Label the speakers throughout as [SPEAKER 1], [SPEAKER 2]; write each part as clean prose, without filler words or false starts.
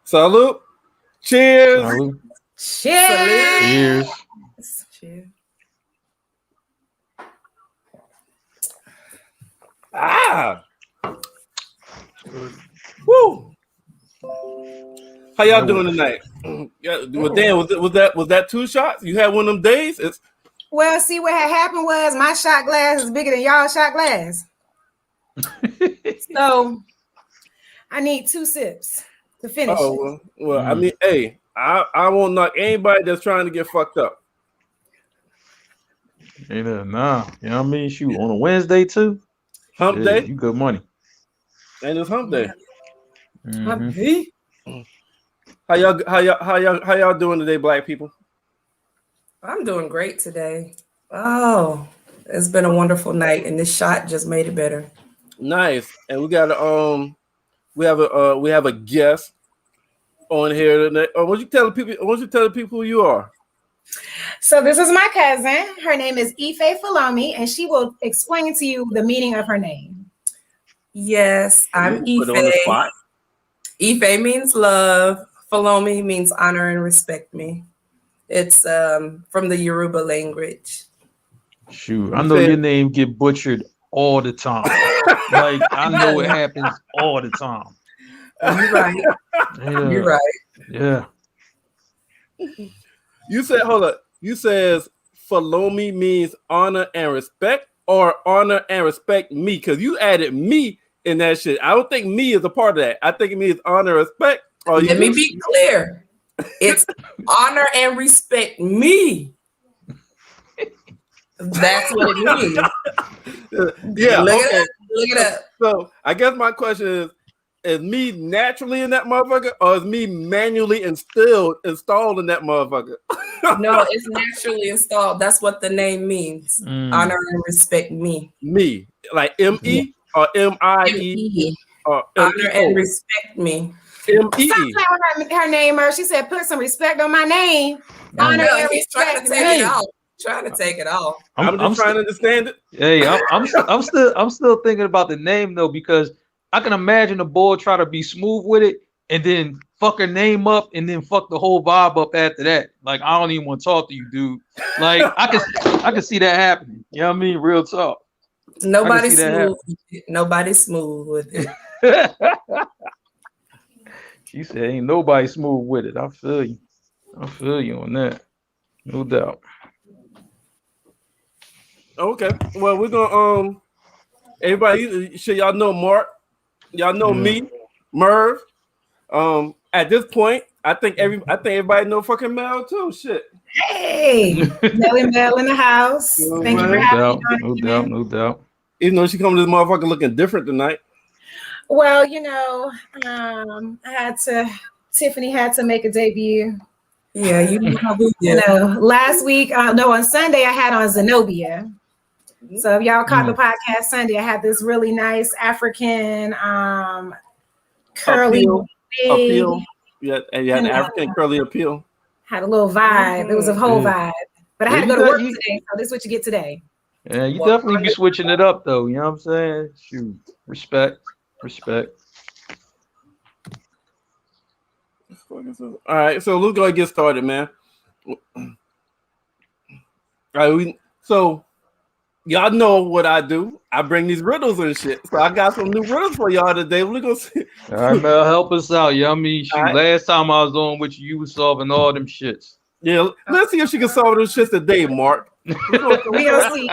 [SPEAKER 1] Salute. Cheers.
[SPEAKER 2] Salute.
[SPEAKER 3] Cheers.
[SPEAKER 2] Cheers.
[SPEAKER 1] Ah. Woo. How y'all doing tonight? Yeah, well, Dan, was that 2 shots? You had one of them days?
[SPEAKER 3] Well, see what had happened was my shot glass is bigger than y'all shot glass. So I need 2 sips to finish it.
[SPEAKER 1] Well, I mean, hey, I won't knock anybody that's trying to get fucked up.
[SPEAKER 2] Nah. You know what I mean? Shoot, on a Wednesday too.
[SPEAKER 1] Hump day.
[SPEAKER 2] You good money.
[SPEAKER 1] And it's hump day.
[SPEAKER 3] Hump day.
[SPEAKER 1] How y'all doing today, black people?
[SPEAKER 4] I'm doing great today. Oh, it's been a wonderful night, and this shot just made it better.
[SPEAKER 1] Nice. And we got we have a guest on here tonight. Why don't you tell the people who you are?
[SPEAKER 3] So this is my cousin. Her name is Ife Falomi, and she will explain to you the meaning of her name.
[SPEAKER 4] Yes, I'm
[SPEAKER 1] Put on the
[SPEAKER 4] Ife.
[SPEAKER 1] spot.
[SPEAKER 4] Ife means love. Falomi means honor and respect me. It's from the Yoruba language.
[SPEAKER 2] Shoot, I know your name get butchered all the time. Like I know it happens all the time.
[SPEAKER 4] You're right.
[SPEAKER 2] Yeah.
[SPEAKER 4] You're right.
[SPEAKER 2] Yeah.
[SPEAKER 1] You said, hold up. You says Falomi means honor and respect, or honor and respect me? Because you added me in that shit. I don't think me is a part of that. I think it means honor and respect.
[SPEAKER 4] Let me be clear. It's honor and respect me. That's what it means.
[SPEAKER 1] Yeah.
[SPEAKER 4] Look it up.
[SPEAKER 1] So I guess my question is me naturally in that motherfucker, or is me manually installed in that motherfucker?
[SPEAKER 4] No, it's naturally installed. That's what the name means. Honor and respect me.
[SPEAKER 1] Me. Like M-E or M-I-E? Or
[SPEAKER 4] honor and respect me.
[SPEAKER 1] M-E-E.
[SPEAKER 3] Stop playing with her name, She said, put some respect on my name. Honor and
[SPEAKER 4] He's trying to take it off. Trying to take it off.
[SPEAKER 1] I'm just trying to understand it.
[SPEAKER 2] Hey, I'm still thinking about the name though, because I can imagine a boy try to be smooth with it and then fuck her name up and then fuck the whole vibe up after that. Like I don't even want to talk to you, dude. Like I can see that happening. You know what I mean? Real talk.
[SPEAKER 4] Nobody's smooth. Nobody's smooth with it.
[SPEAKER 2] She said, "Ain't nobody smooth with it." I feel you. I feel you on that. No doubt.
[SPEAKER 1] Okay. Well, we're gonna everybody should y'all know Mark. Y'all know me, Merv. At this point, I think everybody know fucking Mel too. Shit.
[SPEAKER 3] Hey, Nelly Mel in the house. Thank you for having me.
[SPEAKER 2] No doubt.
[SPEAKER 1] Even though she come to this motherfucker looking different tonight.
[SPEAKER 3] Well, Tiffany had to make a debut.
[SPEAKER 4] Yeah, you know how we do.
[SPEAKER 3] Last week, on Sunday, I had on Zenobia. So if y'all caught the podcast Sunday, I had this really nice African curly
[SPEAKER 1] appeal. Yeah, and you had an African curly appeal.
[SPEAKER 3] Had a little vibe. It was a whole vibe. But I had to go to work today, so this is what you get today.
[SPEAKER 2] Yeah, you definitely be switching it up though. You know what I'm saying? Shoot. Respect.
[SPEAKER 1] All right, so let's go and get started, man. All right, so y'all know what I do. I bring these riddles and shit. So I got some new riddles for y'all today. We're gonna see.
[SPEAKER 2] All right, Mel, help us out. You know what I mean? Shoot, last time I was on with you was solving all them shits.
[SPEAKER 1] Yeah, let's see if she can solve those shits today, Mark. We gonna see.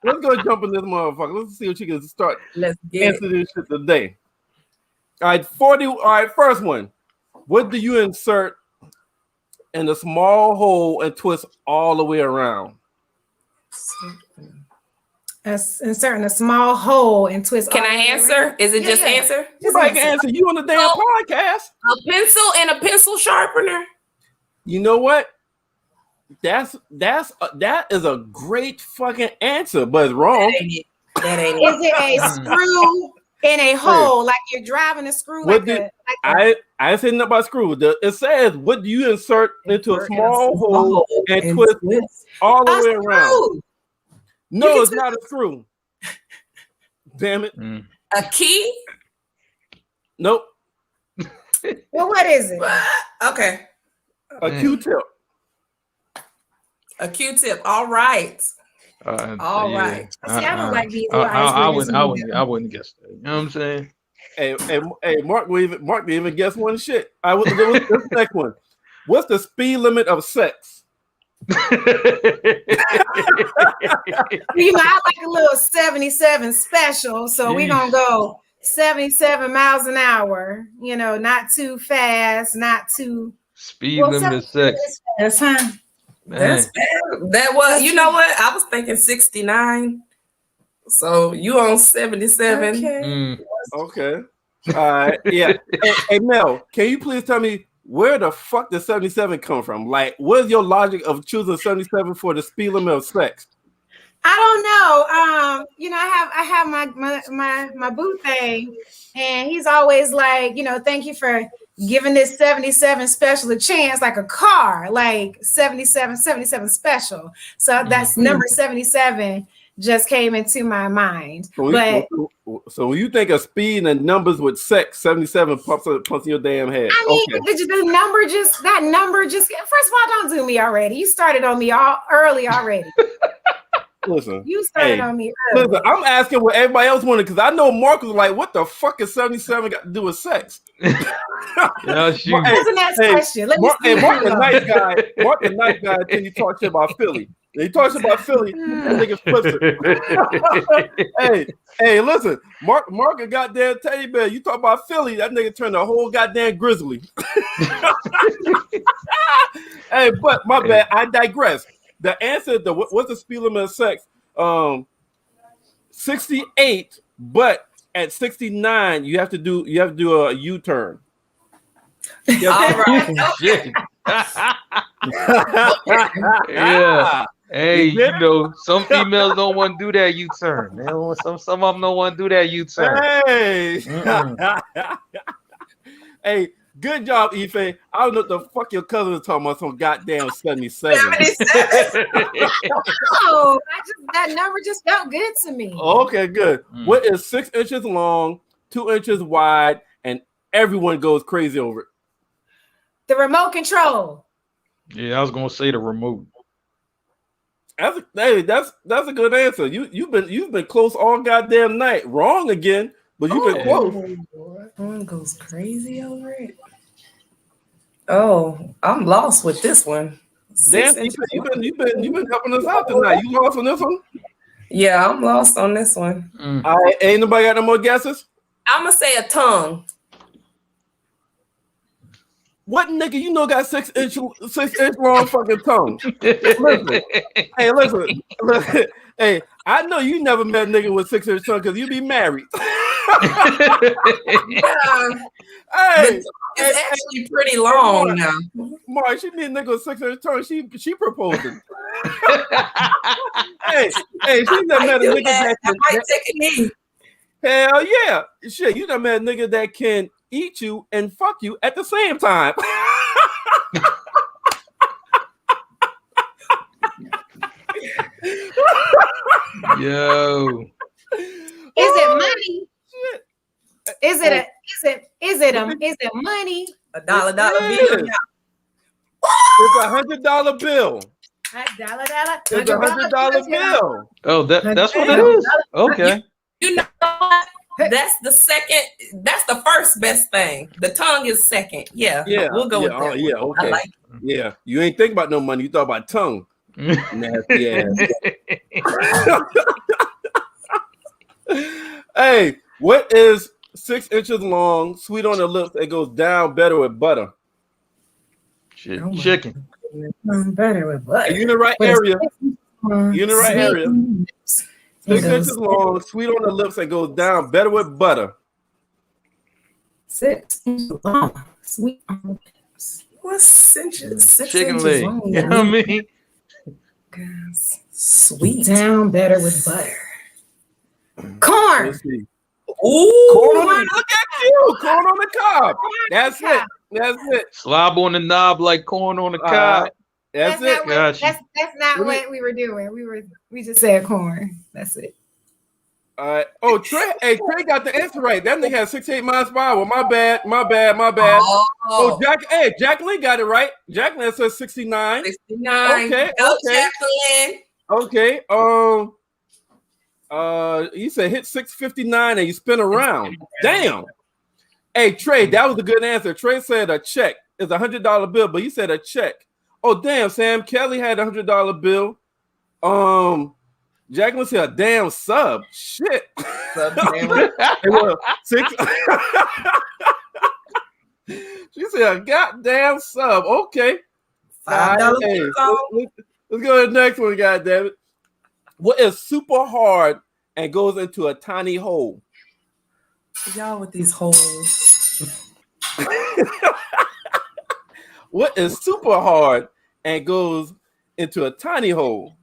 [SPEAKER 1] Let's go jump in this motherfucker. Let's see if she can start answering this shit today. All right, 40. All right, first one. What do you insert in a small hole and twist all the way around?
[SPEAKER 3] Inserting a small hole and twist.
[SPEAKER 4] Can I answer? Is it just answer?
[SPEAKER 1] Everybody can answer. You on the damn podcast?
[SPEAKER 4] A pencil and a pencil sharpener.
[SPEAKER 1] You know what? That is a great fucking answer, but it's wrong.
[SPEAKER 4] That ain't it.
[SPEAKER 3] Is it a screw in a hole, like you're driving a screw?
[SPEAKER 1] I ain't saying nothing about screw. It says, what do you insert into a small hole and twist all the way around? No, it's not a screw. Damn it.
[SPEAKER 4] A key?
[SPEAKER 1] Nope.
[SPEAKER 3] Well, what is it?
[SPEAKER 4] Okay.
[SPEAKER 1] A Q-tip.
[SPEAKER 4] A Q-tip. All right. All right.
[SPEAKER 3] See, I don't like these.
[SPEAKER 2] I wouldn't guess that. You know what I'm saying?
[SPEAKER 1] Hey, Mark didn't even guess one shit. What's the next one? What's the speed limit of sex?
[SPEAKER 3] I like a little 77 special, so we're gonna go 77 miles an hour. You know, not too fast, not too.
[SPEAKER 2] Speed limit of sex.
[SPEAKER 3] That's huh?
[SPEAKER 4] That's bad. That was. You know what? I was thinking 69. So you on 77?
[SPEAKER 1] Okay. All right. Yeah. Hey, Mel, can you please tell me where the fuck does 77 come from? Like, what is your logic of choosing 77 for the speed limit of sex?
[SPEAKER 3] I don't know. You know, I have my boo thing, and he's always like, you know, thank you for giving this 77 special a chance, like a car, like 77 special. So that's number 77 just came into my mind.
[SPEAKER 1] So when you think of speed and numbers with sex, 77 pops in your damn head.
[SPEAKER 3] I mean, that number just first of all, don't do me already. You started on me all early already.
[SPEAKER 1] Listen,
[SPEAKER 3] you started on me early.
[SPEAKER 1] Listen, I'm asking what everybody else wanted because I know Mark was like, "What the fuck is 77 got to do with sex?"
[SPEAKER 3] That's the next question.
[SPEAKER 1] Mark the nice guy. Mark the nice guy until you talk shit about Philly. He talks about Philly. That nigga flips it. hey, listen, Mark a goddamn teddy bear. You talk about Philly, that nigga turned a whole goddamn grizzly. Hey, but my bad. I digress. The answer to what's the speed limit of sex? 68, but at 69, you have to do a U-turn.
[SPEAKER 4] All right.
[SPEAKER 2] Yeah. Hey, you know, some females don't want to do that U-turn. Some of them don't want to do that U-turn.
[SPEAKER 1] Hey. Hey, good job, Ife. I don't know what the fuck your cousin was talking about some goddamn 77.
[SPEAKER 3] No, that number just felt good to me.
[SPEAKER 1] Okay, good. What is 6 inches long, 2 inches wide, and everyone goes crazy over it?
[SPEAKER 3] The remote control.
[SPEAKER 2] Yeah, I was gonna say the remote.
[SPEAKER 1] That's a good answer. You've been close all goddamn night. Wrong again, but you've been close.
[SPEAKER 4] Everyone goes crazy over it. Oh, I'm lost with this one.
[SPEAKER 1] Dan, you've been helping us out tonight. You lost on this one?
[SPEAKER 4] Yeah, I'm lost on this one.
[SPEAKER 1] All right, ain't nobody got no more guesses?
[SPEAKER 4] I'm gonna say a tongue.
[SPEAKER 1] What nigga you know got 6 inch long fucking tongue? Listen. Hey, I know you never met a nigga with 6 inch tongue because you be married. Hey,
[SPEAKER 4] it's actually pretty long now.
[SPEAKER 1] Mark, she need a nigga with 6 inch tongue. She proposing. hey, she never met a nigga that
[SPEAKER 4] might take a knee.
[SPEAKER 1] Hell yeah. Shit, you never met a nigga that can eat you and fuck you at the same time.
[SPEAKER 2] Yo.
[SPEAKER 3] Is it money? Shit. Is it money?
[SPEAKER 4] $1 bill.
[SPEAKER 1] It's $100 bill. It's $100 bill.
[SPEAKER 2] Oh, that's what it is. Okay.
[SPEAKER 4] You know what? That's the first best thing. The tongue is second. Yeah. We'll go with that.
[SPEAKER 1] Yeah, okay. I like it. Yeah. You ain't think about no money, you thought about tongue. Nasty ass. Hey, what is 6 inches long, sweet on the lips, it goes down better with butter?
[SPEAKER 2] Chicken.
[SPEAKER 3] Better with butter.
[SPEAKER 1] You in the right area. 6 inches long, sweet on the lips, and goes down better with butter.
[SPEAKER 3] 6 inches long, sweet on the lips.
[SPEAKER 4] What's 6 inches?
[SPEAKER 2] Chicken leg. You know what I mean?
[SPEAKER 4] Sweet.
[SPEAKER 3] Down better with butter. Corn.
[SPEAKER 4] Ooh.
[SPEAKER 1] Corn look at you. Corn on the cob. That's it.
[SPEAKER 2] Slob on the knob like corn on the cob.
[SPEAKER 1] That's it.
[SPEAKER 3] That's not what we were doing. We just said corn. That's it.
[SPEAKER 1] All right. Oh, Trey. Hey, Trey got the answer right. That nigga has 68 miles per hour. My bad. Oh, Jacqueline got it right. Jacqueline says 69.
[SPEAKER 4] 69.
[SPEAKER 1] Okay.
[SPEAKER 4] Jacqueline.
[SPEAKER 1] Okay. You said hit 659 and you spin around. Damn. Hey, Trey, that was a good answer. Trey said a check is $100 bill, but he said a check. Oh, damn, Sam Kelly had $100 bill. Jacqueline said a damn sub. Shit. It was 6. She said a goddamn sub. Okay.
[SPEAKER 4] $5
[SPEAKER 1] hey, let's go to the next one, goddammit. What is super hard and goes into a tiny hole?
[SPEAKER 4] Y'all with these holes.
[SPEAKER 1] What is super hard and goes into a tiny hole?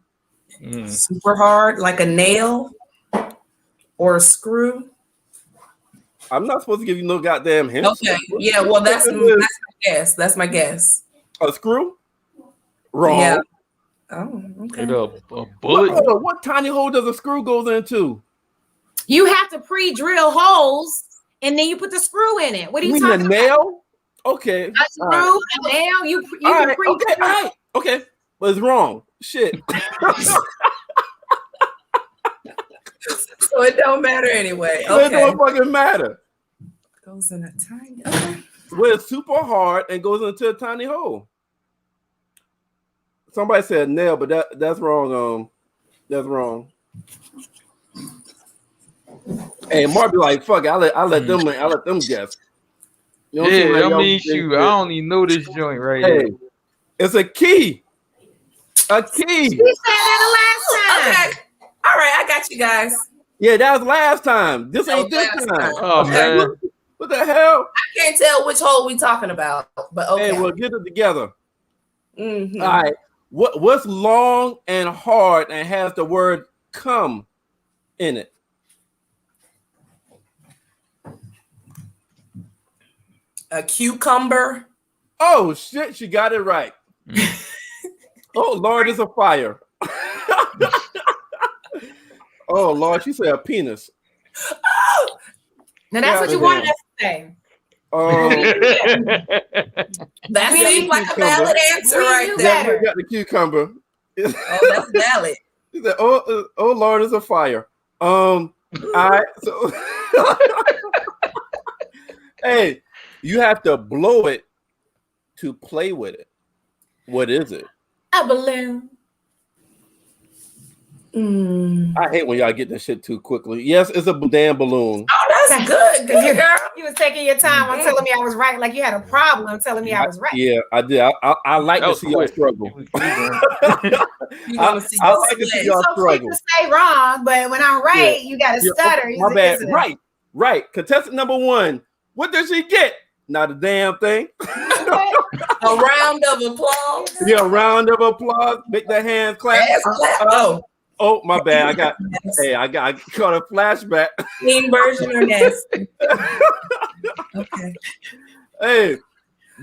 [SPEAKER 4] Super hard, like a nail or a screw.
[SPEAKER 1] I'm not supposed to give you no goddamn hints.
[SPEAKER 4] Okay, yeah, well, that's my guess. That's my guess.
[SPEAKER 1] A screw? Wrong.
[SPEAKER 4] Yeah. Oh, okay.
[SPEAKER 2] A bullet.
[SPEAKER 1] What tiny hole does a screw goes into?
[SPEAKER 3] You have to pre-drill holes, and then you put the screw in it. What are you talking
[SPEAKER 1] about? Nail? Okay.
[SPEAKER 3] A screw, a nail. You can pre-drill.
[SPEAKER 1] Okay. But it's wrong. Shit.
[SPEAKER 4] So it don't matter anyway.
[SPEAKER 1] Okay. It don't fucking matter.
[SPEAKER 4] Goes in a tiny. Okay.
[SPEAKER 1] Well, it's super hard and goes into a tiny hole. Somebody said nail, but that's wrong. That's wrong. Hey, Mark be like, fuck it, I let them guess.
[SPEAKER 2] You know I mean, shoot, I don't even know this joint right here.
[SPEAKER 1] It's a key. A key.
[SPEAKER 3] You said that the last time.
[SPEAKER 4] Okay. All right, I got you guys.
[SPEAKER 1] Yeah, that was last time. This ain't this time.
[SPEAKER 2] Oh man.
[SPEAKER 1] What the hell?
[SPEAKER 4] I can't tell which hole we talking about, but okay.
[SPEAKER 1] Hey, we'll get it together.
[SPEAKER 4] Mm-hmm.
[SPEAKER 1] All right. What's long and hard and has the word come in it?
[SPEAKER 4] A cucumber.
[SPEAKER 1] Oh shit, she got it right. Oh Lord, it's a fire. Oh Lord, she said a penis.
[SPEAKER 4] Oh!
[SPEAKER 3] Now that's what you wanted us to say.
[SPEAKER 4] That seems like a valid answer right there.
[SPEAKER 1] We got the cucumber.
[SPEAKER 4] Oh, that's valid.
[SPEAKER 1] She said, "Oh Lord, it's a fire." All right, so hey, you have to blow it to play with it. What is it?
[SPEAKER 3] A balloon.
[SPEAKER 1] I hate when y'all get this shit too quickly. Yes, it's a damn balloon.
[SPEAKER 4] Oh, that's good, girl.
[SPEAKER 3] You was taking your time on telling me I was right, like you had a problem telling me I was right.
[SPEAKER 1] Yeah, I did. I like to see y'all struggle. I like to see y'all struggle.
[SPEAKER 3] To say wrong, but when I'm right, you got to stutter.
[SPEAKER 1] My bad. Right. Contestant number 1. What did she get? Not a damn thing.
[SPEAKER 4] A round of applause.
[SPEAKER 1] Yeah, a round of applause. Make that hand clap. Oh, my bad. I got caught a flashback.
[SPEAKER 4] Mean version or nasty. Okay.
[SPEAKER 1] Hey,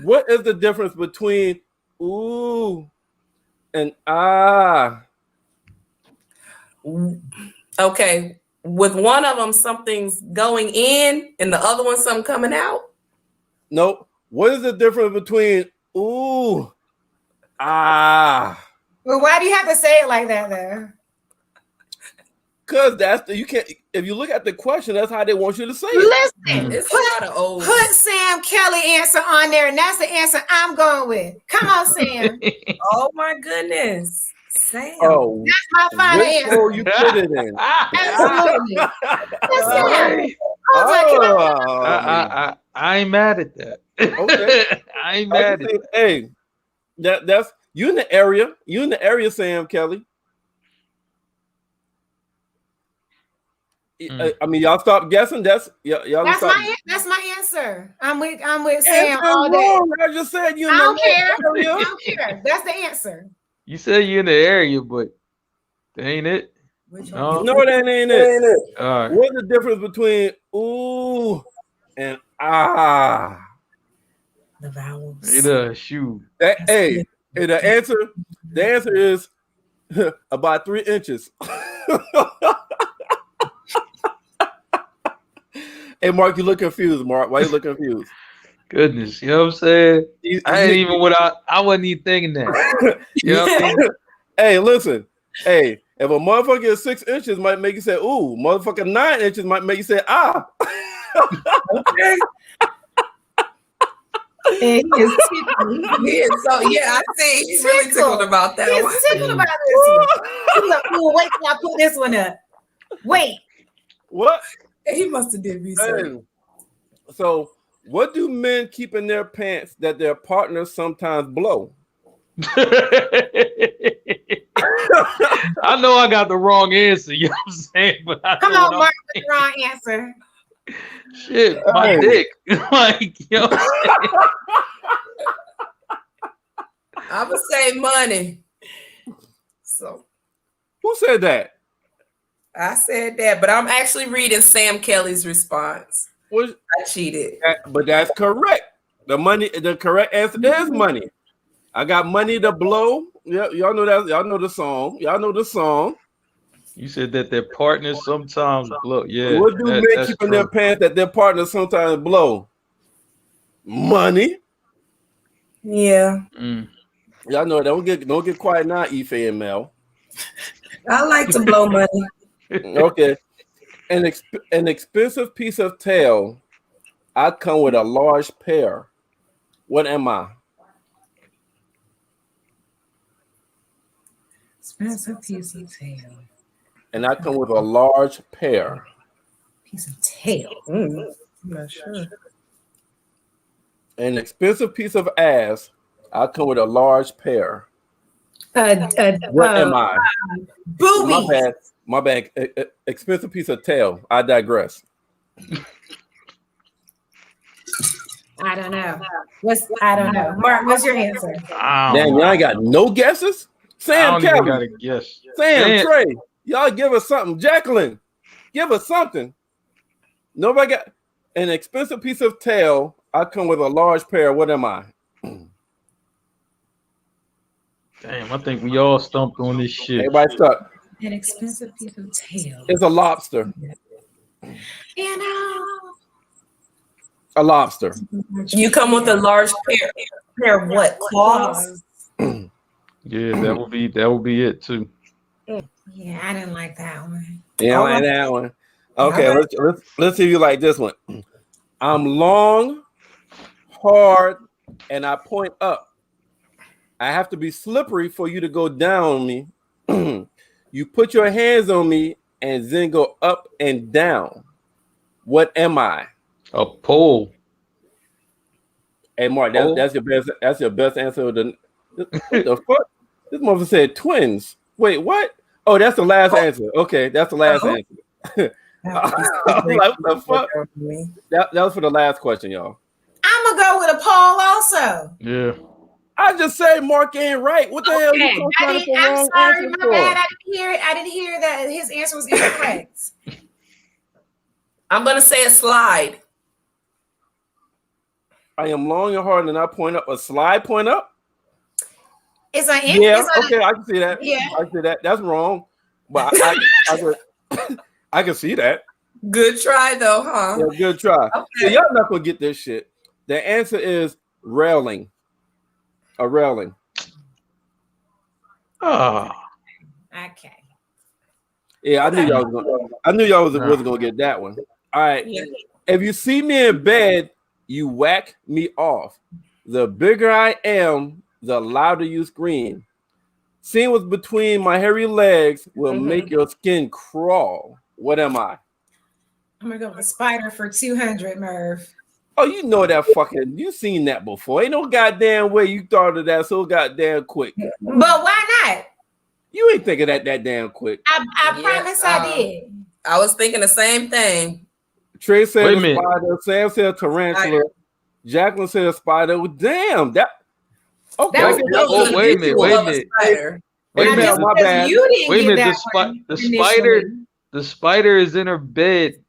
[SPEAKER 1] what is the difference between ooh and ah?
[SPEAKER 4] Okay. With one of them, something's going in, and the other one, something coming out.
[SPEAKER 1] Nope. What is the difference between ooh, ah?
[SPEAKER 3] Well, why do you have to say it like that, though?
[SPEAKER 1] Because you can't. If you look at the question, that's how they want you to say it.
[SPEAKER 3] Listen,
[SPEAKER 4] it's a lot of old.
[SPEAKER 3] Put Sam Kelly answer on there, and that's the answer I'm going with. Come on, Sam.
[SPEAKER 4] Oh my goodness, Sam.
[SPEAKER 1] Oh,
[SPEAKER 3] that's my final answer.
[SPEAKER 1] Oh, you put it in.
[SPEAKER 3] Absolutely.
[SPEAKER 2] I ain't mad at that.
[SPEAKER 1] Okay.
[SPEAKER 2] I ain't mad at that.
[SPEAKER 1] Hey, that's you in the area. You in the area, Sam Kelly. I mean, y'all stop guessing. That's
[SPEAKER 3] my answer. I'm with Sam all day.
[SPEAKER 1] I just said you.
[SPEAKER 3] I don't care. That's the answer.
[SPEAKER 2] You said you in the area, but that ain't it.
[SPEAKER 1] No, that ain't it. All right. What's the difference between ooh and ah?
[SPEAKER 4] The vowels.
[SPEAKER 2] Shoot.
[SPEAKER 1] Hey, the answer is about 3 inches. Hey, Mark, you look confused, Mark. Why you look confused?
[SPEAKER 2] Goodness, you know what I'm saying? I ain't even I wasn't even thinking that. You know what I mean?
[SPEAKER 1] Hey, listen. Hey, if a motherfucker is 6 inches, might make you say, ooh. Motherfucker 9 inches might make you say, ah.
[SPEAKER 4] Okay.
[SPEAKER 3] And he is tickled.
[SPEAKER 4] He is so I see. He's really tickled about that one.
[SPEAKER 3] He's tickled about this one. He's like, ooh, wait till I put this one up. Wait.
[SPEAKER 1] What?
[SPEAKER 4] He must have did research.
[SPEAKER 1] Hey. So, what do men keep in their pants that their partners sometimes blow?
[SPEAKER 2] I know I got the wrong answer, you know what I'm saying? But
[SPEAKER 3] come on, Mark, with the wrong answer.
[SPEAKER 2] Shit, my dick. Like, you know what I'm saying?
[SPEAKER 4] I would say money. So
[SPEAKER 1] who said that?
[SPEAKER 4] I said that, but I'm actually reading Sam Kelly's response. I cheated.
[SPEAKER 1] But that's correct. The correct answer is money. I got money to blow. Yeah, y'all know that. Y'all know the song.
[SPEAKER 2] You said that their partners sometimes blow. Yeah.
[SPEAKER 1] What do men keep in their pants that their partners sometimes blow? Money.
[SPEAKER 4] Yeah.
[SPEAKER 1] Y'all know that. Don't get quiet now, Ife and Mel.
[SPEAKER 4] I like to blow money.
[SPEAKER 1] Okay. An expensive piece of tail. I come with a large pair. What am I?
[SPEAKER 3] Expensive piece of tail.
[SPEAKER 1] And I come with a large pair.
[SPEAKER 3] Piece of tail.
[SPEAKER 4] I'm not sure.
[SPEAKER 1] An expensive piece of ass. I come with a large pair. What am I?
[SPEAKER 3] Boobies.
[SPEAKER 1] My bad. Expensive piece of tail. I digress.
[SPEAKER 3] I don't know. I don't know. Mark, what's your answer?
[SPEAKER 1] Damn, y'all ain't got no guesses? Sam Kelly.
[SPEAKER 2] Got a guess.
[SPEAKER 1] Sam, Trey. Y'all give us something. Jacqueline, give us something. Nobody got an expensive piece of tail. I come with a large pair. What am I?
[SPEAKER 2] Damn, I think we all stumped on this shit.
[SPEAKER 1] Everybody stuck.
[SPEAKER 3] An expensive piece of tail.
[SPEAKER 1] It's a lobster.
[SPEAKER 3] You know.
[SPEAKER 1] A lobster.
[SPEAKER 4] You come with a large pair of what? Claws?
[SPEAKER 2] Yeah, that would be it too.
[SPEAKER 3] Yeah, I didn't like that one.
[SPEAKER 1] Yeah, I like that one. Okay, let's see if you like this one. I'm long, hard, and I point up. I have to be slippery for you to go down on me. You put your hands on me and then go up and down. What am I?
[SPEAKER 2] A pole.
[SPEAKER 1] Hey, Mark, that's your best. That's your best answer. What the fuck? This motherfucker said twins. Wait, what? Oh, that's the last answer. Okay, that's the last answer. Like, what the fuck? That was for the last question, y'all.
[SPEAKER 3] I'm gonna go with a poll also.
[SPEAKER 2] Yeah.
[SPEAKER 1] I just say Mark ain't right. What the hell?
[SPEAKER 3] I'm sorry, my bad. I didn't hear it. I didn't hear that his answer was incorrect.
[SPEAKER 4] I'm gonna say a slide.
[SPEAKER 1] I am long and hard, and I point up. A slide point up.
[SPEAKER 3] It's an
[SPEAKER 1] okay, I can see that.
[SPEAKER 3] Yeah,
[SPEAKER 1] I can see that. That's wrong, but I can see that.
[SPEAKER 4] Good try, though, huh?
[SPEAKER 1] Yeah, good try.
[SPEAKER 4] Okay.
[SPEAKER 1] So y'all not gonna get this shit. The answer is railing. A railing.
[SPEAKER 2] Oh.
[SPEAKER 3] Okay.
[SPEAKER 1] Yeah, I knew y'all wasn't gonna get that one. All right. Yeah. If you see me in bed, you whack me off. The bigger I am, the louder you scream. Seeing what's between my hairy legs will make your skin crawl. What am I?
[SPEAKER 3] I'm gonna go with a spider for 200, Merv.
[SPEAKER 1] Oh, you know that fucking. You seen that before? Ain't no goddamn way you thought of that so goddamn quick.
[SPEAKER 3] But why not?
[SPEAKER 1] You ain't thinking that damn quick.
[SPEAKER 3] I promise I did.
[SPEAKER 4] I was thinking the same thing.
[SPEAKER 1] Trey said a spider. Sam said tarantula. Jacqueline said a spider. Well, damn that. Okay.
[SPEAKER 2] Wait a minute.
[SPEAKER 1] My bad.
[SPEAKER 2] Wait a minute. The spider is in her bed.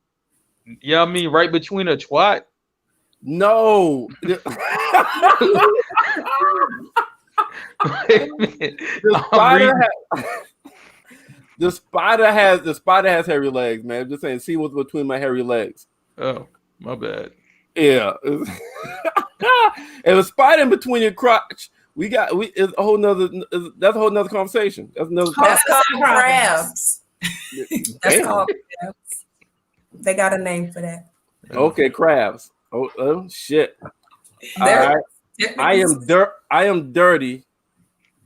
[SPEAKER 2] Yeah, I mean, right between her twat.
[SPEAKER 1] No. The spider has hairy legs, man. I'm just saying, see what's between my hairy legs.
[SPEAKER 2] Oh. My bad.
[SPEAKER 1] Yeah. It was spider in between your crotch. It's a whole nother. That's a whole nother conversation.
[SPEAKER 4] That's called crabs. That's called crabs. They got a name for that.
[SPEAKER 1] Okay, crabs. Oh shit. All right. I am dirty,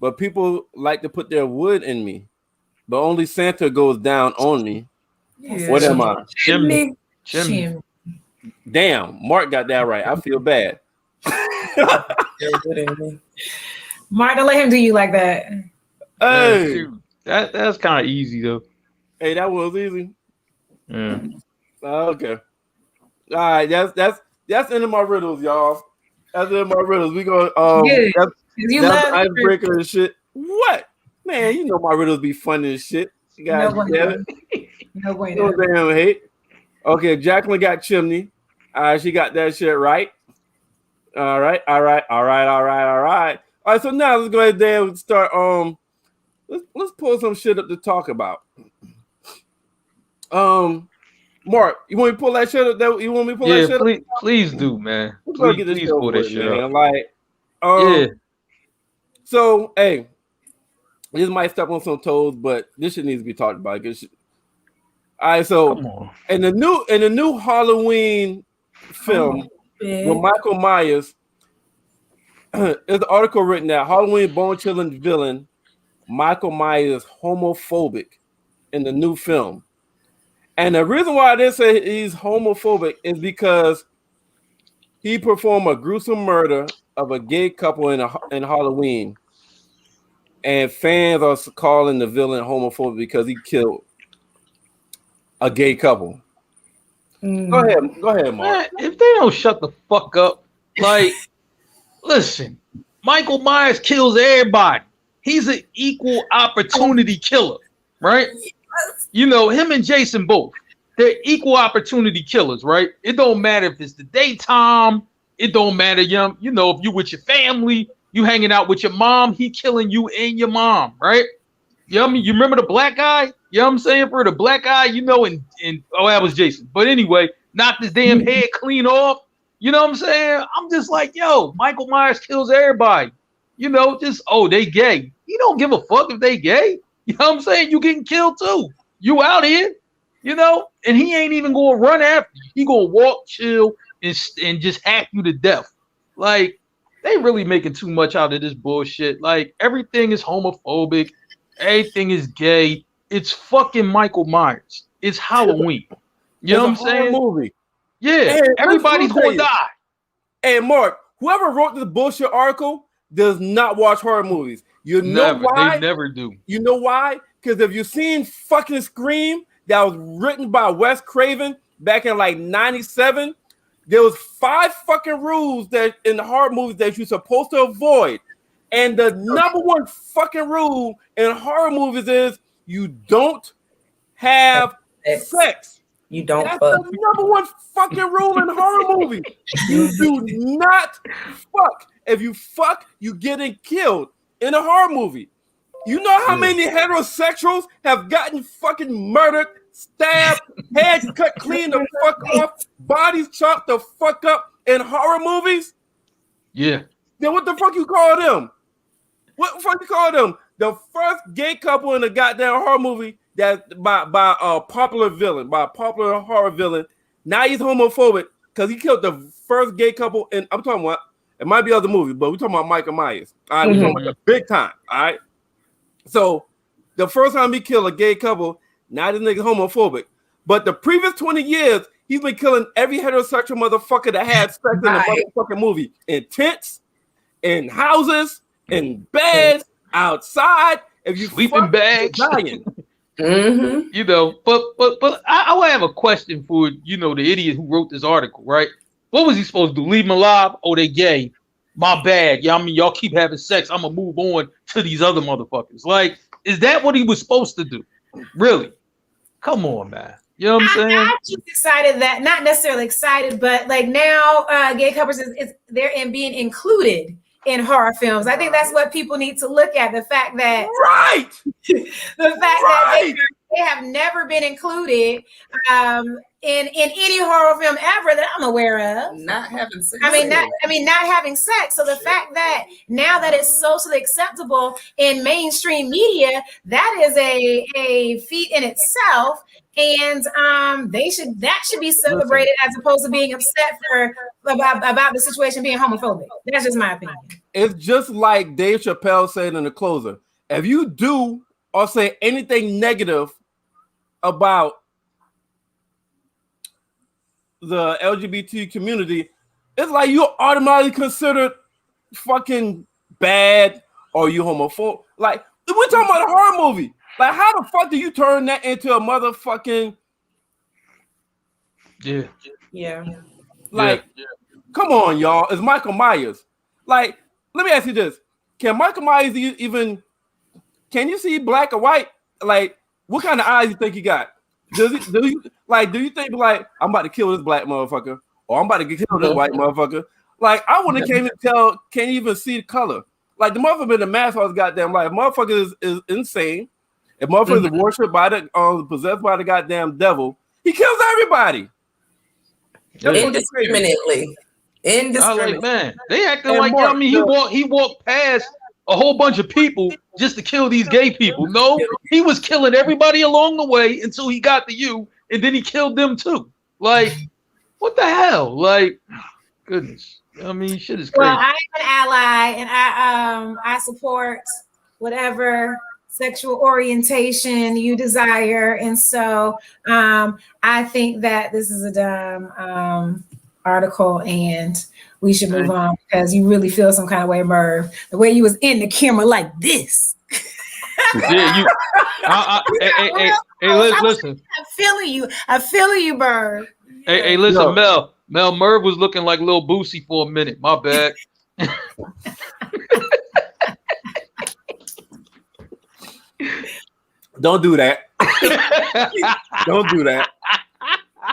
[SPEAKER 1] but people like to put their wood in me. But only Santa goes down on me. Yeah. What am I?
[SPEAKER 2] Chimney.
[SPEAKER 1] Damn, Mark got that right. I feel bad.
[SPEAKER 3] Mark, don't let him do you like that.
[SPEAKER 1] Hey,
[SPEAKER 2] that's kind of easy though.
[SPEAKER 1] Hey, that was easy.
[SPEAKER 2] Yeah.
[SPEAKER 1] Okay. All right. That's the end of my riddles, y'all. That's the end of my riddles. We go. That's icebreaker and shit. What? Man, you know my riddles be funny as shit. You guys get it?
[SPEAKER 3] No way.
[SPEAKER 1] No damn hate. Okay, Jacqueline got chimney. She got that shit right. All right. All right, so now let's go ahead and start. Let's pull some shit up to talk about. Mark, you want me to pull that shit up? You want me to pull that shit
[SPEAKER 2] up? Please do, man. Please pull that shit up.
[SPEAKER 1] Like,
[SPEAKER 2] yeah.
[SPEAKER 1] So, hey, this might step on some toes, but this shit needs to be talked about. All right, so in the new Halloween film with Michael Myers, there's an article written that Halloween bone-chilling villain Michael Myers is homophobic in the new film. And the reason why they say he's homophobic is because he performed a gruesome murder of a gay couple in Halloween. And fans are calling the villain homophobic because he killed a gay couple. Go ahead, Mark.
[SPEAKER 2] Man, if they don't shut the fuck up, like, listen, Michael Myers kills everybody. He's an equal opportunity killer, right? You know, him and Jason both. They're equal opportunity killers, right? It don't matter if it's the daytime. It don't matter, you know, if you with your family, you hanging out with your mom, he killing you and your mom, right? You remember the black guy? You know what I'm saying? For the black guy, you know, and that was Jason. But anyway, knocked his damn head clean off. You know what I'm saying? I'm just like, yo, Michael Myers kills everybody. You know, they gay. You don't give a fuck if they gay. You know what I'm saying? You getting killed too. You out here, you know, and he ain't even gonna run after you. He gonna walk, chill, and just hack you to death. Like, they really making too much out of this bullshit. Like, everything is homophobic. Everything is gay. It's fucking Michael Myers. It's Halloween. You know what I'm saying?
[SPEAKER 1] Movie.
[SPEAKER 2] Yeah,
[SPEAKER 1] and
[SPEAKER 2] everybody's gonna die.
[SPEAKER 1] Hey, Mark, whoever wrote this bullshit article does not watch horror movies. You know why?
[SPEAKER 2] They never do.
[SPEAKER 1] You know why? Because if you've seen fucking Scream that was written by Wes Craven back in like 97, there was 5 fucking rules that in the horror movies that you're supposed to avoid. And the number one fucking rule in horror movies is you don't have sex.
[SPEAKER 4] You don't
[SPEAKER 1] That's
[SPEAKER 4] fuck.
[SPEAKER 1] the number one fucking rule in horror movies. You do not fuck. If you fuck, you getting killed in a horror movie. You know how many heterosexuals have gotten fucking murdered, stabbed, heads cut clean the fuck off, bodies chopped the fuck up in horror movies?
[SPEAKER 2] Yeah.
[SPEAKER 1] Then what the fuck you call them? What the fuck you call them? The first gay couple in the goddamn horror movie that by a popular horror villain. Now he's homophobic because he killed the first gay couple, and I'm talking about, it might be other movies, but we're talking about Michael Myers. All right, we're talking about the big time. All right. So the first time he killed a gay couple, now this nigga's homophobic. But the previous 20 years, he's been killing every heterosexual motherfucker that had sex in the motherfucking movie. In tents, in houses, in beds, outside. If you
[SPEAKER 2] sleeping bags,
[SPEAKER 1] dying.
[SPEAKER 2] You know, but I would have a question for, you know, the idiot who wrote this article, right? What was he supposed to do? Leave them alive? Oh, they gay. My bad. Yeah, I mean, y'all keep having sex. I'm gonna move on to these other motherfuckers. Like, is that what he was supposed to do? Really? Come on, man. You know what I'm saying?
[SPEAKER 3] I'm just excited that, not necessarily excited, but like now gay couples they're being included in horror films. I think that's what people need to look at. The fact that
[SPEAKER 1] that
[SPEAKER 3] they have never been included. in any horror film ever that I'm aware of.
[SPEAKER 4] Not having sex.
[SPEAKER 3] Not having sex. So the fact that now that it's socially acceptable in mainstream media, that is a feat in itself. And that should be celebrated as opposed to being upset about the situation being homophobic. That's just my opinion.
[SPEAKER 1] It's just like Dave Chappelle said in the closer. If you do or say anything negative about the LGBT community, it's like you're automatically considered fucking bad or you homophobic. Like, we're talking about a horror movie. Like, how the fuck do you turn that into a motherfucking
[SPEAKER 4] Yeah.
[SPEAKER 1] Like, come on, y'all. It's Michael Myers. Like, let me ask you this. Can Michael Myers even can you see black or white? Like, what kind of eyes you think he got? Do you think like I'm about to kill this black motherfucker or I'm about to kill this white motherfucker? Like, I wouldn't can't even see the color. Like, the motherfucker in the mask house, goddamn, like, motherfucker is insane. If motherfucker is worshipped by possessed by the goddamn devil, he kills everybody.
[SPEAKER 4] Indiscriminately.
[SPEAKER 2] I was like, man, they acting like, Mark, I mean, he walked past a whole bunch of people just to kill these gay people. No, he was killing everybody along the way until he got to you, and then he killed them too. Like, what the hell? Like, goodness. I mean, shit is crazy.
[SPEAKER 3] Well, I'm an ally, and I support whatever sexual orientation you desire, and so I think that this is a dumb article, and we should move on because you really feel some kind of way, Merv. The way you was in the camera like this.
[SPEAKER 2] Yeah, listen.
[SPEAKER 3] I feel you, Merv.
[SPEAKER 2] Hey, listen, Mel, Merv was looking like Lil Boosie for a minute. My bad.
[SPEAKER 1] Don't do that. Don't do that.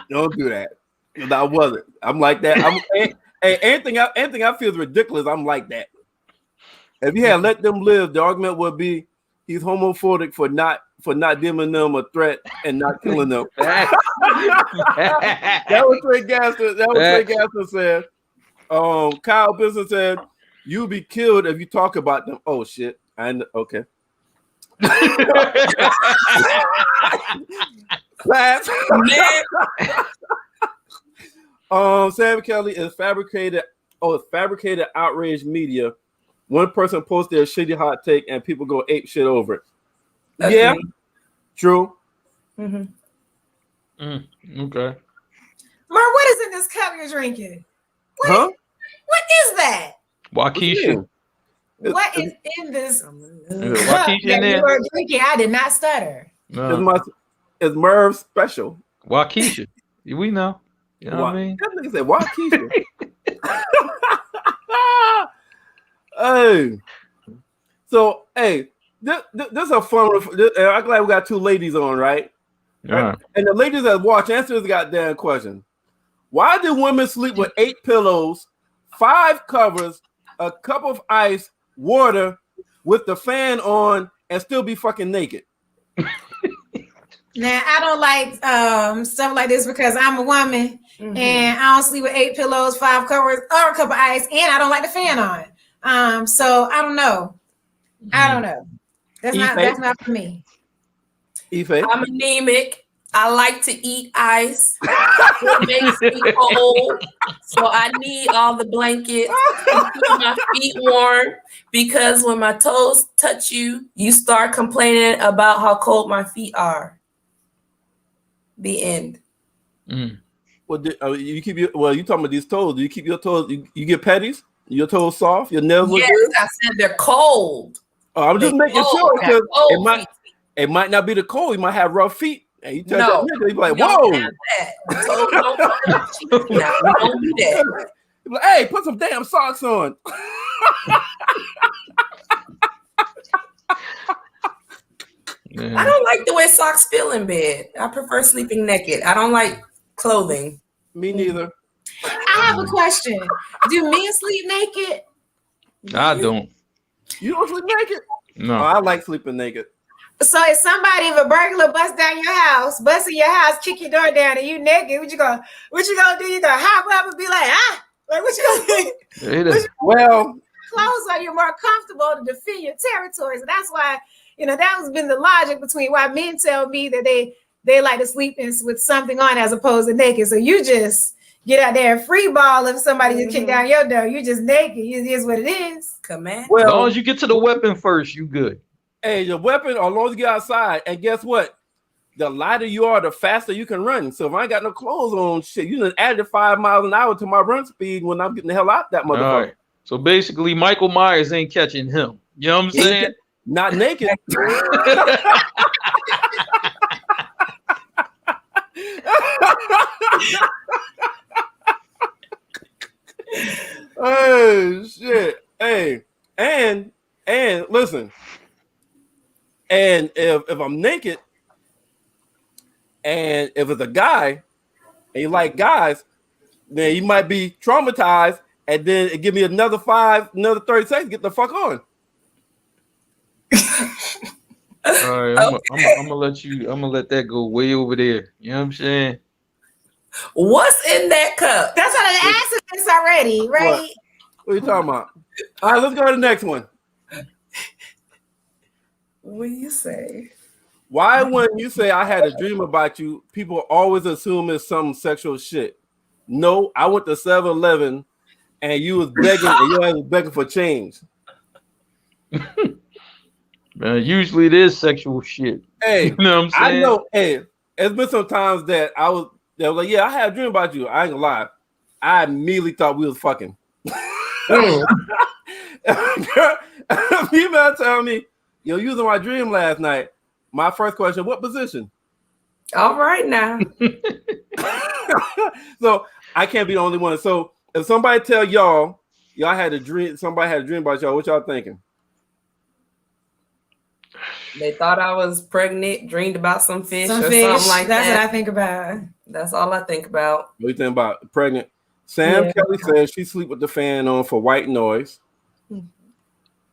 [SPEAKER 1] Don't do that. I wasn't. I'm like that. Anything I feel is ridiculous. I'm like that. If you had let them live, the argument would be he's homophobic for not deeming them a threat and not killing them. That was Trey Gaston. Trey Gaston said. Kyle Business said, "You'll be killed if you talk about them." Oh shit! Okay. Class. Sam Kelly is fabricated. Oh, it's fabricated outrage media. One person posted a shitty hot take and people go ape shit over it. That's me. True.
[SPEAKER 2] Okay.
[SPEAKER 3] Mar, what is in this cup you're drinking? What is that?
[SPEAKER 2] Waukesha.
[SPEAKER 3] What is in this cup
[SPEAKER 2] Waukesha
[SPEAKER 3] that you are drinking? I did not stutter.
[SPEAKER 2] No.
[SPEAKER 1] It's Merv's special.
[SPEAKER 2] Waukesha. We know. You know what I mean?
[SPEAKER 1] That nigga said Waukesha. Hey. So, hey, this is a fun one. I'm glad we got two ladies on, right?
[SPEAKER 2] Yeah.
[SPEAKER 1] And the ladies that watch, answer this goddamn question. Why do women sleep with 8 pillows, 5 covers, a cup of ice, water, with the fan on, and still be fucking naked?
[SPEAKER 3] Now, I don't like stuff like this because I'm a woman and I don't sleep with 8 pillows, 5 covers, or a cup of ice, and I don't like the fan on. So I don't know. That's not for me.
[SPEAKER 1] Ife?
[SPEAKER 4] I'm anemic. I like to eat ice. It makes me cold. So I need all the blankets to keep my feet warm, because when my toes touch you, you start complaining about how cold my feet are. The end.
[SPEAKER 1] Well, you talking about these toes? Do you keep your toes? You get petties? Your toes soft? Your nails look good?
[SPEAKER 4] I said they're cold.
[SPEAKER 1] Oh, I'm just making sure because it might not be the cold. You might have rough feet. And you touch that nigga, you be like, whoa.
[SPEAKER 4] Don't do that.
[SPEAKER 1] Like, hey, put some damn socks on.
[SPEAKER 4] I don't like the way socks feel in bed. I prefer sleeping naked. I don't like clothing.
[SPEAKER 1] Me neither.
[SPEAKER 3] I have a question. Do men sleep naked?
[SPEAKER 2] I don't.
[SPEAKER 1] You don't sleep naked?
[SPEAKER 2] No.
[SPEAKER 1] Oh, I like sleeping naked.
[SPEAKER 3] So if a burglar busts in your house, kick your door down, and you naked, what you gonna do? You gonna hop up and be like, like what you gonna do?
[SPEAKER 1] Well,
[SPEAKER 3] clothes on, you're more comfortable to defend your territories. And that's why, that has been the logic between why men tell me that they like to sleep with something on as opposed to naked. So you just get out there and free ball if somebody just kick down your door. You just naked. It is what it is.
[SPEAKER 4] Command.
[SPEAKER 2] Well, as long as you get to the weapon first, you good.
[SPEAKER 1] Hey, your weapon, as long as you get outside, and guess what? The lighter you are, the faster you can run. So if I ain't got no clothes on, shit, you done added 5 miles an hour to my run speed when I'm getting the hell out that motherfucker. All right.
[SPEAKER 2] So basically, Michael Myers ain't catching him. You know what I'm saying?
[SPEAKER 1] Not naked. Oh shit! Hey, and listen, and if I'm naked, and if it's a guy, and you like guys, then you might be traumatized, and then it give me another 30 seconds to get the fuck on.
[SPEAKER 2] All right, I'm gonna let that go way over there. You know what I'm saying?
[SPEAKER 4] What's in that cup?
[SPEAKER 3] That's what I asked this already, right?
[SPEAKER 1] What are you talking about? All right, let's go to the next one.
[SPEAKER 4] What do you say?
[SPEAKER 1] Why, when you say I had a dream about you, people always assume it's some sexual shit? No, I went to 7-Eleven and you was begging, and you was begging for change.
[SPEAKER 2] Man, usually it is sexual shit.
[SPEAKER 1] Hey,
[SPEAKER 2] you know what I'm saying?
[SPEAKER 1] I know. Hey, it's been some times that I was like, yeah, I had a dream about you. I ain't gonna lie. I immediately thought we was fucking. Female tell me, yo, you was in my dream last night. My first question, what position?
[SPEAKER 4] All right now.
[SPEAKER 1] So I can't be the only one. So if somebody tell y'all had a dream, somebody had a dream about y'all, what y'all thinking?
[SPEAKER 4] They thought I was pregnant, dreamed about some fish or something like that.
[SPEAKER 3] That's what I think about.
[SPEAKER 4] That's all I think about.
[SPEAKER 1] What do you think about pregnant? Sam Kelly says she sleep with the fan on for white noise.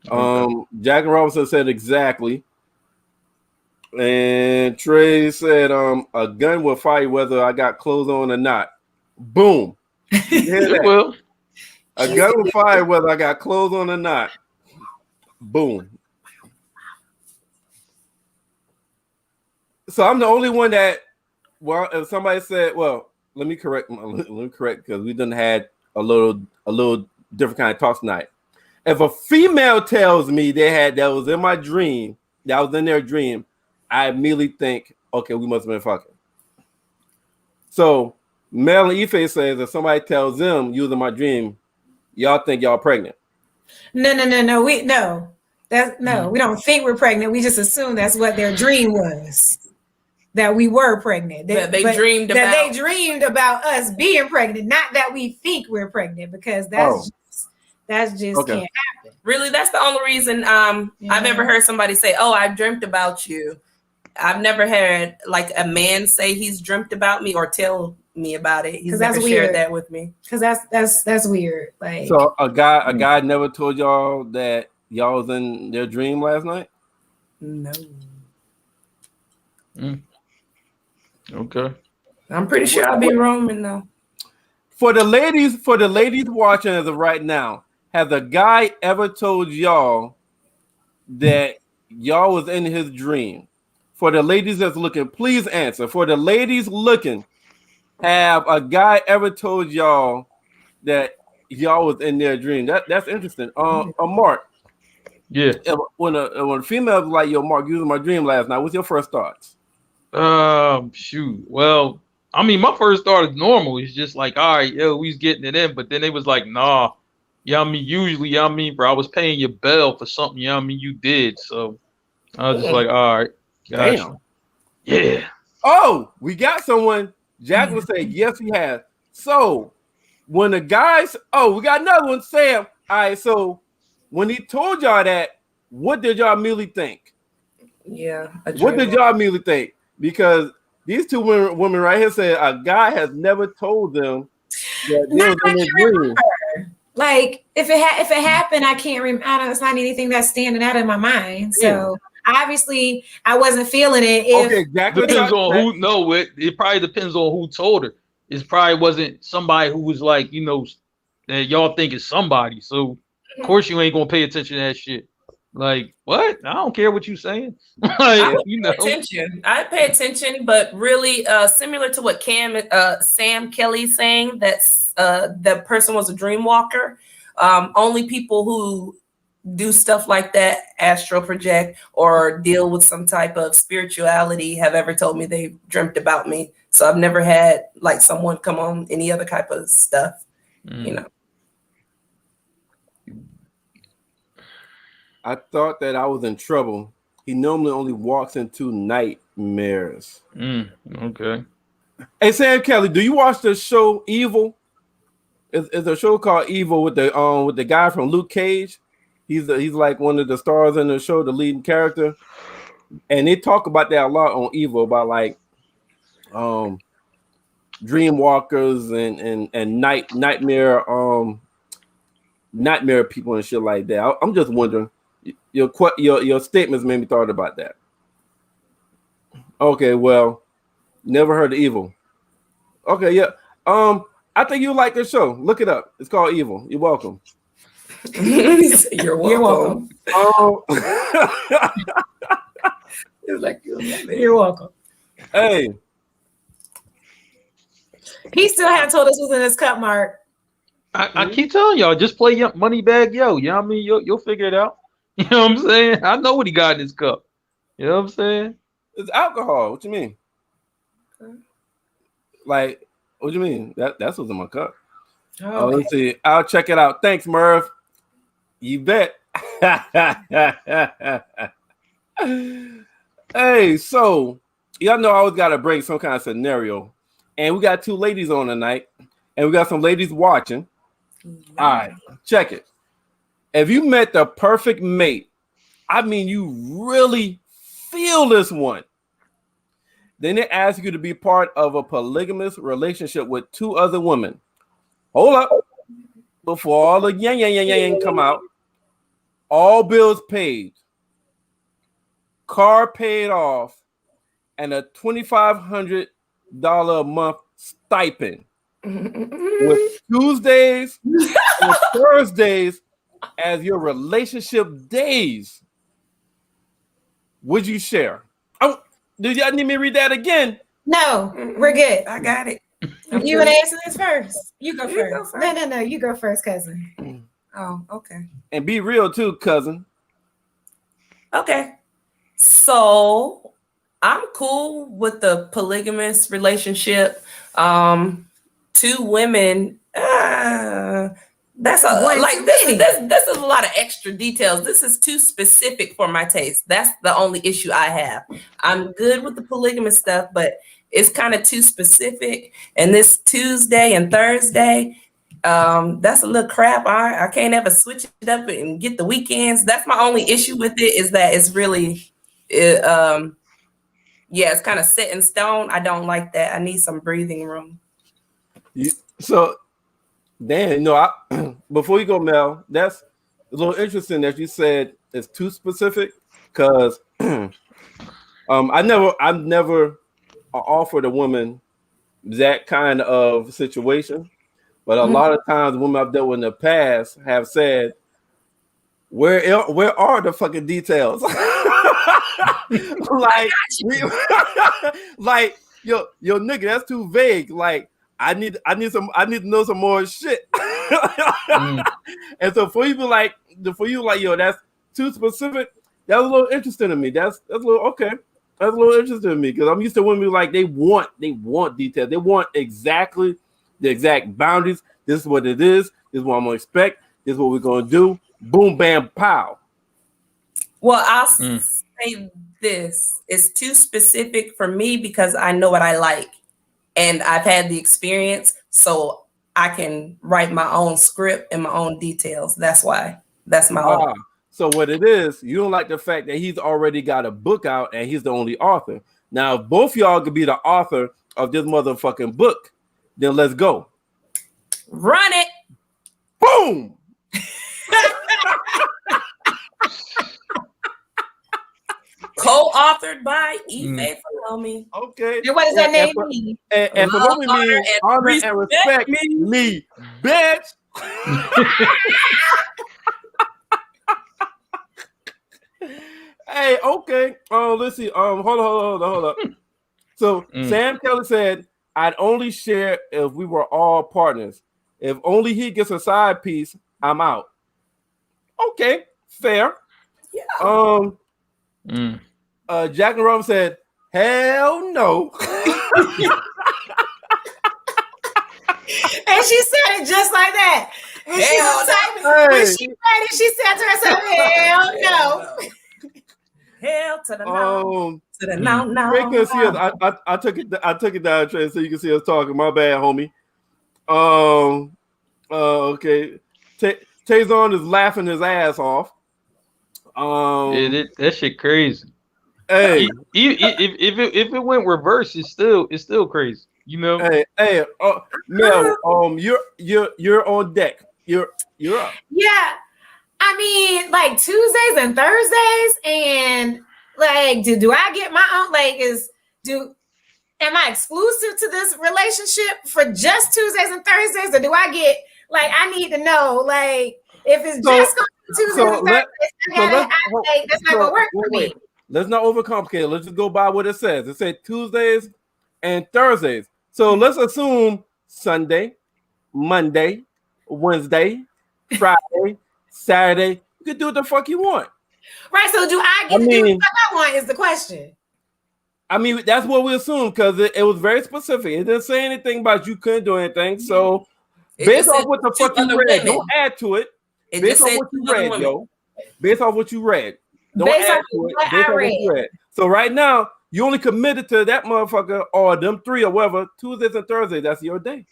[SPEAKER 1] Jack and Robinson said exactly. And Trey said a gun will fire whether I got clothes on or not. Boom. You hear that?
[SPEAKER 2] Well,
[SPEAKER 1] a gun will fire whether I got clothes on or not. Boom. So I'm the only one that, well, if somebody said, well, let me correct because we done had a little different kind of talk tonight. If a female tells me that was in my dream, that was in their dream, I immediately think, okay, we must have been fucking. So Mel and Ife says if somebody tells them you was in my dream, y'all think y'all pregnant.
[SPEAKER 3] No. We don't think we're pregnant. We just assume that's what their dream was. That we were pregnant.
[SPEAKER 4] They dreamed
[SPEAKER 3] about us being pregnant, not that we think we're pregnant, because that's just
[SPEAKER 1] okay.
[SPEAKER 3] Can't happen.
[SPEAKER 4] Really, that's the only reason I've ever heard somebody say, "Oh, I dreamt about you." I've never had like a man say he's dreamt about me or tell me about it. He's never shared that with me.
[SPEAKER 3] Because that's weird. Like,
[SPEAKER 1] so a guy never told y'all that y'all was in their dream last night?
[SPEAKER 4] No.
[SPEAKER 2] Okay.
[SPEAKER 4] I'm pretty sure I'll be roaming though.
[SPEAKER 1] For the ladies watching as of right now, has a guy ever told y'all that y'all was in his dream? For the ladies that's looking, please answer. For the ladies looking, have a guy ever told y'all that y'all was in their dream? That's interesting. Mark.
[SPEAKER 2] Yeah.
[SPEAKER 1] When a female was like, yo, Mark, you was in my dream last night, what's your first thoughts?
[SPEAKER 2] Shoot. Well, I mean, my first thought is normal. It's just like, all right, yo, we's getting it in. But then they was like, nah. Yeah, I mean, usually, yeah, I mean, bro, I was paying your bill for something, yeah, I mean, you did. So I was just like, all right. Gotcha.
[SPEAKER 1] Damn.
[SPEAKER 2] Yeah.
[SPEAKER 1] Oh, we got someone. Jack would say, yes, he has. So when the guys, we got another one, Sam. All right, so when he told y'all that, what did y'all immediately think?
[SPEAKER 4] Yeah.
[SPEAKER 1] What did y'all immediately think? Because these two women right here said a guy has never told them that they was in his dream.
[SPEAKER 3] Like if it happened, I can't remember. It's not anything that's standing out in my mind. So obviously I wasn't feeling it. If
[SPEAKER 1] okay, exactly.
[SPEAKER 2] Depends on who. No, it probably depends on who told her. It probably wasn't somebody who was like, you know, that y'all think is somebody. So of course you ain't gonna pay attention to that shit. Like what? I don't care what you saying. Like, you know,
[SPEAKER 4] I pay attention, but really, similar to what Sam Kelly's saying, that's that person was a dream walker. Only people who do stuff like that, astral project or deal with some type of spirituality, have ever told me they dreamt about me. So I've never had like someone come on any other type of stuff, you know.
[SPEAKER 1] I thought that I was in trouble. He normally only walks into nightmares.
[SPEAKER 2] Okay.
[SPEAKER 1] Hey, Sam Kelly, do you watch the show Evil? It's a show called Evil with the guy from Luke Cage. He's like one of the stars in the show, the leading character. And they talk about that a lot on Evil, about like dream walkers and nightmare people and shit like that. I'm just wondering. Your statements made me thought about that. Okay, well, never heard of Evil. Okay, yeah. I think you like this show. Look it up. It's called Evil. You're welcome.
[SPEAKER 4] You're welcome.
[SPEAKER 3] It's like you're welcome.
[SPEAKER 1] Hey.
[SPEAKER 3] He still hadn't told us what's in his cup, Mark.
[SPEAKER 2] I keep telling y'all, just play Moneybag Yo. You know what I mean? You'll figure it out. You know what I'm saying? I know what he got in his cup. You know what I'm saying?
[SPEAKER 1] It's alcohol. What you mean? Like, what do you mean? That's what's in my cup. Oh, let's see. I'll check it out. Thanks, Merv. You bet. Hey, so y'all know I always gotta bring some kind of scenario. And we got two ladies on tonight, and we got some ladies watching. All right, check it. If you met the perfect mate, I mean, you really feel this one. Then they ask you to be part of a polygamous relationship with two other women. Hold up. Before all the yang come out, all bills paid, car paid off, and a $2,500 a month stipend with Tuesdays and Thursdays as your relationship days. Would you share? Oh, did y'all need me to read that again?
[SPEAKER 3] No, we're good.
[SPEAKER 4] I got it.
[SPEAKER 3] You want to answer this first? You go first. No. You go first, cousin.
[SPEAKER 4] Oh, okay.
[SPEAKER 1] And be real too, cousin.
[SPEAKER 4] Okay. So I'm cool with the polygamous relationship. Two women. That's this is a lot of extra details. This is too specific for my taste. That's the only issue I have. I'm good with the polygamous stuff, but it's kind of too specific. And this Tuesday and Thursday, that's a little crap. I can't ever switch it up and get the weekends. That's my only issue with it, is that it's really, it's kind of set in stone. I don't like that. I need some breathing room.
[SPEAKER 1] So, Dan, before you go, Mel, that's a little interesting that you said it's too specific, because I've never offered a woman that kind of situation, but a lot of times women I've dealt with in the past have said, where are the fucking details? like yo nigga, that's too vague. Like I need to know some more shit. And so for you like, yo, that's too specific, that was a little interesting to me. That's a little okay. That's a little interesting to me, because I'm used to women like they want details. They want exactly the exact boundaries. This is what it is. This is what I'm gonna expect. This is what we're gonna do. Boom, bam, pow.
[SPEAKER 4] Well, I'll say this. It's too specific for me because I know what I like. And I've had the experience, so I can write my own script and my own details. That's why. That's my own.
[SPEAKER 1] So what it is, you don't like the fact that he's already got a book out and he's the only author. Now, if both y'all could be the author of this motherfucking book, then let's go.
[SPEAKER 4] Run it. co-authored by Ife Falomi.
[SPEAKER 1] Okay.
[SPEAKER 3] And what does that name mean?
[SPEAKER 1] And Falomi means honor and respect me, bitch. Hey, okay. Let's see. Hold up. So Sam Kelly said, "I'd only share if we were all partners. If only he gets a side piece, I'm out." Okay, fair.
[SPEAKER 4] Yeah.
[SPEAKER 1] Jack and Robin said, "Hell no."
[SPEAKER 3] And she said it just like that. And when she said it, she said to herself, "Hell no."
[SPEAKER 4] Hell to the no. To the no.
[SPEAKER 1] Ray can see us. I took it down, Trey, so you can see us talking. My bad, homie. Okay. Tazon is laughing his ass off.
[SPEAKER 2] That shit crazy.
[SPEAKER 1] Hey,
[SPEAKER 2] if it went reverse, it's still crazy. You know.
[SPEAKER 1] Hey, Mel, you're on deck. You're up.
[SPEAKER 3] Yeah. I mean, like Tuesdays and Thursdays, and like, do I get my own? Like, am I exclusive to this relationship for just Tuesdays and Thursdays, or do I get like? I need to know, like, if it's just going to Tuesdays and Thursdays, that's not gonna work for me.
[SPEAKER 1] Let's not overcomplicate it. Let's just go by what it says. It said Tuesdays and Thursdays. So let's assume Sunday, Monday, Wednesday, Friday, Saturday. You can do what the fuck you want.
[SPEAKER 3] Right. So do I get to do what the fuck I want is the question.
[SPEAKER 1] I mean, that's what we assume because it was very specific. It didn't say anything about you couldn't do anything. So based off what the fuck you read, don't add to it. Based off what you read, yo. Based off what you read. Don't add to it. Based off what you read. So right now, you only committed to that motherfucker or them three or whatever, Tuesdays and Thursdays. That's your day.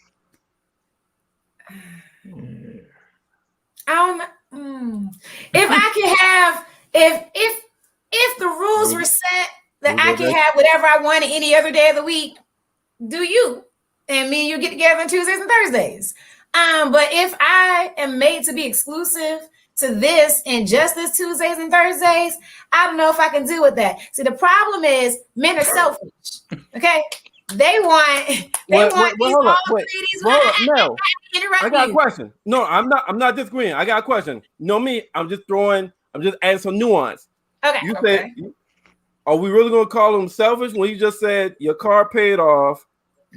[SPEAKER 3] If I could have, if the rules were set that I can have whatever I want any other day of the week, do you and me and you get together on Tuesdays and Thursdays. But if I am made to be exclusive to this and just this Tuesdays and Thursdays, I don't know if I can deal with that. See, the problem is men are selfish. Okay, they want these all ladies.
[SPEAKER 1] No, I got a question. No, I'm not disagreeing. I got a question. No, me, I'm just adding some nuance.
[SPEAKER 3] Okay.
[SPEAKER 1] You said, are we really gonna call them selfish when you just said your car paid off,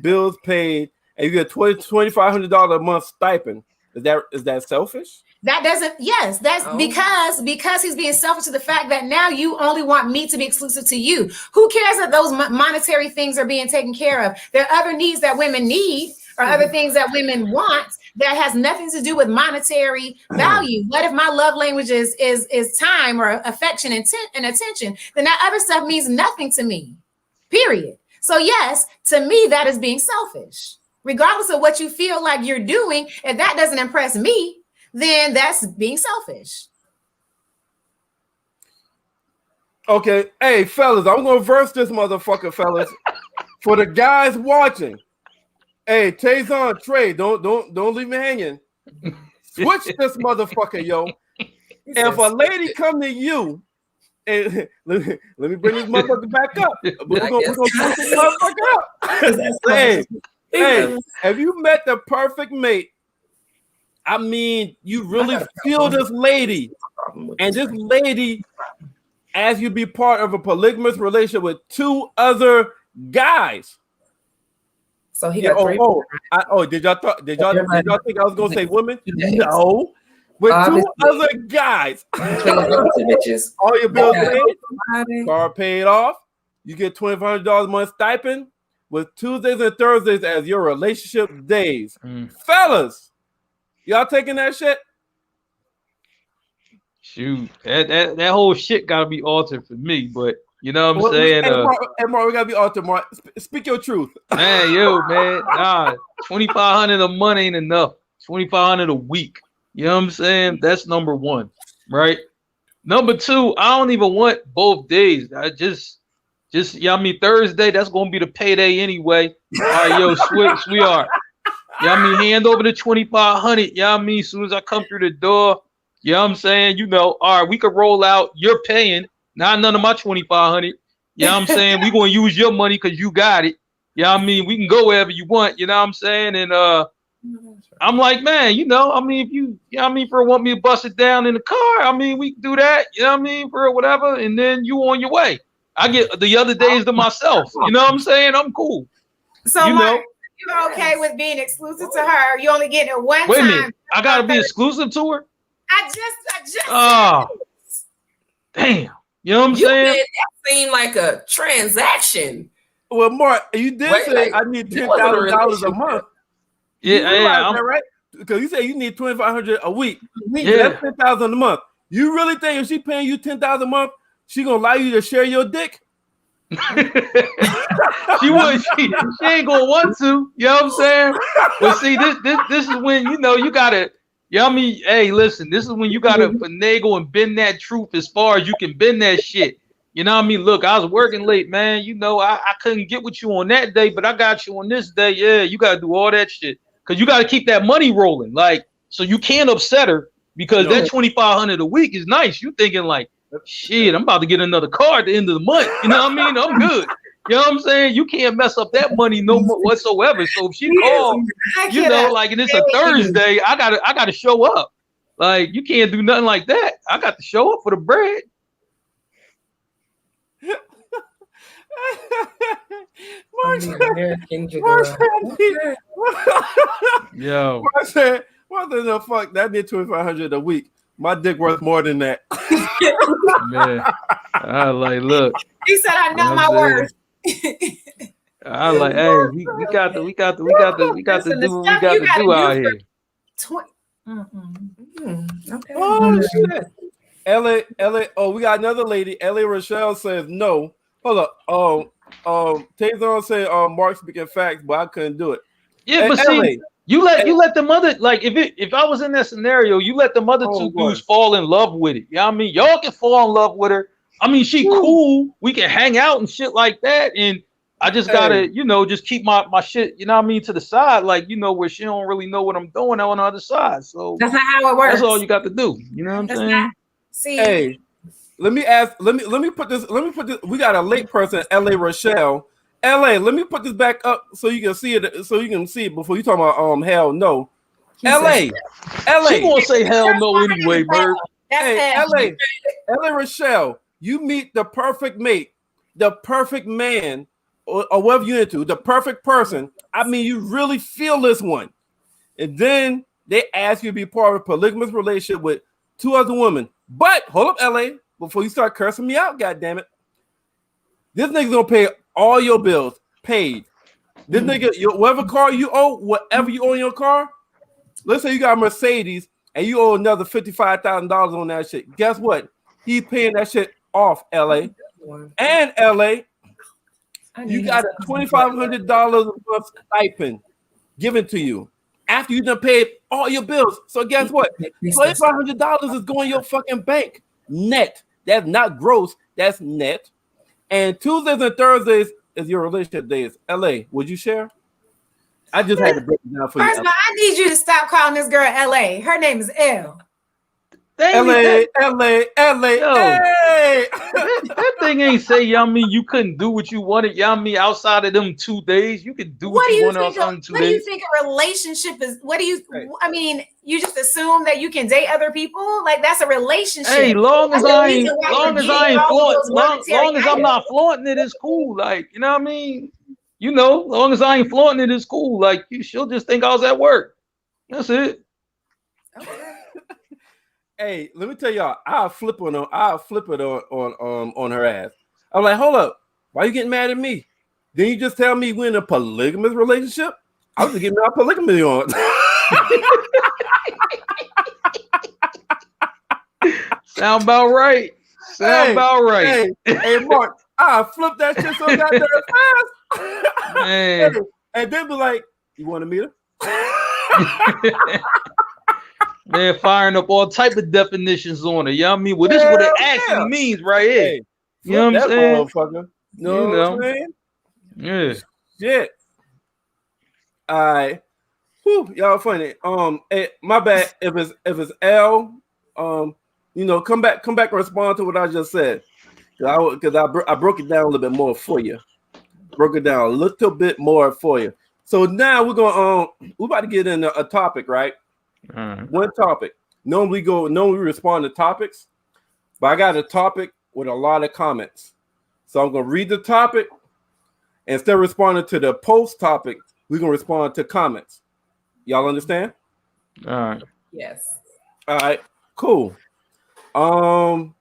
[SPEAKER 1] bills paid, and you get $2,500 a month stipend? Is that selfish?
[SPEAKER 3] That doesn't. Yes, that's because he's being selfish to the fact that now you only want me to be exclusive to you. Who cares that those monetary things are being taken care of? There are other needs that women need or other things that women want that has nothing to do with monetary value. What if my love language is time or affection and attention? Then that other stuff means nothing to me. Period. So yes, to me that is being selfish. Regardless of what you feel like you're doing, if that doesn't impress me, then that's being selfish.
[SPEAKER 1] Okay, hey fellas, I'm gonna verse this motherfucker, fellas. For the guys watching, hey Tazon, Trey, don't leave me hanging. Switch this motherfucker, yo. If a lady come to you, and let me bring this motherfucker back up. We're gonna switch this motherfucker up. Hey, have you met the perfect mate? I mean, you really feel this lady, and this lady asks you to be part of a polygamous relationship with two other guys.
[SPEAKER 4] So he got three.
[SPEAKER 1] Did y'all think I was gonna say women? No, with two other guys. All your bills paid, car paid off. You get $2,500 a month stipend with Tuesdays and Thursdays as your relationship days. Fellas, y'all taking that shit?
[SPEAKER 2] Shoot, that whole shit gotta be altered for me, but you know what I'm saying?
[SPEAKER 1] Mark, we gotta be altered, Mark. Speak your truth.
[SPEAKER 2] Man, nah, $2,500 a month ain't enough. $2,500 a week. You know what I'm saying? That's number one, right? Number two, I don't even want both days. I just Thursday, that's gonna be the payday anyway. All right, sweetheart. Hand over the $2,500. As soon as I come through the door, you know what I'm saying? All right, we could roll out. You're paying, not none of my $2,500. You know what I'm saying? We gonna use your money because you got it. You know what I mean? We can go wherever you want, you know what I'm saying? And I'm like, man, you know, I mean, if you know what I mean, for want me to bust it down in the car, I mean, we can do that, you know what I mean, for whatever, and then you on your way. I get the other days to myself, you know what I'm saying? I'm cool.
[SPEAKER 3] So you know, you're okay with being exclusive to her? You only get it one
[SPEAKER 2] Wait
[SPEAKER 3] time.
[SPEAKER 2] a minute, I gotta be exclusive to her?
[SPEAKER 3] I just
[SPEAKER 2] oh damn. You know what I'm saying?
[SPEAKER 4] That seemed like a transaction.
[SPEAKER 1] Well, Mark, you did say I need $10,000 a month.
[SPEAKER 2] Yeah,
[SPEAKER 1] that, right? Because you say you need $2,500 a week.
[SPEAKER 2] Yeah.
[SPEAKER 1] That's $10,000 a month. You really think if she paying you $10,000 a month, she gonna allow you to share your dick?
[SPEAKER 2] She would. She ain't gonna want to. You know what I'm saying? But see, this is when you know you gotta. You know what I mean? Hey, listen, this is when you gotta finagle and bend that truth as far as you can bend that shit. You know what I mean? Look, I was working late, man. You know, I couldn't get with you on that day, but I got you on this day. Yeah, you gotta do all that shit because you gotta keep that money rolling. Like, so you can't upset her because that $2,500 a week is nice. You thinking like, shit, I'm about to get another car at the end of the month. You know what I mean? I'm good. You know what I'm saying? You can't mess up that money no more whatsoever. So if she called, you know, like, and it's a Thursday, I gotta show up. Like, you can't do nothing like that. I got to show up for the bread. Yo.
[SPEAKER 1] What the fuck? That did $2,500 a week. My dick worth more than that.
[SPEAKER 2] Man, I like, look.
[SPEAKER 3] He said, "I know my worth."
[SPEAKER 2] I like, hey, we got to do what we got to do out here.
[SPEAKER 3] Okay.
[SPEAKER 1] Oh shit. LA. Oh, we got another lady. LA Rochelle says no. Hold up. Tazon said Mark speaking facts, but I couldn't do it.
[SPEAKER 2] Yeah, but see, you let the mother, like, if I was in that scenario, you let the mother two dudes fall in love with it. You know what I mean? Y'all can fall in love with her. I mean, she cool. We can hang out and shit like that. And I just gotta, you know, just keep my shit, you know what I mean, to the side, like, you know, where she don't really know what I'm doing on the other side. So
[SPEAKER 3] that's not how it works.
[SPEAKER 2] That's all you got to do. You know what I'm saying?
[SPEAKER 3] See,
[SPEAKER 1] hey, let me put this. We got a late person, LA Rochelle. LA, let me put this back up so you can see it. Before you talk about hell no. LA.
[SPEAKER 2] She gonna say hell no anyway, Bird.
[SPEAKER 1] Hey, LA Rochelle, you meet the perfect mate, the perfect man, or whatever you're into, the perfect person. I mean, you really feel this one. And then they ask you to be part of a polygamous relationship with two other women. But hold up, LA, before you start cursing me out, goddammit. This nigga's gonna pay all your bills, paid. This nigga, whatever car you owe, whatever you owe in your car, let's say you got a Mercedes and you owe another $55,000 on that shit. Guess what? He's paying that shit off, LA. And LA, you got a $2,500 a month stipend given to you after you done paid all your bills. So guess what? $2,500 is going your fucking bank net. That's not gross. That's net. And Tuesdays and Thursdays is your relationship days. LA, would you share? I just had to break it down for you.
[SPEAKER 3] First of all, I need you to stop calling this girl LA. Her name is L.
[SPEAKER 1] LA.
[SPEAKER 2] Yo,
[SPEAKER 1] Hey.
[SPEAKER 2] that thing ain't say, you know what I mean, you couldn't do what you wanted, you know what I mean, outside of them 2 days. You could do what you want outside of 2 days.
[SPEAKER 3] What do you think a relationship is? I mean, you just assume that you can date other people? Like, that's a relationship.
[SPEAKER 2] Hey, long as I'm not flaunting it, it's cool. Like, you know what I mean? You know, long as I ain't flaunting it, it's cool. Like, she'll just think I was at work. That's it.
[SPEAKER 3] Okay.
[SPEAKER 1] Hey, let me tell y'all, I'll flip it on her ass. I'm like, hold up, why you getting mad at me? Then you just tell me we're in a polygamous relationship? I was just getting my polygamy on.
[SPEAKER 2] Sound about right. Hey,
[SPEAKER 1] Mark, I'll flip that shit so goddamn fast.
[SPEAKER 2] Man.
[SPEAKER 1] And then be like, you want to meet her?
[SPEAKER 2] Man, firing up all type of definitions on it. You know what I mean? Well, this is what it actually means right here.
[SPEAKER 1] Hey,
[SPEAKER 2] you know what I'm saying?
[SPEAKER 1] Motherfucker. You know what I'm saying?
[SPEAKER 2] Yeah.
[SPEAKER 1] Shit. All right. Whew, y'all funny. Hey, my bad. If it's L, you know, come back and respond to what I just said. Because I broke it down a little bit more for you. Broke it down a little bit more for you. So now we're about to get into a topic, right? One topic. Normally we respond to topics, but I got a topic with a lot of comments. So I'm gonna read the topic. Instead of responding to the post topic, we're gonna respond to comments. Y'all understand?
[SPEAKER 2] All right.
[SPEAKER 4] Yes.
[SPEAKER 1] All right, cool. All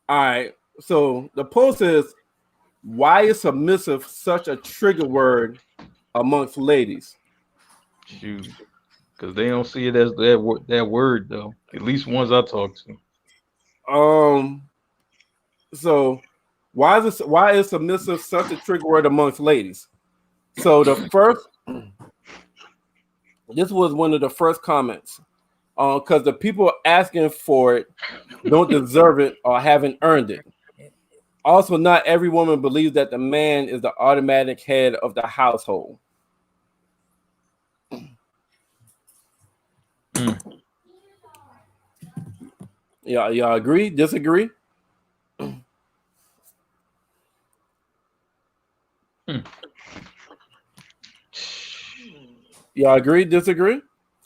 [SPEAKER 1] right. So the post is, why is submissive such a trigger word amongst ladies?
[SPEAKER 2] Shoot, because they don't see it as that word though. At least ones I talk to.
[SPEAKER 1] So why is submissive such a trigger word amongst ladies? So the first, this was one of the first comments. Because the people asking for it don't deserve it or haven't earned it. Also, not every woman believes that the man is the automatic head of the household. Y'all agree? Disagree? Y'all agree? Disagree?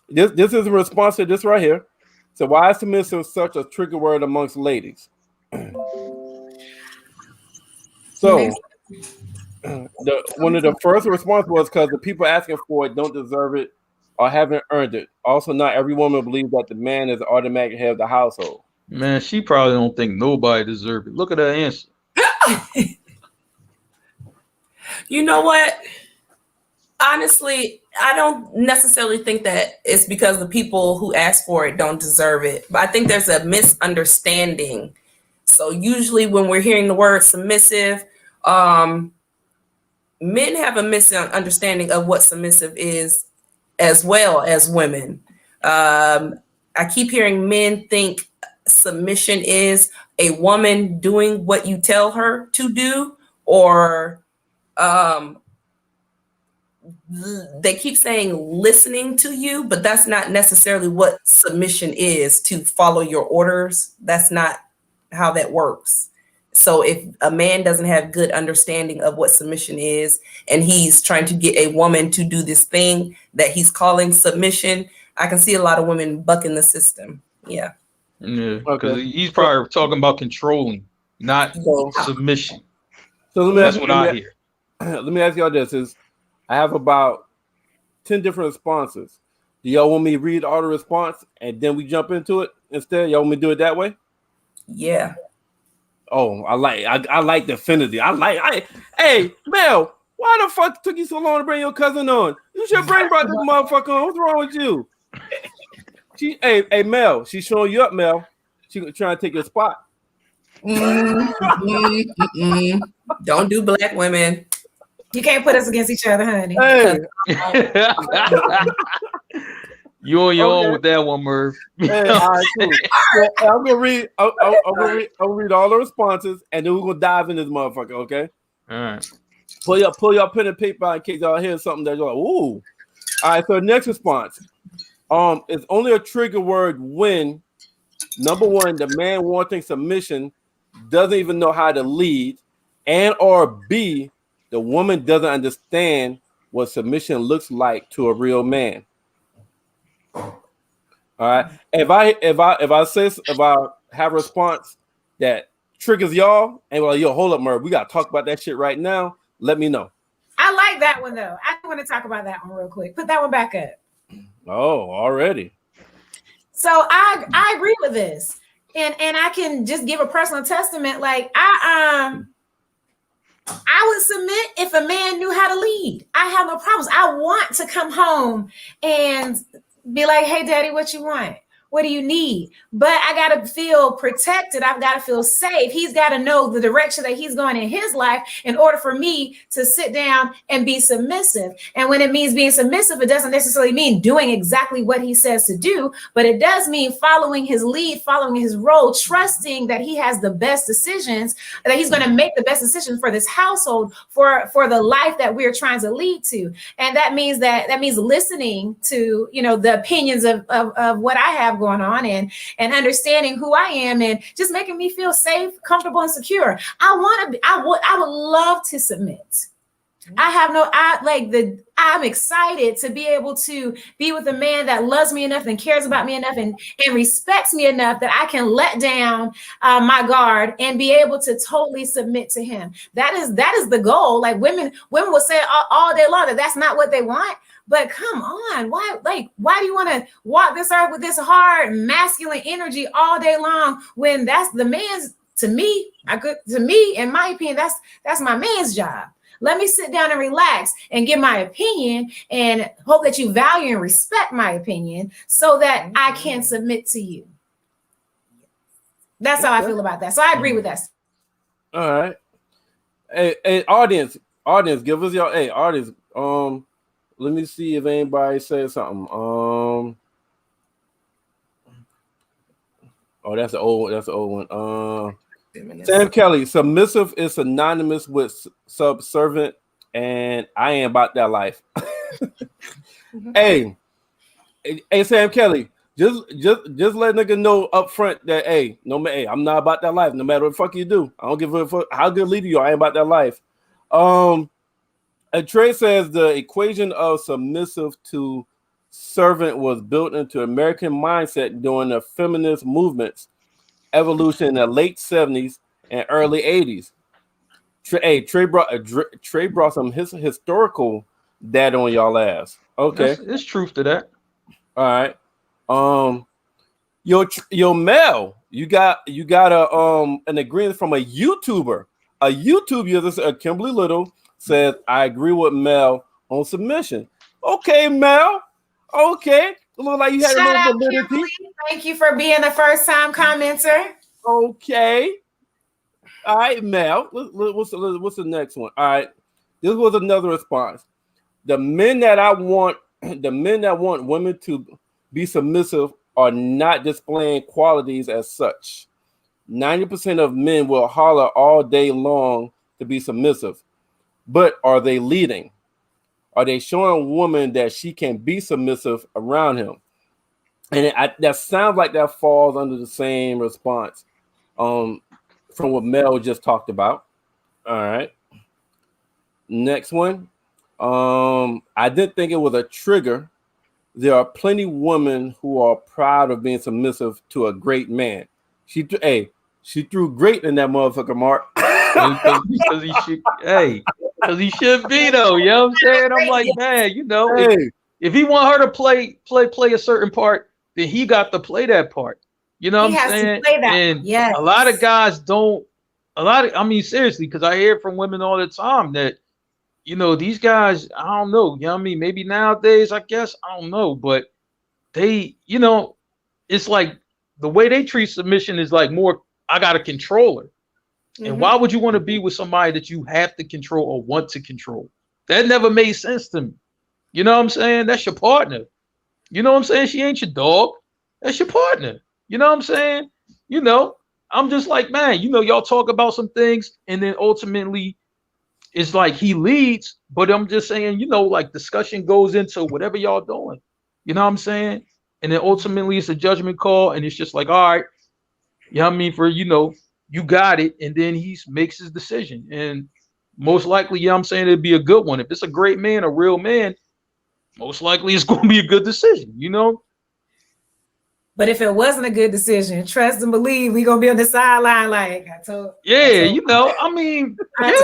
[SPEAKER 1] This is a response to this right here. So why is submissive such a trigger word amongst ladies? So one of the first response was because the people asking for it don't deserve it or haven't earned it. Also, not every woman believes that the man is the automatic head of the household.
[SPEAKER 2] Man, she probably don't think nobody deserves it. Look at her answer.
[SPEAKER 4] You know what? Honestly, I don't necessarily think that it's because the people who ask for it don't deserve it. But I think there's a misunderstanding. So usually when we're hearing the word submissive, men have a misunderstanding of what submissive is as well as women. I keep hearing men think submission is a woman doing what you tell her to do, or they keep saying listening to you, but that's not necessarily what submission is, to follow your orders. That's not how that works. So if a man doesn't have good understanding of what submission is, and he's trying to get a woman to do this thing that he's calling submission, I can see a lot of women bucking the system. Yeah.
[SPEAKER 2] Yeah, because he's probably talking about controlling, not submission.
[SPEAKER 1] So
[SPEAKER 2] that's what I hear.
[SPEAKER 1] Let me ask y'all this: I have about 10 different responses. Do y'all want me to read all the response and then we jump into it instead? Y'all want me to do it that way?
[SPEAKER 4] Yeah.
[SPEAKER 1] Oh, I like Definity. Hey, Mel, why the fuck took you so long to bring your cousin on? You should brought this motherfucker on. What's wrong with you? Hey, Mel, she's showing you up, Mel. She trying to take your spot.
[SPEAKER 4] Don't do black women.
[SPEAKER 3] You can't put us against each other, honey.
[SPEAKER 1] Hey.
[SPEAKER 2] You on your own with that one, Merv.
[SPEAKER 1] Hey, all right, cool. So I'm gonna read. I'll read all the responses, and then we're gonna dive in this motherfucker. Okay.
[SPEAKER 2] All right.
[SPEAKER 1] Pull your pen and paper in case y'all hear something that you're like, ooh. All right. So next response. It's only a trigger word when, number one, the man wanting submission doesn't even know how to lead, and or B, the woman doesn't understand what submission looks like to a real man. All right. If I have a response that triggers y'all and we're like, yo, hold up, Merv, we gotta talk about that shit right now. Let me know.
[SPEAKER 3] I like that one though. I want to talk about that one real quick. Put that one back up.
[SPEAKER 1] Oh, already.
[SPEAKER 3] So I agree with this, and I can just give a personal testament. Like I would submit if a man knew how to lead. I have no problems. I want to come home and be like, hey, daddy, what you want? What do you need? But I got to feel protected. I've got to feel safe. He's got to know the direction that he's going in his life in order for me to sit down and be submissive. And when it means being submissive, it doesn't necessarily mean doing exactly what he says to do, but it does mean following his lead, following his role, trusting that he has the best decisions, that he's going to make the best decisions for this household, for the life that we're trying to lead to. And that means listening to, the opinions of what I have going on, and understanding who I am, and just making me feel safe, comfortable, and secure. I would love to submit. I'm excited to be able to be with a man that loves me enough and cares about me enough and respects me enough that I can let down my guard and be able to totally submit to him. That is the goal. Like women will say all day long that that's not what they want. But come on, why do you want to walk this earth with this hard masculine energy all day long when that's the man's? To me, in my opinion, that's my man's job. Let me sit down and relax and give my opinion and hope that you value and respect my opinion so that I can submit to you. That's how I feel about that. So I agree with that.
[SPEAKER 1] All right. Hey, audience, give us your audience. Let me see if anybody says something. Oh, that's the old one. Sam Kelly, submissive is synonymous with subservient, and I ain't about that life. Hey, Sam Kelly, just let nigga know up front that I'm not about that life. No matter what the fuck you do, I don't give a fuck how good leader you are. I ain't about that life. Trey says the equation of submissive to servant was built into American mindset during the feminist movements evolution in the late 70s and early 80s. Trey brought some historical data on y'all ass. Okay,
[SPEAKER 2] there's truth to that.
[SPEAKER 1] All right. Yo, Mel, you got an agreement from a YouTuber. A YouTube user, Kimberly Little, says I agree with Mel on submission. Okay, Mel. Okay. Look like you had
[SPEAKER 3] Shout
[SPEAKER 1] a
[SPEAKER 3] out,
[SPEAKER 1] little
[SPEAKER 3] Kimberly. Thank you for being the first time commenter.
[SPEAKER 1] Okay. All right, Mel. What's the next one? All right. This was another response. The men that want women to be submissive are not displaying qualities as such. 90% of men will holler all day long to be submissive. But are they leading? Are they showing a woman that she can be submissive around him? And that sounds like that falls under the same response from what Mel just talked about. All right. Next one. I didn't think it was a trigger. There are plenty of women who are proud of being submissive to a great man. She threw great in that motherfucker, Mark.
[SPEAKER 2] Because he should be though. You know what I'm saying? I'm like, man, if he want her to play a certain part, then he got to play that part. You know what I'm saying? And a lot of guys don't. Seriously, because I hear from women all the time that, these guys, I don't know. You know what I mean? Maybe nowadays, I guess, I don't know, but they, it's like the way they treat submission is like more, I got to control her. Mm-hmm. And why would you want to be with somebody that you have to control or want to control? That never made sense to me. You know what I'm saying? That's your partner. You know what I'm saying? She ain't your dog. That's your partner. You know what I'm saying? I'm just like, man, y'all talk about some things and then ultimately it's like he leads, but I'm just saying, like discussion goes into whatever y'all doing. You know what I'm saying? And then ultimately it's a judgment call and it's just like, all right, you know what I mean? For, you got it. And then he makes his decision. And most likely, you know what I'm saying, it'd be a good one. If it's a great man, a real man, most likely it's going to be a good decision,
[SPEAKER 3] But if it wasn't a good decision, trust and believe we're going to be on the sideline like I told.
[SPEAKER 2] Yeah,
[SPEAKER 3] I tried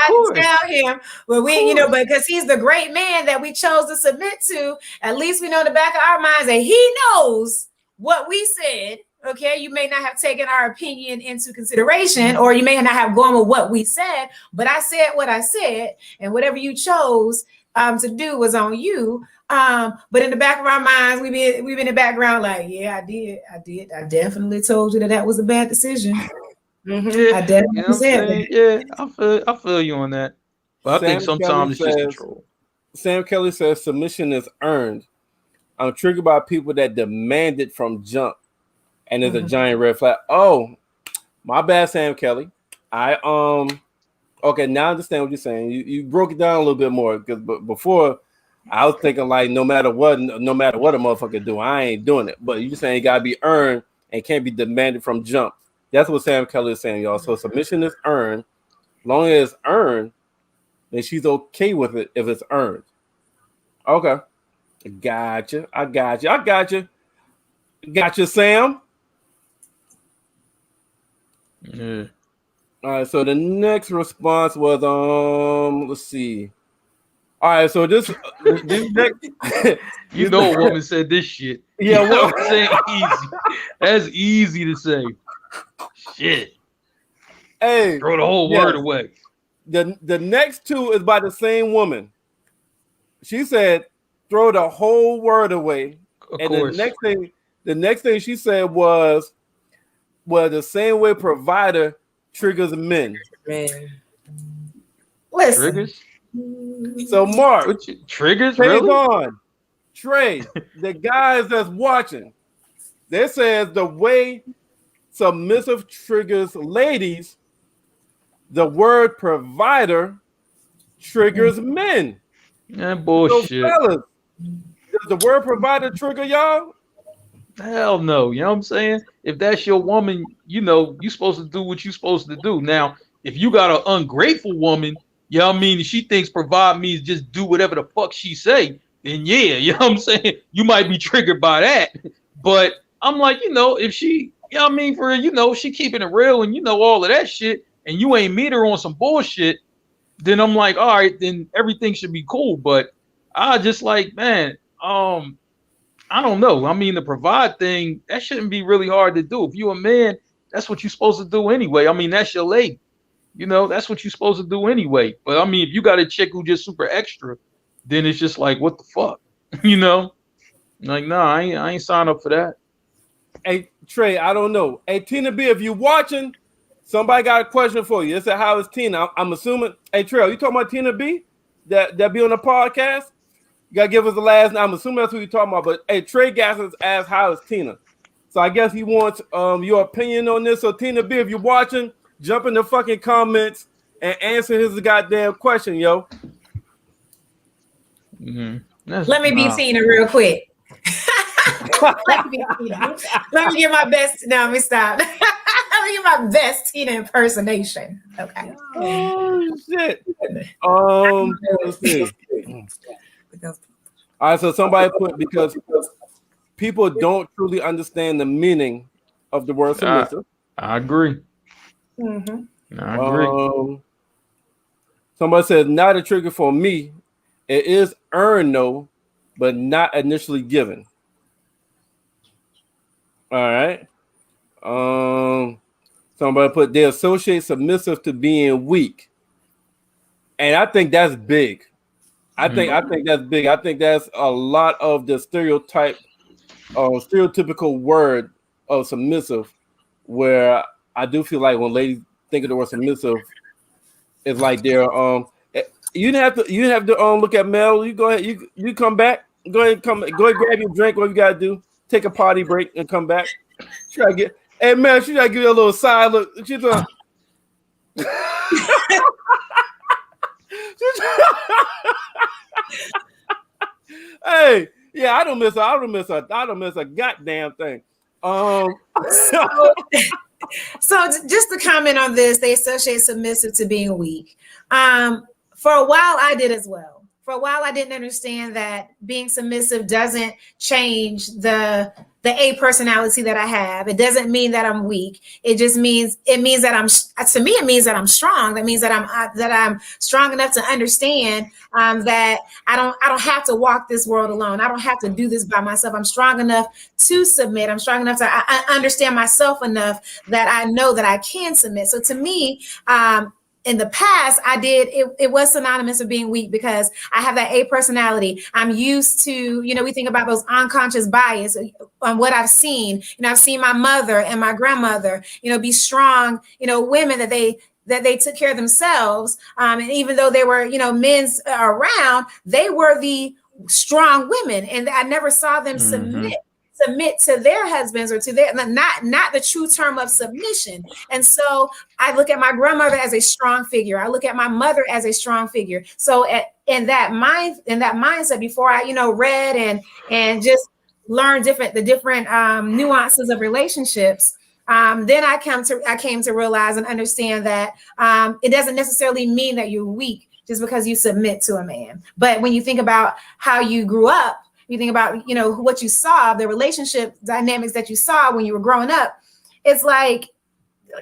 [SPEAKER 3] to tell him, but but because he's the great man that we chose to submit to, at least we know in the back of our minds that he knows what we said. Okay, you may not have taken our opinion into consideration, or you may not have gone with what we said, but I said what I said, and whatever you chose to do was on you. But in the back of our minds, we've been in the background like, yeah, I did. I definitely told you that was a bad decision. Mm-hmm. I definitely said that.
[SPEAKER 2] Yeah, I feel you on that. But I think sometimes it's just control.
[SPEAKER 1] Sam Kelly says submission is earned. I'm triggered by people that demand it from jump. And there's a giant red flag. Oh, my bad, Sam Kelly. Okay, now I understand what you're saying. You broke it down a little bit more because before I was thinking like no matter what a motherfucker do, I ain't doing it. But you saying it gotta be earned and can't be demanded from jump. That's what Sam Keller is saying, y'all. So submission is earned. Long as it's earned, then she's okay with it if it's earned. Okay. I got you, Sam.
[SPEAKER 2] Yeah.
[SPEAKER 1] All right, so the next response was let's see. All right, so this next,
[SPEAKER 2] you know, a woman said this shit.
[SPEAKER 1] Yeah,
[SPEAKER 2] you know what I'm saying? Easy. That's easy to say. Shit.
[SPEAKER 1] Hey,
[SPEAKER 2] throw the whole word away.
[SPEAKER 1] The next two is by the same woman. She said, "Throw the whole word away."
[SPEAKER 2] Of
[SPEAKER 1] and
[SPEAKER 2] course.
[SPEAKER 1] the next thing she said was, "Well, the same way provider triggers men."
[SPEAKER 3] Listen.
[SPEAKER 2] Triggers.
[SPEAKER 1] So Mark,
[SPEAKER 2] triggers.
[SPEAKER 1] Trey's
[SPEAKER 2] really?
[SPEAKER 1] on. Trey, the guys that's watching, they says the way submissive triggers ladies, the word provider triggers men.
[SPEAKER 2] Yeah, bullshit.
[SPEAKER 1] So fellas, does the word provider trigger y'all?
[SPEAKER 2] Hell no. You know what I'm saying? If that's your woman, you know, you're supposed to do what you're supposed to do. Now, if you got an ungrateful woman, you know what I mean, she thinks provide means just do whatever the fuck she say, then yeah, you know what I'm saying? You might be triggered by that. But I'm like, you know, if she, you know what I mean, for, you know, she keeping it real and you know all of that shit, and you ain't meet her on some bullshit, then I'm like, all right, then everything should be cool. But I just like, man, I don't know. I mean, the provide thing, that shouldn't be really hard to do. If you're a man, that's what you're supposed to do anyway. I mean, that's your lady. You know, that's what you're supposed to do anyway. But I mean, if you got a chick who just super extra, then it's just like, what the fuck? You know? Like, nah, I ain't signed up for that.
[SPEAKER 1] Hey, Trey, I don't know. Hey, Tina B, if you watching, somebody got a question for you. It said, how is Tina? I'm assuming. Hey, Trey, you talking about Tina B? That be on the podcast? You gotta give us the last name. I'm assuming that's who you're talking about. But hey, Trey Gaskins asked, how is Tina? So I guess he wants your opinion on this. So Tina B, if you're watching, jump in the fucking comments and answer his goddamn question, yo.
[SPEAKER 2] Mm-hmm.
[SPEAKER 3] Let me be Tina real quick. Let me get my best. No, let me stop. Let me get my best Tina impersonation. Okay.
[SPEAKER 1] Oh shit. Let's see. All right, so somebody put, because people don't truly understand the meaning of the word submissive.
[SPEAKER 2] I agree.
[SPEAKER 3] Mm-hmm.
[SPEAKER 2] I agree.
[SPEAKER 1] Somebody said, not a trigger for me. It is earned, no, but not initially given. All right. Somebody put, they associate submissive to being weak, and I think that's big. I think that's big. I think that's a lot of the stereotypical word of submissive, where I do feel like when ladies think of the word submissive, it's like they're you didn't have to look at Mel. You go ahead, you come back. Go ahead, grab your drink. What you gotta do? Take a potty break and come back. She gotta get, hey man, she gotta give you a little side look. She's a hey, yeah, I don't miss a goddamn thing.
[SPEAKER 3] So just to comment on this, they associate submissive to being weak. For a while, I did as well. For a while, I didn't understand that being submissive doesn't change the A personality that I have. It doesn't mean that I'm weak. It means that it means that I'm strong. That means that I'm strong enough to understand that I don't have to walk this world alone. I don't have to do this by myself. I'm strong enough to submit. I'm strong enough to I understand myself enough that I know that I can submit. So to me, in the past, it was synonymous with being weak because I have that A personality. I'm used to, we think about those unconscious bias on what I've seen. I've seen my mother and my grandmother, be strong, women that they took care of themselves. And even though they were, men's around, they were the strong women, and I never saw them submit. submit to their husbands or to their not the true term of submission. And so I look at my grandmother as a strong figure. I look at my mother as a strong figure. So in that mindset, before I read and just learn the different nuances of relationships, then I came to realize and understand that it doesn't necessarily mean that you're weak just because you submit to a man. But when you think about how you grew up, you think about what you saw, the relationship dynamics that you saw when you were growing up. It's like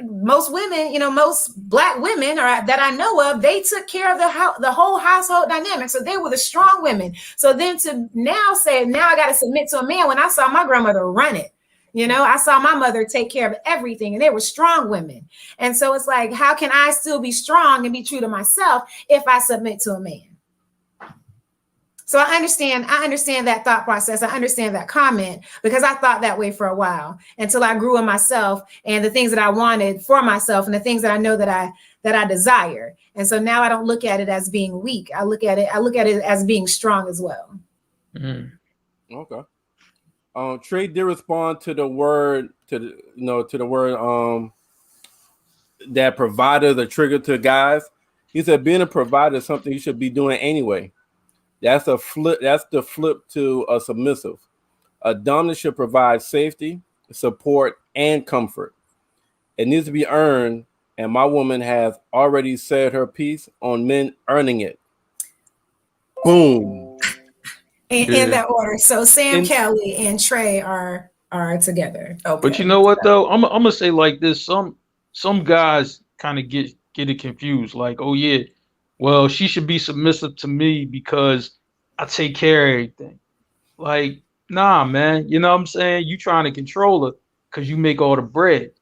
[SPEAKER 3] most women, most Black women that I know of, they took care of the whole household dynamic. So they were the strong women. So then to now say, now I got to submit to a man, when I saw my grandmother run it, I saw my mother take care of everything, and they were strong women. And so it's like, how can I still be strong and be true to myself if I submit to a man? So I understand that thought process. I understand that comment, because I thought that way for a while until I grew in myself and the things that I wanted for myself and the things that I know that I desire. And so now I don't look at it as being weak. I look at it as being strong as well.
[SPEAKER 2] Mm-hmm.
[SPEAKER 1] Okay. Trey did respond to the word that provider, the trigger to guys. He said being a provider is something you should be doing anyway. That's the flip to a submissive. A dominant should provide safety, support, and comfort. It needs to be earned, and my woman has already said her piece on men earning it. Boom.
[SPEAKER 3] In that order. So Sam Kelly and Trey are together.
[SPEAKER 2] Okay. But you know what though? I'm gonna say like this. Some guys kind of get it confused. Like, oh yeah, well, she should be submissive to me because I take care of everything. Like, nah, man. You know what I'm saying? You trying to control her because you make all the bread.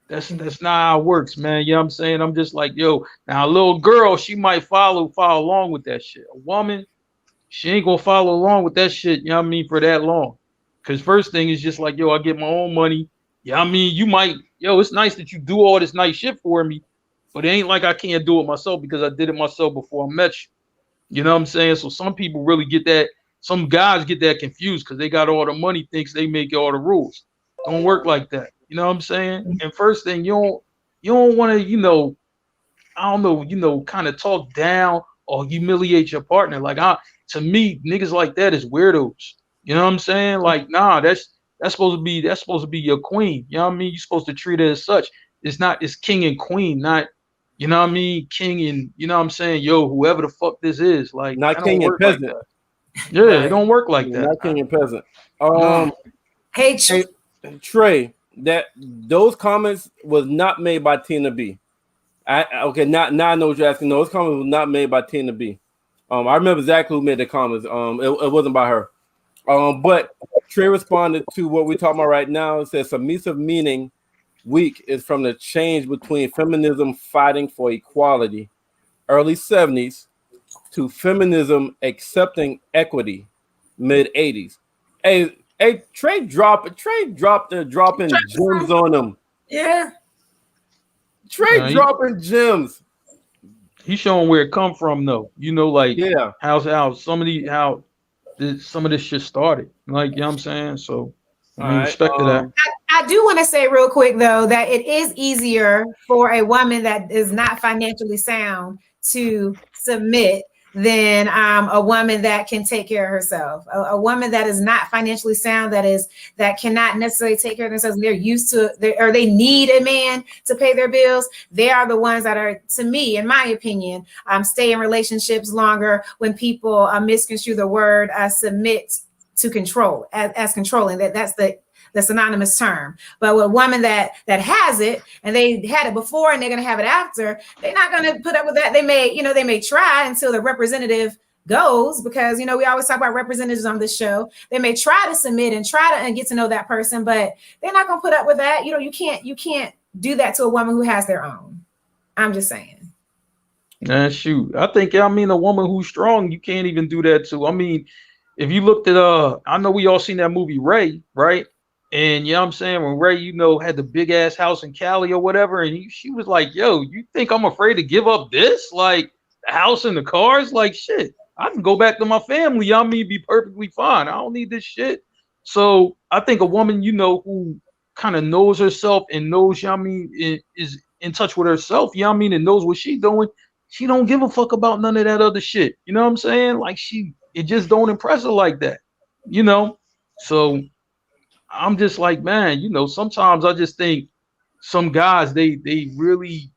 [SPEAKER 2] That's not how it works, man. You know what I'm saying? I'm just like, yo, now a little girl, she might follow along with that shit. A woman, she ain't gonna follow along with that shit, you know what I mean, for that long. Because first thing is just like, yo, I get my own money. Yeah, I mean, you might, it's nice that you do all this nice shit for me, but it ain't like I can't do it myself because I did it myself before I met you. You know what I'm saying? So some people really get that. Some guys get that confused because they got all the money, thinks they make all the rules. Don't work like that. You know what I'm saying? And first thing, you don't want to, I don't know, kind of talk down or humiliate your partner. Like, to me, niggas like that is weirdos. You know what I'm saying? Like, nah, that's supposed to be your queen. You know what I mean? You're supposed to treat her as such. It's king and queen, not, you know what I mean, king and, you know what I'm saying, yo, whoever the fuck this is. Like,
[SPEAKER 1] not king and peasant.
[SPEAKER 2] Like yeah, right. It don't work like that.
[SPEAKER 1] Not king and peasant.
[SPEAKER 3] Hey,
[SPEAKER 1] Trey, those comments was not made by Tina B. Now I know what you're asking. Those comments were not made by Tina B. I remember exactly who made the comments. It wasn't by her. But Trey responded to what we're talking about right now. It says submissive meaning weak is from the change between feminism fighting for equality, early 70s, to feminism accepting equity, mid 80s. Hey, Trey dropping gems on them.
[SPEAKER 3] Yeah.
[SPEAKER 1] Trey dropping gems.
[SPEAKER 2] He's showing where it come from, though. Like how some of this shit started. Like, you know what I'm saying? So respect to that.
[SPEAKER 3] I do want to say real quick though that it is easier for a woman that is not financially sound to submit than a woman that can take care of herself. A woman that is not financially sound, that cannot necessarily take care of themselves, and they're used to or they need a man to pay their bills. They are the ones that are, to me, in my opinion, stay in relationships longer when people misconstrue the word submit to control as controlling. That's the synonymous term. But with a woman that has it and they had it before and they're going to have it after, they're not going to put up with that. They may try until the representative goes, because we always talk about representatives on this show. They may try to submit and try to get to know that person, but they're not going to put up with that. You can't do that to a woman who has their own. I'm just saying.
[SPEAKER 2] Shoot, I think a woman who's strong, you can't even do that to. I mean, if you looked at I know we all seen that movie Ray, right? And you know what I'm saying, when Ray, had the big ass house in Cali or whatever, and she was like, yo, you think I'm afraid to give up this? Like the house and the cars? Like shit, I can go back to my family, be perfectly fine. I don't need this shit. So I think a woman, who kind of knows herself and knows, is in touch with herself, and knows what she's doing, she don't give a fuck about none of that other shit. You know what I'm saying? Like it just don't impress her like that, So I'm just like, man, sometimes I just think some guys, they really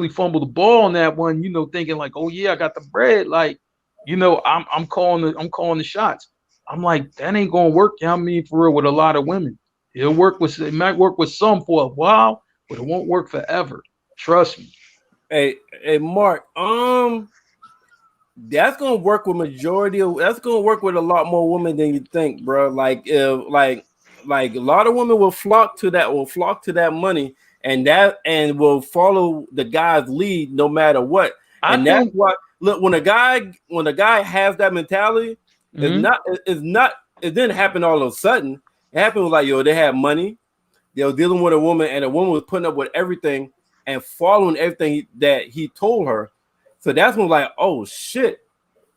[SPEAKER 2] fumble the ball on that one, thinking like, oh yeah, I got the bread. Like, I'm calling the shots. I'm like, that ain't gonna work, for real, with a lot of women. It might work with some for a while, but it won't work forever. Trust me.
[SPEAKER 1] Hey, Mark, that's gonna work with that's gonna work with a lot more women than you think, bro. Like if like a lot of women will flock to that money and will follow the guy's lead no matter what. That's what, look, when a guy has that mentality, it didn't happen all of a sudden. It happened like, they had money, they were dealing with a woman, and the woman was putting up with everything and following everything that he told her. So that's when like, oh shit,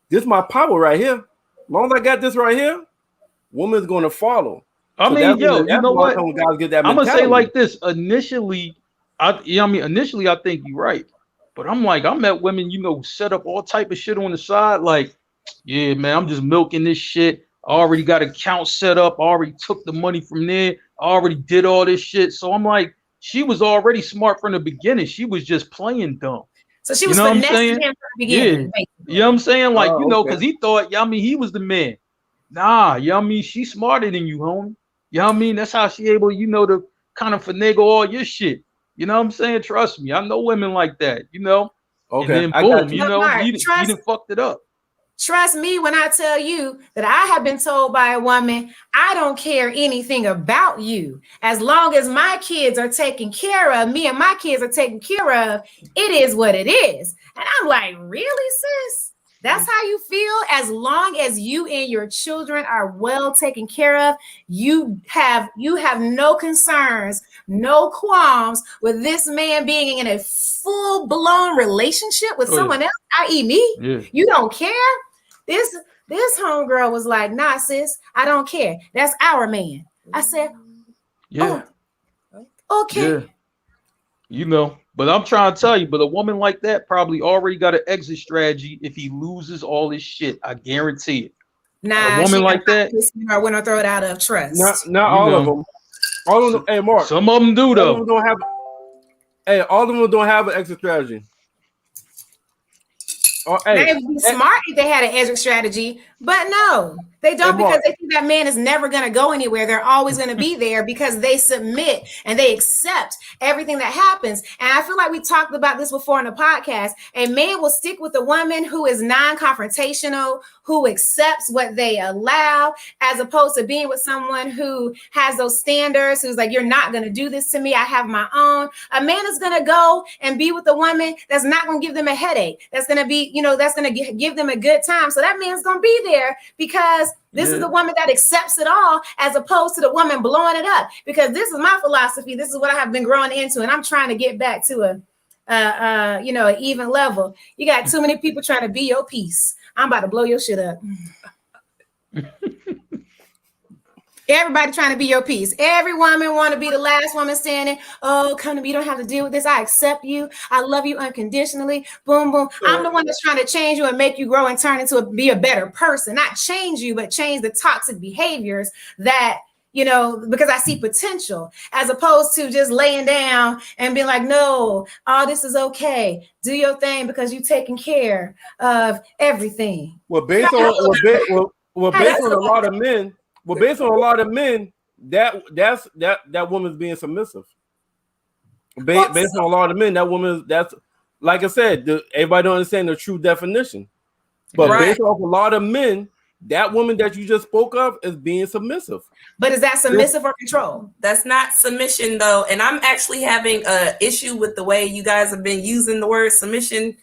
[SPEAKER 1] this is my power right here. As long as I got this right here, woman's gonna follow.
[SPEAKER 2] I mean, you know what?
[SPEAKER 1] Guys get that
[SPEAKER 2] I'm
[SPEAKER 1] mentality.
[SPEAKER 2] gonna say like this. Initially, I think you're right. But I'm like, I met women, set up all type of shit on the side. Like, yeah, man, I'm just milking this shit. I already got account set up. I already took the money from there. I already did all this shit. So I'm like, she was already smart from the beginning. She was just playing dumb.
[SPEAKER 3] So she was finessing him from the beginning.
[SPEAKER 2] Yeah. You know what I'm saying? Like, because he thought, he was the man. Nah, she's smarter than you, homie. You know what I mean? That's how she able, to kind of finagle all your shit. You know what I'm saying? Trust me. I know women like that,
[SPEAKER 1] Okay.
[SPEAKER 2] And then boom, you done fucked it up.
[SPEAKER 3] Trust me when I tell you that I have been told by a woman, I don't care anything about you. As long as my kids are taken care of, me and my kids are taken care of, it is what it is. And I'm like, really, sis? That's how you feel? As long as you and your children are well taken care of, you have no concerns, no qualms with this man being in a full-blown relationship with someone else, i.e. me.
[SPEAKER 2] Yeah.
[SPEAKER 3] You don't care? This homegirl was like, nah, sis, I don't care. That's our man. I said,
[SPEAKER 2] yeah.
[SPEAKER 3] Oh, okay.
[SPEAKER 2] Yeah. But I'm trying to tell you, but a woman like that probably already got an exit strategy if he loses all his shit. I guarantee it.
[SPEAKER 3] Nah,
[SPEAKER 2] a woman like that,
[SPEAKER 3] I wouldn't throw it out of trust.
[SPEAKER 1] Not all of them. All of them. Hey, Mark.
[SPEAKER 2] Some of them do though.
[SPEAKER 1] All of them don't have an exit strategy.
[SPEAKER 3] They would be smart if they had an exit strategy, but no, they don't, because they think that man is never going to go anywhere. They're always going to be there because they submit and they accept everything that happens. And I feel like we talked about this before in the podcast. A man will stick with a woman who is non-confrontational, who accepts what they allow, as opposed to being with someone who has those standards, who's like, you're not going to do this to me. I have my own. A man is going to go and be with a woman that's not going to give them a headache. That's going to be, that's going to give them a good time. So that man's going to be there because this is the woman that accepts it all, as opposed to the woman blowing it up. Because this is my philosophy. This is what I have been growing into, and I'm trying to get back to an even level. You got too many people trying to be your piece. I'm about to blow your shit up. Everybody trying to be your piece. Every woman want to be the last woman standing. Oh, come to me. You don't have to deal with this. I accept you. I love you unconditionally. Boom, boom. I'm the one that's trying to change you and make you grow and turn into be a better person. Not change you, but change the toxic behaviors that, because I see potential, as opposed to just laying down and being like, no, all this is okay. Do your thing because you're taking care of everything.
[SPEAKER 1] Well, based on a lot of men. Well, based on a lot of men, that woman's being submissive. Based on a lot of men, that woman, that's, like I said, everybody don't understand the true definition. But based off a lot of men, that woman that you just spoke of is being submissive.
[SPEAKER 3] But is that submissive or control?
[SPEAKER 4] That's not submission, though. And I'm actually having an issue with the way you guys have been using the word submission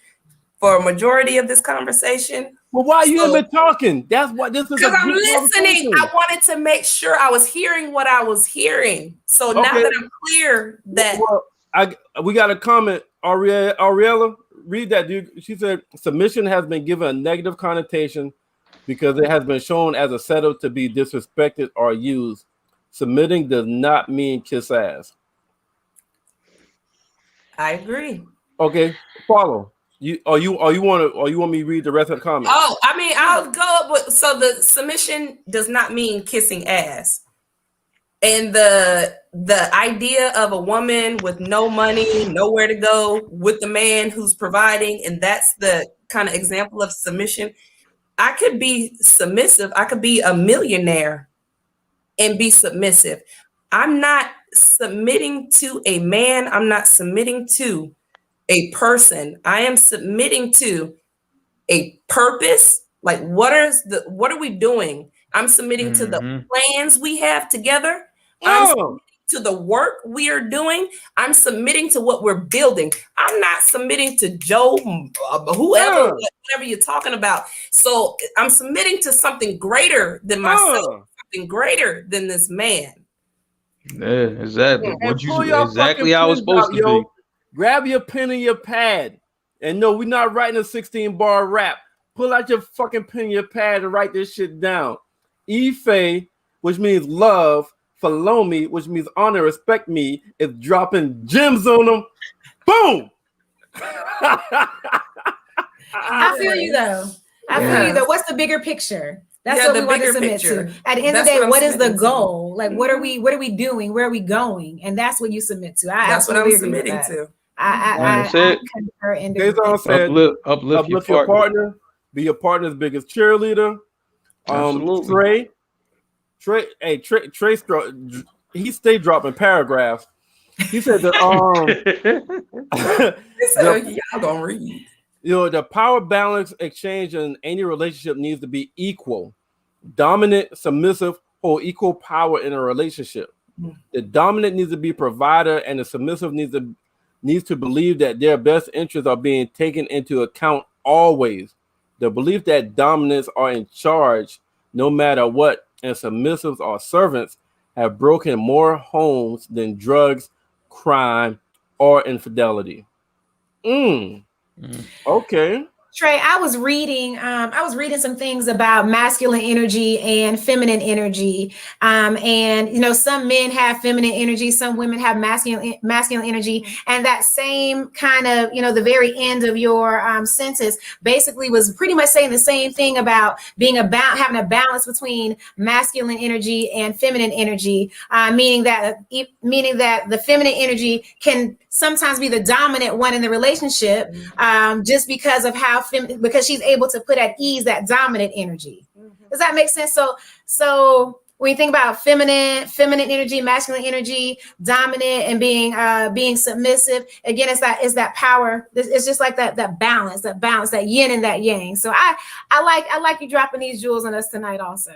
[SPEAKER 4] for a majority of this conversation.
[SPEAKER 1] Well, why you ain't been talking? That's what this is.
[SPEAKER 4] Because I'm listening. I wanted to make sure I was hearing what I was hearing. So now that I'm clear that
[SPEAKER 1] we got a comment. Ariella, read that, dude. She said submission has been given a negative connotation because it has been shown as a setup to be disrespected or used. Submitting does not mean kiss ass.
[SPEAKER 4] I agree.
[SPEAKER 1] Okay, follow. You want me to read the rest of the comments?
[SPEAKER 4] Oh, I mean, I'll go up with, so the submission does not mean kissing ass. And the idea of a woman with no money, nowhere to go, with the man who's providing, and that's the kind of example of submission. I could be submissive. I could be a millionaire and be submissive. I'm not submitting to a man. I'm not submitting to a person. I am submitting to a purpose. Like, what are we doing? I'm submitting to the plans we have together. I'm submitting to the work we are doing. I'm submitting to what we're building. I'm not submitting to Joe, whoever, whatever you're talking about. So I'm submitting to something greater than myself, something greater than this man.
[SPEAKER 2] Yeah, exactly.
[SPEAKER 1] And
[SPEAKER 2] Exactly how it's supposed to be.
[SPEAKER 1] Grab your pen and your pad. And no, we're not writing a 16-bar rap. Pull out your fucking pen and your pad and write this shit down. Ife, which means love. Follow me, which means honor, respect me, is dropping gems on them. Boom!
[SPEAKER 3] I feel you though. What's the bigger picture? That's what we want to submit to. At the end of the day, what is the goal? Like, what are we doing? Where are we going? And that's what you submit to.
[SPEAKER 4] That's what I'm submitting to.
[SPEAKER 3] I concur in
[SPEAKER 1] uplift your partner. Be your partner's biggest cheerleader. Trey, he stayed dropping paragraphs. He said that
[SPEAKER 4] y'all don't read.
[SPEAKER 1] The power balance exchange in any relationship needs to be equal. Dominant, submissive hold equal power in a relationship. The dominant needs to be provider, and the submissive needs to believe that their best interests are being taken into account always. The belief that dominants are in charge no matter what, and submissives or servants have broken more homes than drugs, crime, or infidelity. Okay.
[SPEAKER 3] Trey, I was reading some things about masculine energy and feminine energy. And some men have feminine energy, some women have masculine energy. And that same kind of, the very end of your sentence basically was pretty much saying the same thing about having a balance between masculine energy and feminine energy, meaning that the feminine energy can sometimes be the dominant one in the relationship, just because of because she's able to put at ease that dominant energy. Does that make sense? So when you think about feminine energy, masculine energy, dominant, and being submissive, again, it's that power. It's just like that balance, that yin and that yang. So I like you dropping these jewels on us tonight also.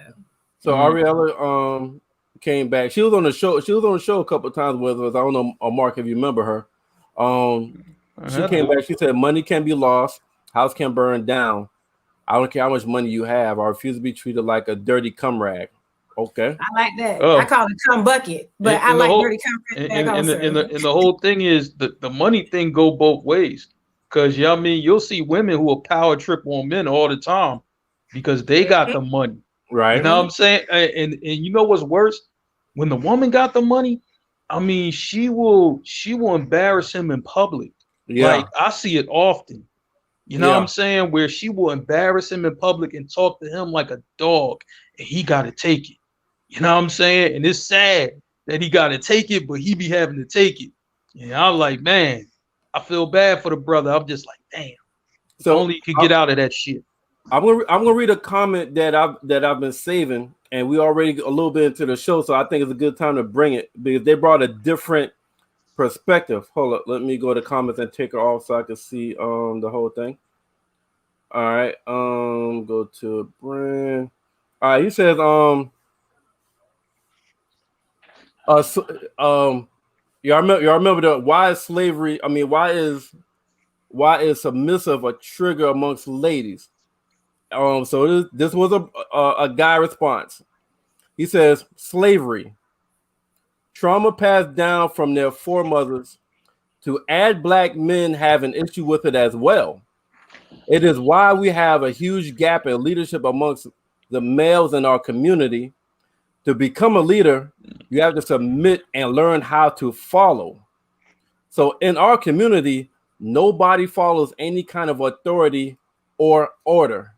[SPEAKER 1] So Ariella came back. She was on the show. She was on the show a couple of times with us. I don't know, Mark, if you remember her. She came back. She said, "Money can be lost. House can burn down. I don't care how much money you have. I refuse to be treated like a dirty cum rag." Okay,
[SPEAKER 3] I like that. I call it cum bucket, but I like dirty cum rag also.
[SPEAKER 2] And the whole thing is the money thing go both ways, because you'll see women who will power trip on men all the time because they got the money.
[SPEAKER 1] Right.
[SPEAKER 2] You know what I'm saying? And you know what's worse? When the woman got the money, I mean, she will embarrass him in public.
[SPEAKER 1] Yeah.
[SPEAKER 2] Like, I see it often. You know what I'm saying? Where she will embarrass him in public and talk to him like a dog, and he got to take it. You know what I'm saying? And it's sad that he got to take it, but he be having to take it. And I'm like, man, I feel bad for the brother. I'm just like, damn. So only he could get out of that shit.
[SPEAKER 1] I'm gonna read a comment that I've been saving, and we already a little bit into the show, so I think it's a good time to bring it because they brought a different perspective. Hold up, let me go to comments and take it off so I can see the whole thing. All right, go to Brand. All right, he says y'all remember the why is slavery? I mean, why is submissive a trigger amongst ladies? So this was a guy response. He says slavery, trauma passed down from their foremothers. To add black men have an issue with it as well. It is why we have a huge gap in leadership amongst the males in our community. To become a leader, you have to submit and learn how to follow. So in our community, nobody follows any kind of authority or order.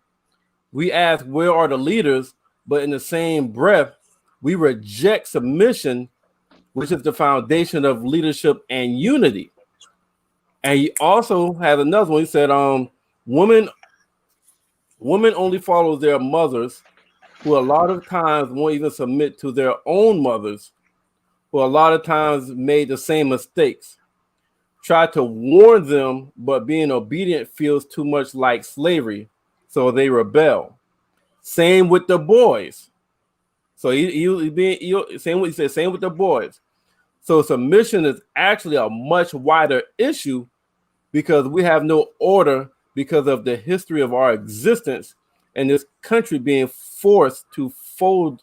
[SPEAKER 1] We ask, where are the leaders? But in the same breath, we reject submission, which is the foundation of leadership and unity. And he also has another one. He said, women only follow their mothers, who a lot of times won't even submit to their own mothers, who a lot of times made the same mistakes. Try to warn them, but being obedient feels too much like slavery, so they rebel. Same with the boys. So same what he said. Same with the boys. So submission is actually a much wider issue because we have no order because of the history of our existence and this country being forced to fold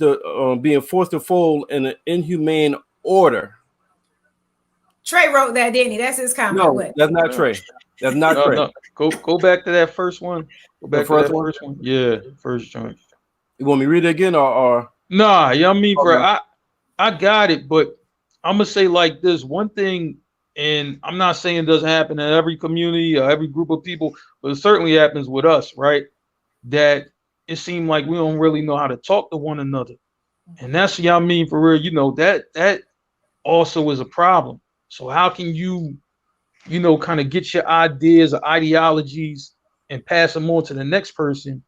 [SPEAKER 1] in an inhumane order.
[SPEAKER 3] Trey wrote that, didn't he? That's his comment.
[SPEAKER 1] No, that's not Trey. That's not Trey.
[SPEAKER 2] No. Go back to that first one. Go back to that first one. Yeah, first joint.
[SPEAKER 1] You want me to read it again or?
[SPEAKER 2] Nah, I mean, I got it, but I'm gonna say like this one thing, and I'm not saying it doesn't happen in every community or every group of people, but it certainly happens with us, right? That it seemed like we don't really know how to talk to one another, and that's what I mean for real. You know that also is a problem. So how can you kind of get your ideas or ideologies and pass them on to the next person?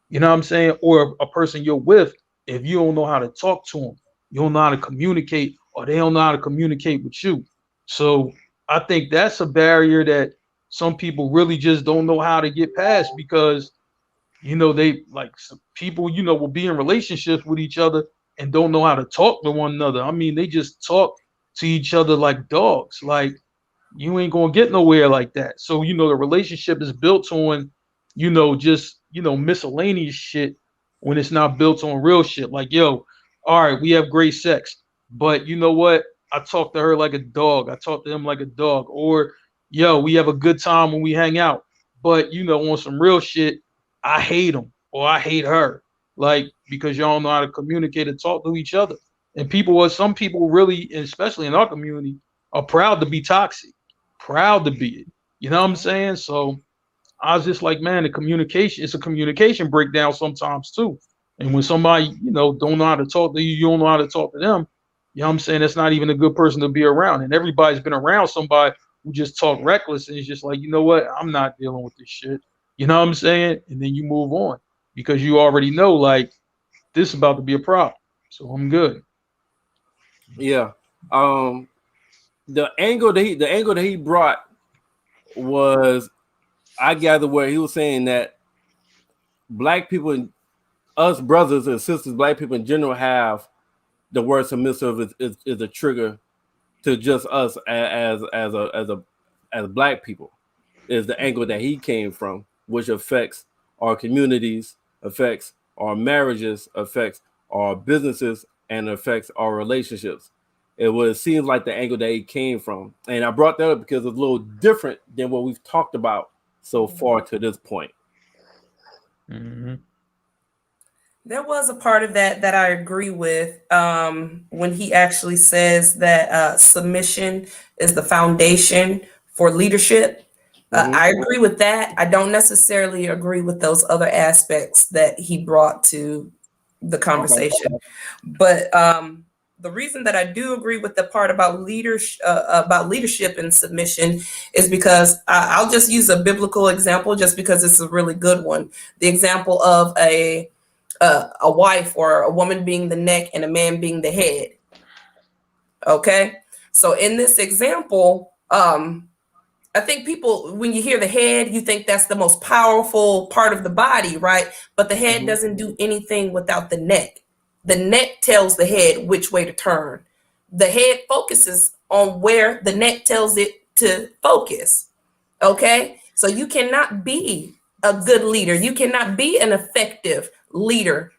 [SPEAKER 2] You know what I'm saying? Or a person you're with, if you don't know how to talk to them, you don't know how to communicate, or they don't know how to communicate with you. So I think that's a barrier that some people really just don't know how to get past because, they like some people, will be in relationships with each other and don't know how to talk to one another. I mean, they just talk to each other like dogs. Like, you ain't gonna get nowhere like that. So, the relationship is built on, just, miscellaneous shit when it's not built on real shit. Like, yo, all right, we have great sex, but you know what? I talk to her like a dog. I talk to him like a dog. Or, yo, we have a good time when we hang out, but on some real shit, I hate him or I hate her. Like, because y'all don't know how to communicate and talk to each other. And some people really, especially in our community, are proud to be toxic, proud to be it. You know what I'm saying? So I was just like, man, it's a communication breakdown sometimes too. And when somebody, don't know how to talk to you, you don't know how to talk to them, you know what I'm saying? That's not even a good person to be around. And everybody's been around somebody who just talk reckless and it's just like, you know what? I'm not dealing with this shit. You know what I'm saying? And then you move on because you already know like this is about to be a problem. So I'm good.
[SPEAKER 1] Yeah. The angle that he brought was, I gather, where he was saying that black people and us brothers and sisters, black people in general, have the word submissive is a trigger to just us as black people. Is the angle that he came from, which affects our communities, affects our marriages, affects our businesses, and affects our relationships. It seems like the angle that he came from. And I brought that up because it's a little different than what we've talked about so far to this point.
[SPEAKER 2] Mm-hmm.
[SPEAKER 4] There was a part of that I agree with when he actually says that submission is the foundation for leadership. I agree with that. I don't necessarily agree with those other aspects that he brought to the conversation. But the reason that I do agree with the part about leadership and submission is because I'll just use a biblical example just because it's a really good one. The example of a wife or a woman being the neck and a man being the head. Okay. So in this example, I think people, when you hear the head, you think that's the most powerful part of the body, right? But the head doesn't do anything without the neck. The neck tells the head which way to turn. The head focuses on where the neck tells it to focus. Okay. So you cannot be a good leader. You cannot be an effective leader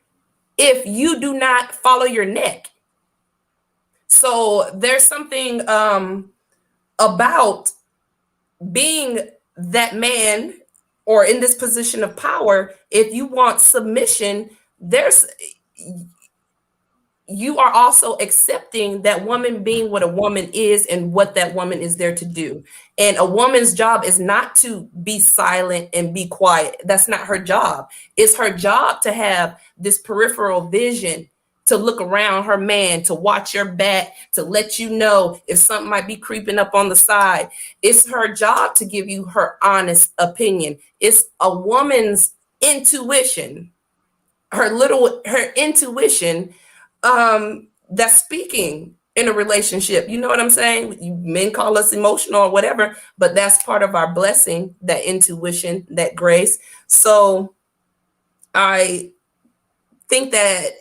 [SPEAKER 4] if you do not follow your neck. So there's something about being that man or in this position of power, if you want submission, you are also accepting that woman being what a woman is and what that woman is there to do. And a woman's job is not to be silent and be quiet. That's not her job. It's her job to have this peripheral vision, to look around her man, to watch your back, to let you know if something might be creeping up on the side. It's her job to give you her honest opinion. It's a woman's intuition, her intuition that's speaking in a relationship. You know what I'm saying? Men call us emotional or whatever, but that's part of our blessing, that intuition, that grace. So I think that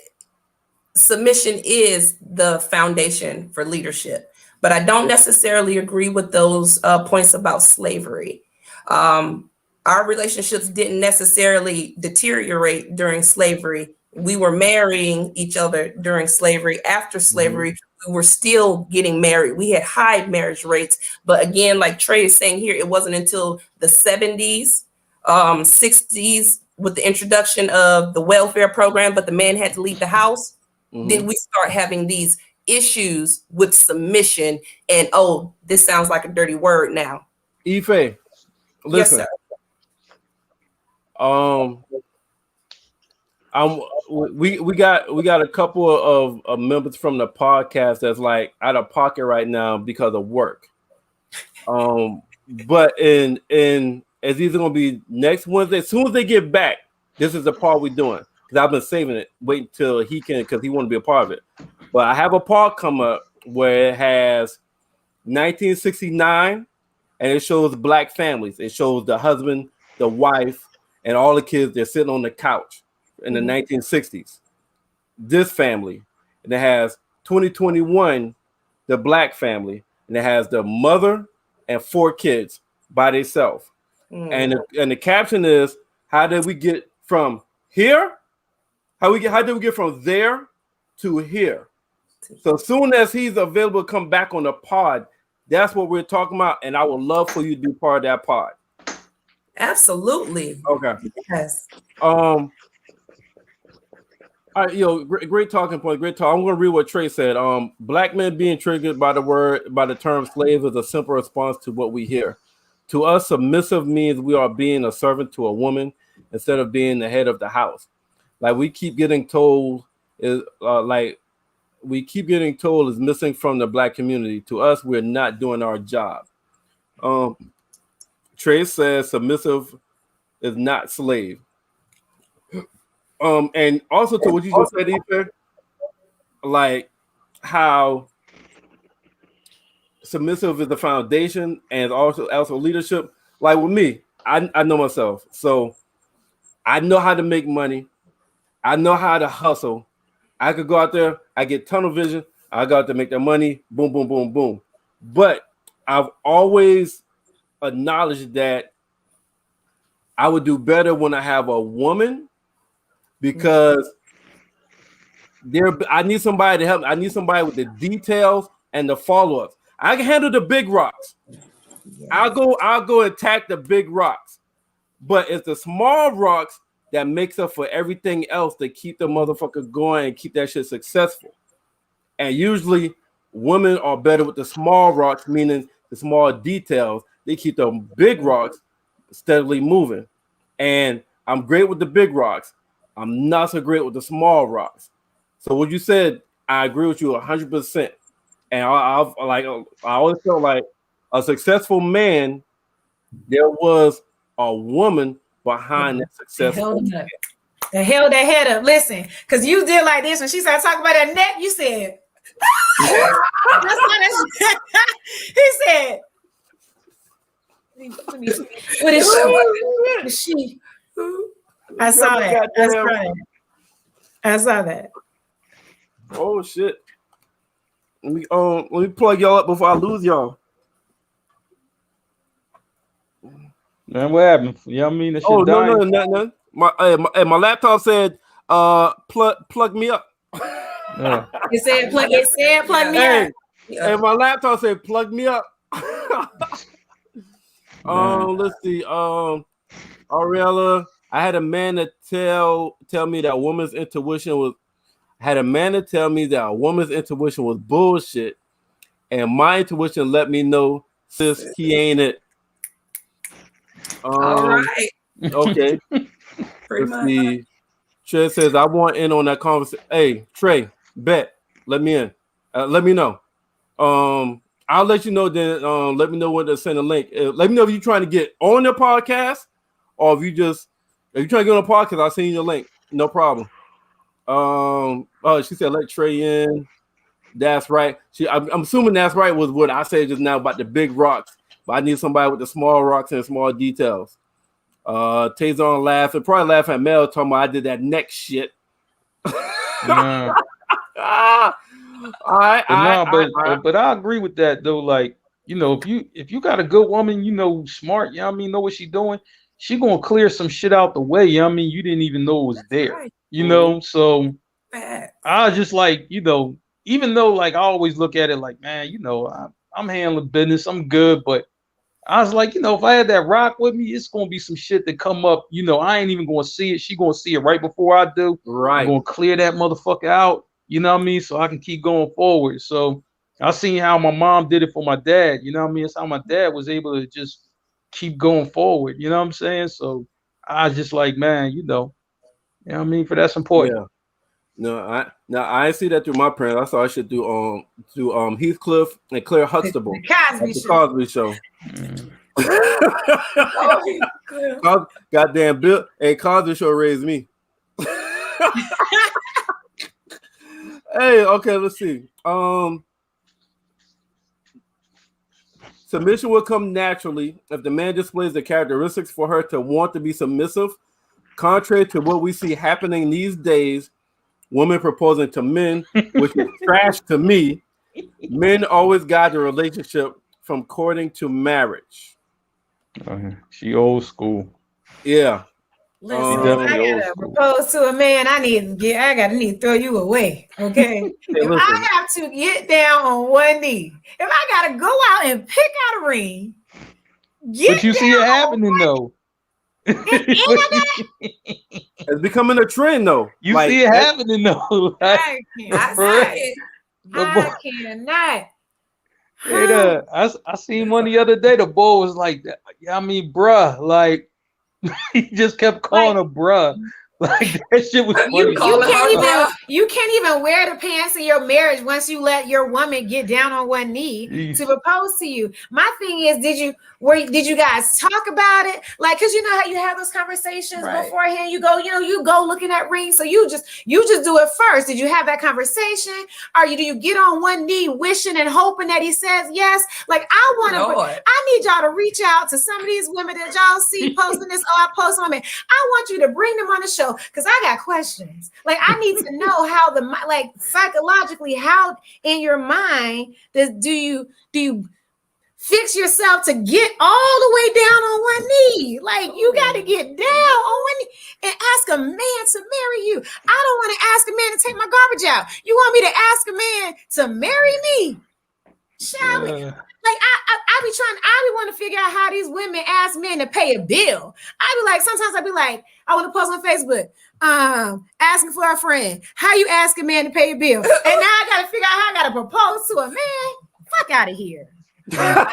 [SPEAKER 4] submission is the foundation for leadership, but I don't necessarily agree with those points about slavery. Our relationships didn't necessarily deteriorate during slavery. We were marrying each other during slavery. After slavery, we were still getting married. We had high marriage rates. But again, like Trey is saying here, it wasn't until the 70s, 60s, with the introduction of the welfare program, but the man had to leave the house. Then we start having these issues with submission. And, oh, this sounds like a dirty word now.
[SPEAKER 1] Ife, listen.
[SPEAKER 4] Yes, sir.
[SPEAKER 1] We got a couple of members from the podcast that's like out of pocket right now because of work. But in it's either gonna be next Wednesday. As soon as they get back, this is the part we're doing. Because I've been saving it, waiting till he can, because he want to be a part of it. But I have a part come up where it has 1969, and it shows black families. It shows the husband, the wife, and all the kids. They're sitting on the couch in the 1960s. This family, and it has 2021, the black family, and it has the mother and 4 kids by themselves. And the caption is, "How did we get from here? How did we get from there to here?" So as soon as he's available to come back on the pod, that's what we're talking about. And I would love for you to be part of that pod.
[SPEAKER 4] Absolutely.
[SPEAKER 1] Okay.
[SPEAKER 4] Yes.
[SPEAKER 1] All right, great talking point. Great talk. I'm gonna read what Trey said. Black men being triggered by the term slave is a simple response to what we hear. To us, submissive means we are being a servant to a woman instead of being the head of the house. Like we keep getting told is missing from the black community. To us, we're not doing our job. Trey says submissive is not slave. And also to what you just said, Ife, like how submissive is the foundation and also leadership. Like with me, I know myself, so I know how to make money. I know how to hustle. I could go out there, I get tunnel vision, I go out there, make that money, boom, boom, boom, boom. But I've always acknowledged that I would do better when I have a woman, because I need somebody to help me. I need somebody with the details and the follow-ups. I can handle the big rocks. I'll go attack the big rocks. But it's the small rocks that makes up for everything else to keep the motherfucker going and keep that shit successful. And usually women are better with the small rocks, meaning the small details. They keep the big rocks steadily moving. And I'm great with the big rocks. I'm not so great with the small rocks. So what you said, I agree with you 100%. And I always felt like a successful man, there was a woman behind that successful man.
[SPEAKER 3] They held that head up. Listen, because you did like this when she started talking about that neck. You said, he said, what is she? I saw that. I saw that.
[SPEAKER 1] Oh shit. Let me plug y'all up before I lose y'all.
[SPEAKER 2] Man, what happened? Y'all mean the shit?
[SPEAKER 1] Oh no. My laptop said plug me up.
[SPEAKER 3] Yeah. It said plug me up.
[SPEAKER 1] And my laptop said plug me up. Let's see. Ariella, I had a man to tell me that a woman's intuition was bullshit, and my intuition let me know, sis, he ain't it.
[SPEAKER 4] All right.
[SPEAKER 1] Okay. Let's see. Trey says, I want in on that conversation. Hey, Trey, bet. Let me in. Let me know. I'll let you know then. Let me know when to send a link. Let me know if you're trying to get on the podcast or if you're trying to get on the podcast, I'll send you the link. No problem. She said, let Trey in. That's right. I'm assuming that's right was what I said just now about the big rocks. But I need somebody with the small rocks and small details. Tazon laughing, probably laughing at Mel talking about I did that next shit.
[SPEAKER 2] Yeah. But I agree with that though. Like, you know, if you got a good woman, you know, smart, you know what I mean, know what she's doing, she gonna clear some shit out the way, you know what I mean? You didn't even know it was there. Right. You know, so I was just like, you know, even though like I always look at it like, man, you know, I'm handling business, I'm good, but I was like, you know, if I had that rock with me, it's gonna be some shit that come up. You know, I ain't even gonna see it. She gonna see it right before I do. Right. I'm gonna clear that motherfucker out. You know what I mean? So I can keep going forward. So I seen how my mom did it for my dad. You know what I mean? It's how my dad was able to just keep going forward. You know what I'm saying? So I was just like, man, you know what I mean? For that's important.
[SPEAKER 1] Yeah. No, I didn't see that through my parents. I saw I should do Heathcliff and Claire Huxtable. The Cosby Show. Goddamn Bill. Hey, Cosby Show raised me. Hey, okay, let's see. Submission will come naturally if the man displays the characteristics for her to want to be submissive. Contrary to what we see happening these days, women proposing to men, which is trash to me. Men always guide the relationship from courting to marriage.
[SPEAKER 2] She old school.
[SPEAKER 1] Yeah.
[SPEAKER 3] Listen, I gotta propose to a man. I need to throw you away. Okay. If I have to get down on one knee, if I gotta go out and pick out a ring,
[SPEAKER 2] but you see it happening though.
[SPEAKER 1] It's becoming a trend though.
[SPEAKER 2] You like, see it happening though. Like,
[SPEAKER 3] I cannot.
[SPEAKER 2] I seen one the other day. The boy was like, I mean, bruh, like he just kept calling her bruh. Like that shit was funny.
[SPEAKER 3] You can't even wear the pants in your marriage once you let your woman get down on one knee to propose to you. My thing is, did you guys talk about it? Like, cause you know how you have those conversations beforehand. You go looking at rings. So you just do it first. Did you have that conversation? Or do you get on one knee wishing and hoping that he says yes? Like I need y'all to reach out to some of these women that y'all see posting this. Oh, I post on me. I want you to bring them on the show because I got questions. Like I need to know how psychologically, how in your mind do you fix yourself to get all the way down on one knee? Like you got to get down on one knee and ask a man to marry you. I don't want to ask a man to take my garbage out. You want me to ask a man to marry me? Shall we? Like I be want to figure out how these women ask men to pay a bill. Sometimes I want to post on Facebook, asking for a friend. How you ask a man to pay a bill? And now I got to figure out how I got to propose to a man. Fuck out of here. That's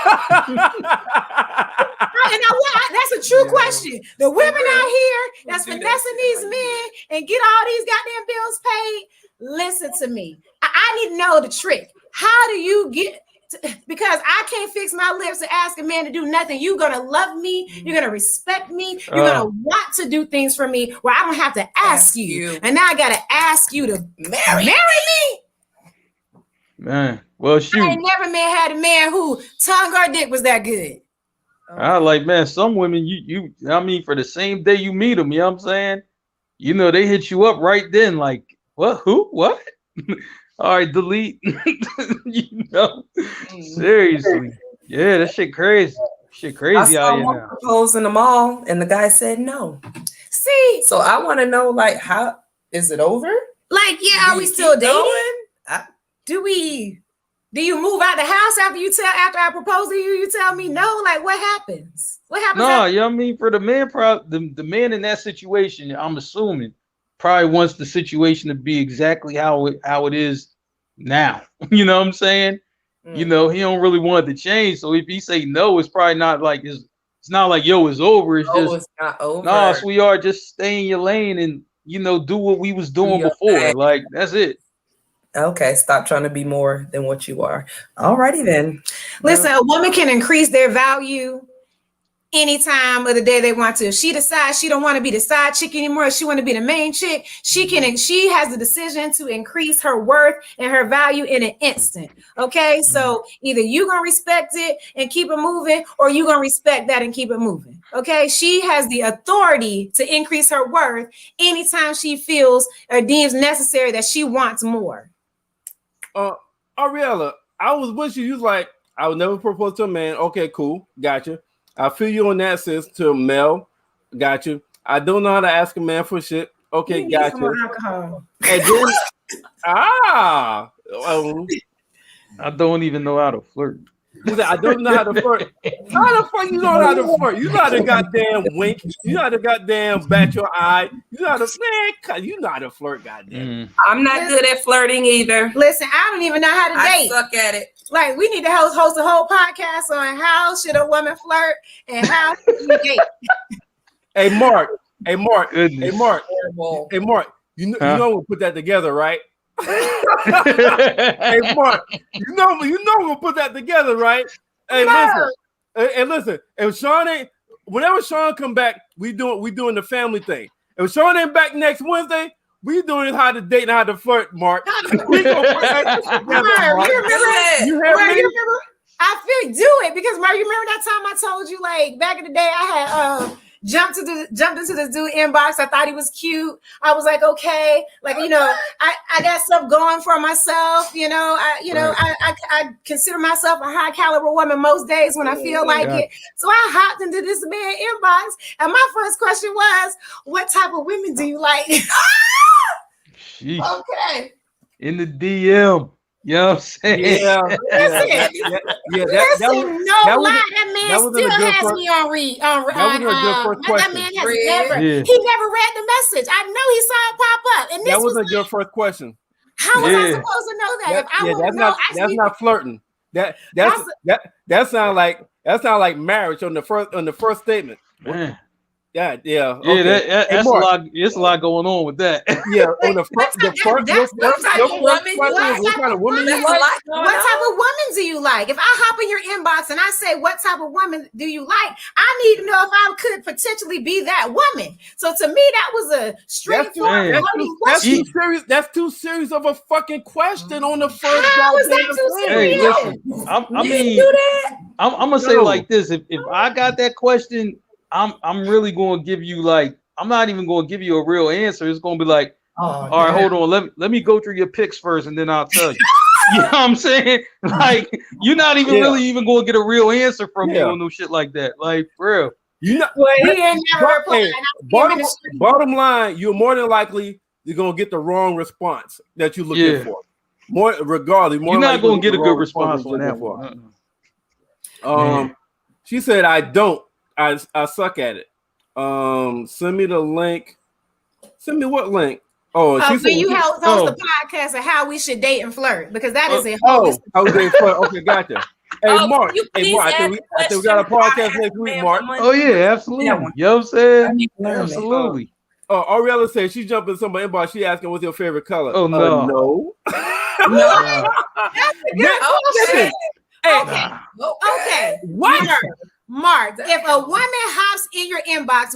[SPEAKER 3] a true question. The women out here that's finessing these men and get all these goddamn bills paid. Listen to me. I need to know the trick. How do you get? Because I can't fix my lips to ask a man to do nothing. You're gonna love me. You're gonna respect me. You're gonna want to do things for me where I don't have to ask you. And now I gotta ask you to marry me.
[SPEAKER 2] Man, well, shoot.
[SPEAKER 3] I ain't never had a man who tongue or dick was that good.
[SPEAKER 2] I like, man, some women, you I mean, for the same day you meet them, you know what I'm saying? You know, they hit you up right then, like, what? Who? What? All right, delete. You know, seriously. Yeah, that shit crazy. Shit crazy out here now.
[SPEAKER 4] I proposed in the mall, and the guy said no.
[SPEAKER 3] See,
[SPEAKER 4] so I want to know, like, how is it over?
[SPEAKER 3] Like, yeah, are we still dating? Do we Do you move out the house after I propose to you? You tell me no. Like, what happens? What happens?
[SPEAKER 2] No, you know what I mean? For the man, the man in that situation, I'm assuming probably wants the situation to be exactly how it is now. You know what I'm saying? You know, he don't really want it to change. So if he say no, it's probably not like it's not like yo, it's over. It's just
[SPEAKER 4] it's not over.
[SPEAKER 2] Nah, sweetheart, just stay in your lane and do what we was doing before. Thing. Like that's it.
[SPEAKER 4] Okay, stop trying to be more than what you are. Alrighty then.
[SPEAKER 3] Listen, a woman can increase their value any time of the day they want to. If she decides she don't want to be the side chick anymore, if she want to be the main chick, she has the decision to increase her worth and her value in an instant. Okay, so either you gonna respect it and keep it moving, or you gonna respect that and keep it moving. Okay, she has the authority to increase her worth anytime she feels or deems necessary that she wants more.
[SPEAKER 1] Ariella, I was with you. You was like, I would never propose to a man. Okay, cool, gotcha. I feel you on that, sis. To Mel, got you. I don't know how to ask a man for shit. Okay, got you. And then, I
[SPEAKER 2] don't even know how to flirt.
[SPEAKER 1] He said, I don't know how to flirt. How the fuck you know how to flirt? You know how to goddamn wink. You know how to goddamn bat your eye. You know how to you know how to flirt, goddamn.
[SPEAKER 4] I'm not good at flirting either.
[SPEAKER 3] Listen, I don't even know how to date.
[SPEAKER 4] I suck at it.
[SPEAKER 3] Like, we need to host a whole podcast on how should a woman flirt and how should you date.
[SPEAKER 1] Hey Mark.
[SPEAKER 2] Goodness.
[SPEAKER 1] Hey Mark. You know we'll put that together, right? Hey Mark, you know we'll put that together, right? Hey, listen. If Sean ain't, whenever Sean come back, we doing the family thing. If Sean ain't back next Wednesday, we doing how to date and how to flirt, Mark. We gonna put that together, Mark.
[SPEAKER 3] You remember? I feel do it because Mark, you remember that time I told you, like, back in the day, I had jumped into this dude inbox. I thought he was cute. I was like, okay, like, I got stuff going for myself. I consider myself a high caliber woman most days when I feel like it. So I hopped into this man inbox, and my first question was, "What type of women do you like?" Okay.
[SPEAKER 2] In the DM. You know what I'm saying?
[SPEAKER 3] Yeah. That man still has me on read. That man has he never read the message. I know he saw it pop up. And this
[SPEAKER 1] that wasn't your first question.
[SPEAKER 3] How was I supposed to know that?
[SPEAKER 1] That's not flirting. That sounds like marriage on the first statement.
[SPEAKER 2] Man.
[SPEAKER 1] Yeah.
[SPEAKER 2] Okay. Yeah, that's a lot. There's a lot going on with that.
[SPEAKER 1] Yeah, on the first question, what kind of woman you like?
[SPEAKER 3] What type of woman do you like? If I hop in your inbox and I say, "What type of woman do you like?" I need to know if I could potentially be that woman. So to me, that was a straightforward question.
[SPEAKER 1] That's too serious of a fucking question on the first.
[SPEAKER 3] How is that too serious?
[SPEAKER 2] Hey, listen, I'm gonna say like this: if I got that question, I'm really going to give you I'm not even going to give you a real answer. It's going to be like, all right, hold on. Let me go through your picks first, and then I'll tell you. You know what I'm saying? Like, you're not even really even going to get a real answer from me on no shit like that. Like, for real.
[SPEAKER 1] Bottom line, you're more than likely you're going to get the wrong response that you're looking for. Regardless,
[SPEAKER 2] you're not going to get a good response on that one.
[SPEAKER 1] She said, I don't. I suck at it. Send me the link. Send me what link?
[SPEAKER 3] Oh, she said you host the podcast of how we should date and flirt, because that is a
[SPEAKER 1] how we date and flirt. Okay, gotcha. Hey, Mark. I think we got a podcast next week, Mark.
[SPEAKER 2] Oh yeah, absolutely. You know what I'm saying? Absolutely.
[SPEAKER 1] Ariella said she jumped in somebody's inbox. She asking what's your favorite color.
[SPEAKER 2] Oh no.
[SPEAKER 1] No.
[SPEAKER 3] That's a good question. Okay. What? Mark, if a woman hops in your inbox,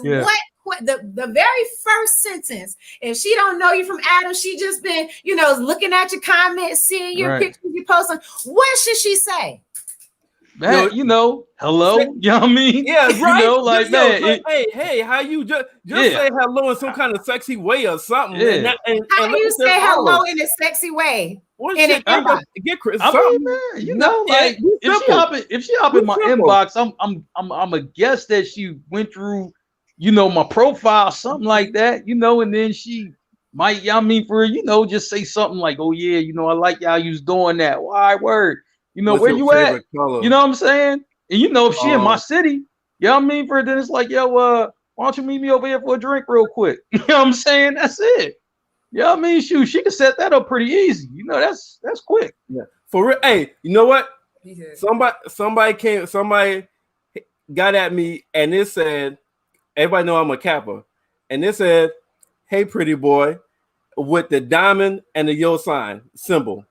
[SPEAKER 3] what the very first sentence, if she don't know you from Adam, she just been, looking at your comments, seeing your pictures you posting, what should she say?
[SPEAKER 2] Man, hello, you know what I mean?
[SPEAKER 1] Yeah, right.
[SPEAKER 2] Man.
[SPEAKER 1] Hey, how you just say hello in some kind of sexy way or something.
[SPEAKER 3] Yeah. How do you say hello in a sexy way?
[SPEAKER 1] If
[SPEAKER 2] she hop in my inbox, I'm a guess that she went through, my profile, something like that, and then she might, I mean, for just say something like, "Oh yeah, I like y'all you was doing that." Why word?
[SPEAKER 1] What's
[SPEAKER 2] Where
[SPEAKER 1] your
[SPEAKER 2] you at?
[SPEAKER 1] favorite color?
[SPEAKER 2] You know what I'm saying? And if she in my city, I mean, for then it's like, yo, why don't you meet me over here for a drink real quick? You know what I'm saying? That's it. I mean, shoot, she can set that up pretty easy. That's quick.
[SPEAKER 1] Yeah. For real. Hey, you know what? Somebody got at me and it said, everybody know I'm a Kappa, and it said, "Hey, pretty boy," with the diamond and the yo sign symbol,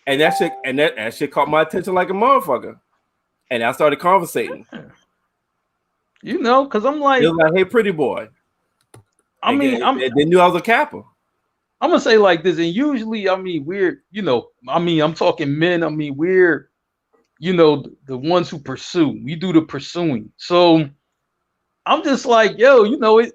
[SPEAKER 1] and that shit caught my attention like a motherfucker, and I started conversating.
[SPEAKER 2] Because I'm like,
[SPEAKER 1] it was like, "Hey, pretty boy."
[SPEAKER 2] I mean,
[SPEAKER 1] they knew I was a Kappa.
[SPEAKER 2] I'm gonna say like this, and usually, I mean, we're, I'm talking men. I mean, we're, the ones who pursue. We do the pursuing. So I'm just like, yo,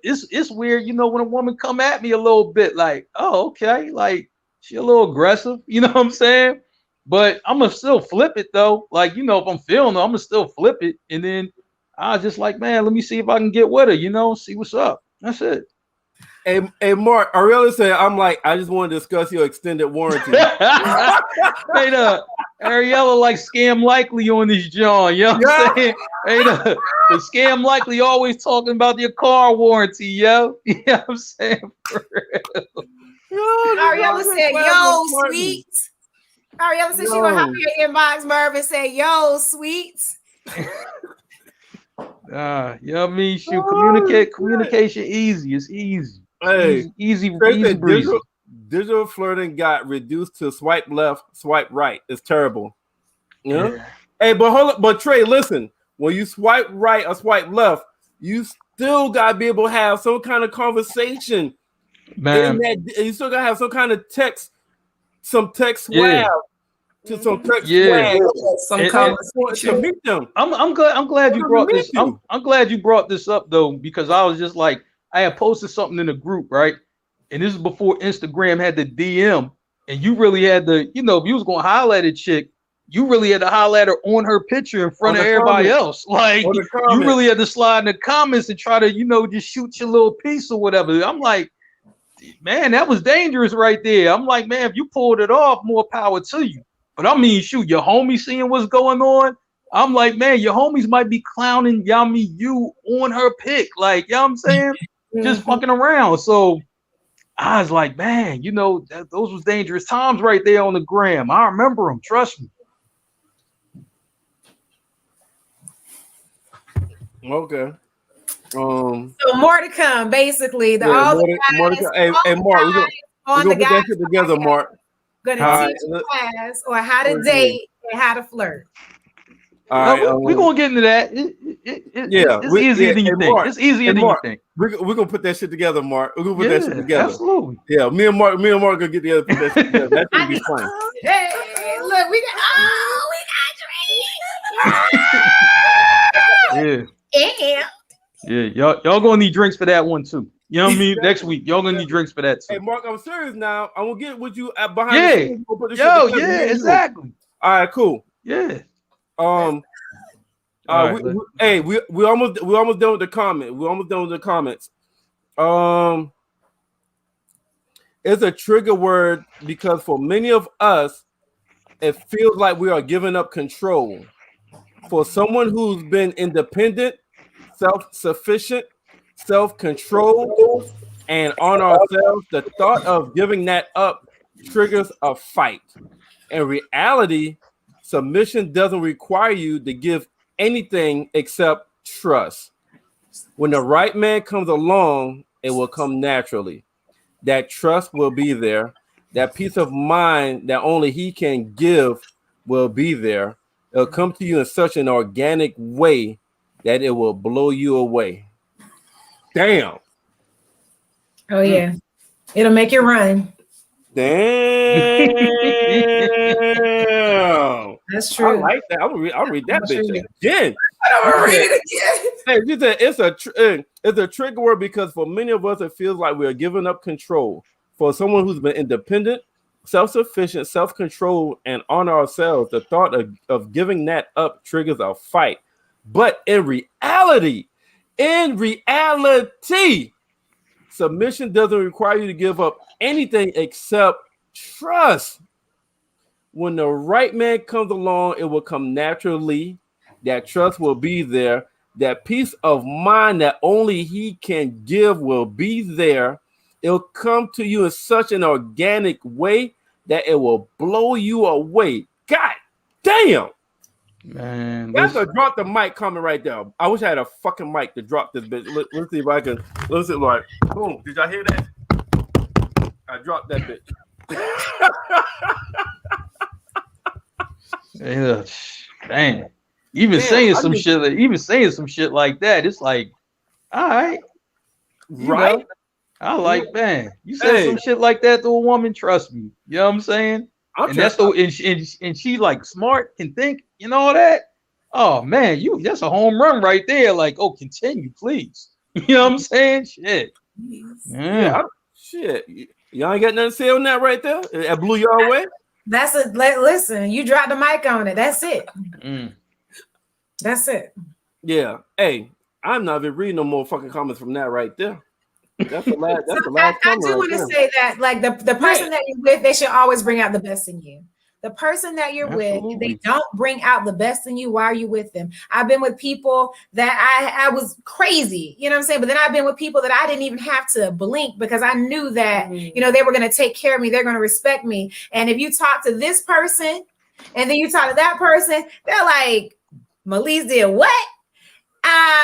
[SPEAKER 2] it's weird, when a woman come at me a little bit, like, oh, okay, like she a little aggressive, you know what I'm saying? But I'm gonna still flip it though. Like, if I'm feeling her, I'm gonna still flip it, and then I was just like, man, let me see if I can get with her, see what's up. That's it.
[SPEAKER 1] Hey, Mark, Ariella said, I'm like, I just want to discuss your extended warranty.
[SPEAKER 2] Hey, Ariella like Scam Likely on this John. You know what I'm saying? Hey, the Scam Likely always talking about your car warranty, yo. You know what I'm saying? For real.
[SPEAKER 3] Ariella said, yo, sweet. Ariella said she gonna hop in your inbox, Merv, and say, yo, sweet.
[SPEAKER 2] I mean, shoot, communication easy. It's easy.
[SPEAKER 1] Hey,
[SPEAKER 2] easy breezy.
[SPEAKER 1] Digital flirting got reduced to swipe left, swipe right. It's terrible. Yeah. Hey, but hold up, but Trey, listen. When you swipe right or swipe left, you still gotta be able to have some kind of conversation. Man, you still gotta have some kind of text, some text swag. To some text swag,
[SPEAKER 4] some conversation.
[SPEAKER 1] To meet them.
[SPEAKER 2] I'm glad you brought this. I'm glad you brought this up though, because I was just like, I had posted something in the group, right? And this is before Instagram had the DM, and you really had to, if you was gonna highlight a chick, you really had to highlight her on her picture in front of everybody else. Like, you really had to slide in the comments and try to, just shoot your little piece or whatever. I'm like, man, that was dangerous right there. I'm like, man, if you pulled it off, more power to you. But I mean, shoot, your homie seeing what's going on. I'm like, man, your homies might be clowning you on her pic. Like, you know what I'm saying? Just fucking around. So I was like, man, those was dangerous times right there on the gram. I remember them. Trust me.
[SPEAKER 1] Okay.
[SPEAKER 3] So more to come, basically. Hey,
[SPEAKER 1] Mark, we're gonna put that shit together, Mark.
[SPEAKER 3] Gonna teach you class or how to date and how to flirt.
[SPEAKER 2] All right, we're gonna get into that. It's easier than you think. It's easier than you think.
[SPEAKER 1] We're gonna put that shit together, Mark. We're gonna put that shit together.
[SPEAKER 2] Absolutely.
[SPEAKER 1] Yeah, me and Mark gonna get together. Put that shit together. That's gonna be fun.
[SPEAKER 3] Hey, look, we got
[SPEAKER 2] y'all gonna need drinks for that one too. You know what I mean? Next week, y'all gonna need drinks for that too.
[SPEAKER 1] Hey, Mark, I'm serious now. I'm gonna get with you behind the scenes.
[SPEAKER 2] Exactly.
[SPEAKER 1] All right, cool.
[SPEAKER 2] Yeah.
[SPEAKER 1] We almost done with the comment. We're almost done with the comments. It's a trigger word because for many of us, it feels like we are giving up control. For someone who's been independent, self-sufficient, self-controlled, and on ourselves, the thought of giving that up triggers a fight. In reality, submission doesn't require you to give anything except trust. When the right man comes along, it will come naturally. That trust will be there. That peace of mind that only he can give will be there. It'll come to you in such an organic way that it will blow you away. Damn.
[SPEAKER 3] Oh, yeah. It'll make you run.
[SPEAKER 1] Damn.
[SPEAKER 3] That's true.
[SPEAKER 1] I like that. I'll read that bitch again.
[SPEAKER 4] I'm gonna read it again.
[SPEAKER 1] Hey, it's a trigger word because for many of us, it feels like we are giving up control. For someone who's been independent, self-sufficient, self-controlled, and on ourselves, the thought of giving that up triggers a fight. But in reality, Submission doesn't require you to give up anything except trust. When the right man comes along, it will come naturally. That trust will be there. That peace of mind that only he can give will be there. It'll come to you in such an organic way that it will blow you away. God damn.
[SPEAKER 2] Man,
[SPEAKER 1] I have to drop the mic coming right there. I wish I had a fucking mic to drop this bitch. Let's see if I can. Let's see, like, boom. Did y'all hear that? I dropped that bitch.
[SPEAKER 2] Yeah, damn. Even saying some shit like that, it's like, all right,
[SPEAKER 1] right?
[SPEAKER 2] Know, I like, man. You said some shit like that to a woman, trust me. You know what I'm saying? And she like smart, can think, you know all that. Oh man, that's a home run right there. Like, oh, continue, please. You know what I'm saying? Shit.
[SPEAKER 1] Yeah. Shit. Y'all ain't got nothing to say on that right there? That blew y'all away?
[SPEAKER 3] Listen, you dropped the mic on it. That's it. That's it.
[SPEAKER 1] Yeah. Hey, I'm not even reading no more fucking comments from that right there. That's the last. That's the last.
[SPEAKER 3] I do want to say that, like the person that you're with, they should always bring out the best in you. The person that you're with, if they don't bring out the best in you, why are you with them? I've been with people that I was crazy, you know what I'm saying? But then I've been with people that I didn't even have to blink because I knew that, you know, they were going to take care of me. They're going to respect me. And if you talk to this person and then you talk to that person, they're like, Melise did what?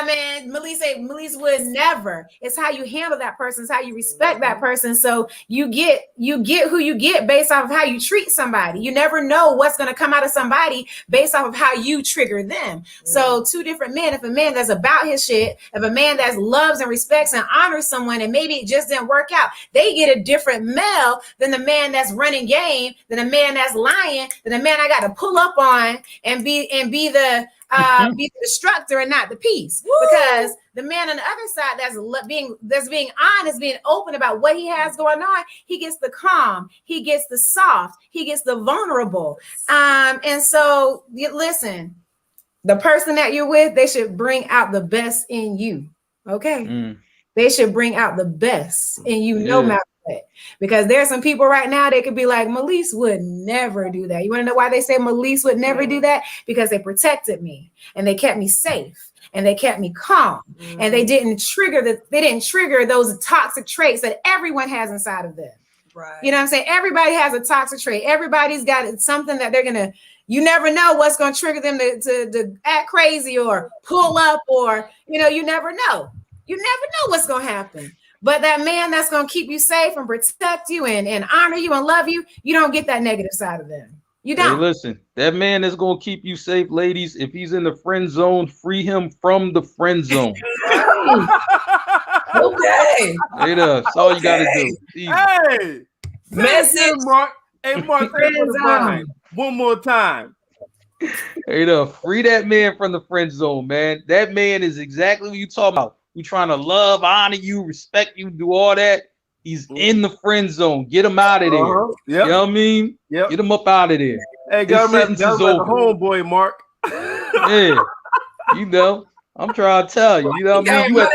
[SPEAKER 3] Man, Melise would never. It's how you handle that person. It's how you respect that person. So you get who you get based off of how you treat somebody. You never know what's going to come out of somebody based off of how you trigger them. So two different men. If a man that's about his shit, if a man that loves and respects and honors someone, and maybe it just didn't work out, they get a different male than the man that's running game, than a man that's lying, than a man I got to pull up on and be the be the destructor and not the peace. Because the man on the other side that's being honest, being open about what he has going on, he gets the calm, he gets the soft, he gets the vulnerable. And so listen, the person that you're with, they should bring out the best in you. Okay. They should bring out the best in you, no matter what. Because there's some people right now, they could be like, Melise would never do that. You want to know why they say Melise would never do that? Because they protected me and they kept me safe and they kept me calm and they didn't trigger those toxic traits that everyone has inside of them. Right. You know what I'm saying? Everybody has a toxic trait. Everybody's got something that they're gonna. You never know what's gonna trigger them to act crazy or pull up, or you never know. You never know what's gonna happen. But that man that's going to keep you safe and protect you and honor you and love you, you don't get that negative side of them. You don't. Hey,
[SPEAKER 2] listen, that man is going to keep you safe, ladies. If he's in the friend zone, free him from the friend zone.
[SPEAKER 4] Okay.
[SPEAKER 2] Hey, that's all you got to do. Easy.
[SPEAKER 1] Hey, message, Mark. Hey, Mark, one more time.
[SPEAKER 2] Hey, free that man from the friend zone, man. That man is exactly what you talking about. We trying to love, honor you, respect you, do all that. He's in the friend zone. Get him out of there. Yep. You know what I mean?
[SPEAKER 1] Yep.
[SPEAKER 2] Get him up out of there.
[SPEAKER 1] Hey, got the homeboy, Mark.
[SPEAKER 2] Yeah. I'm trying to tell you. You know what I mean?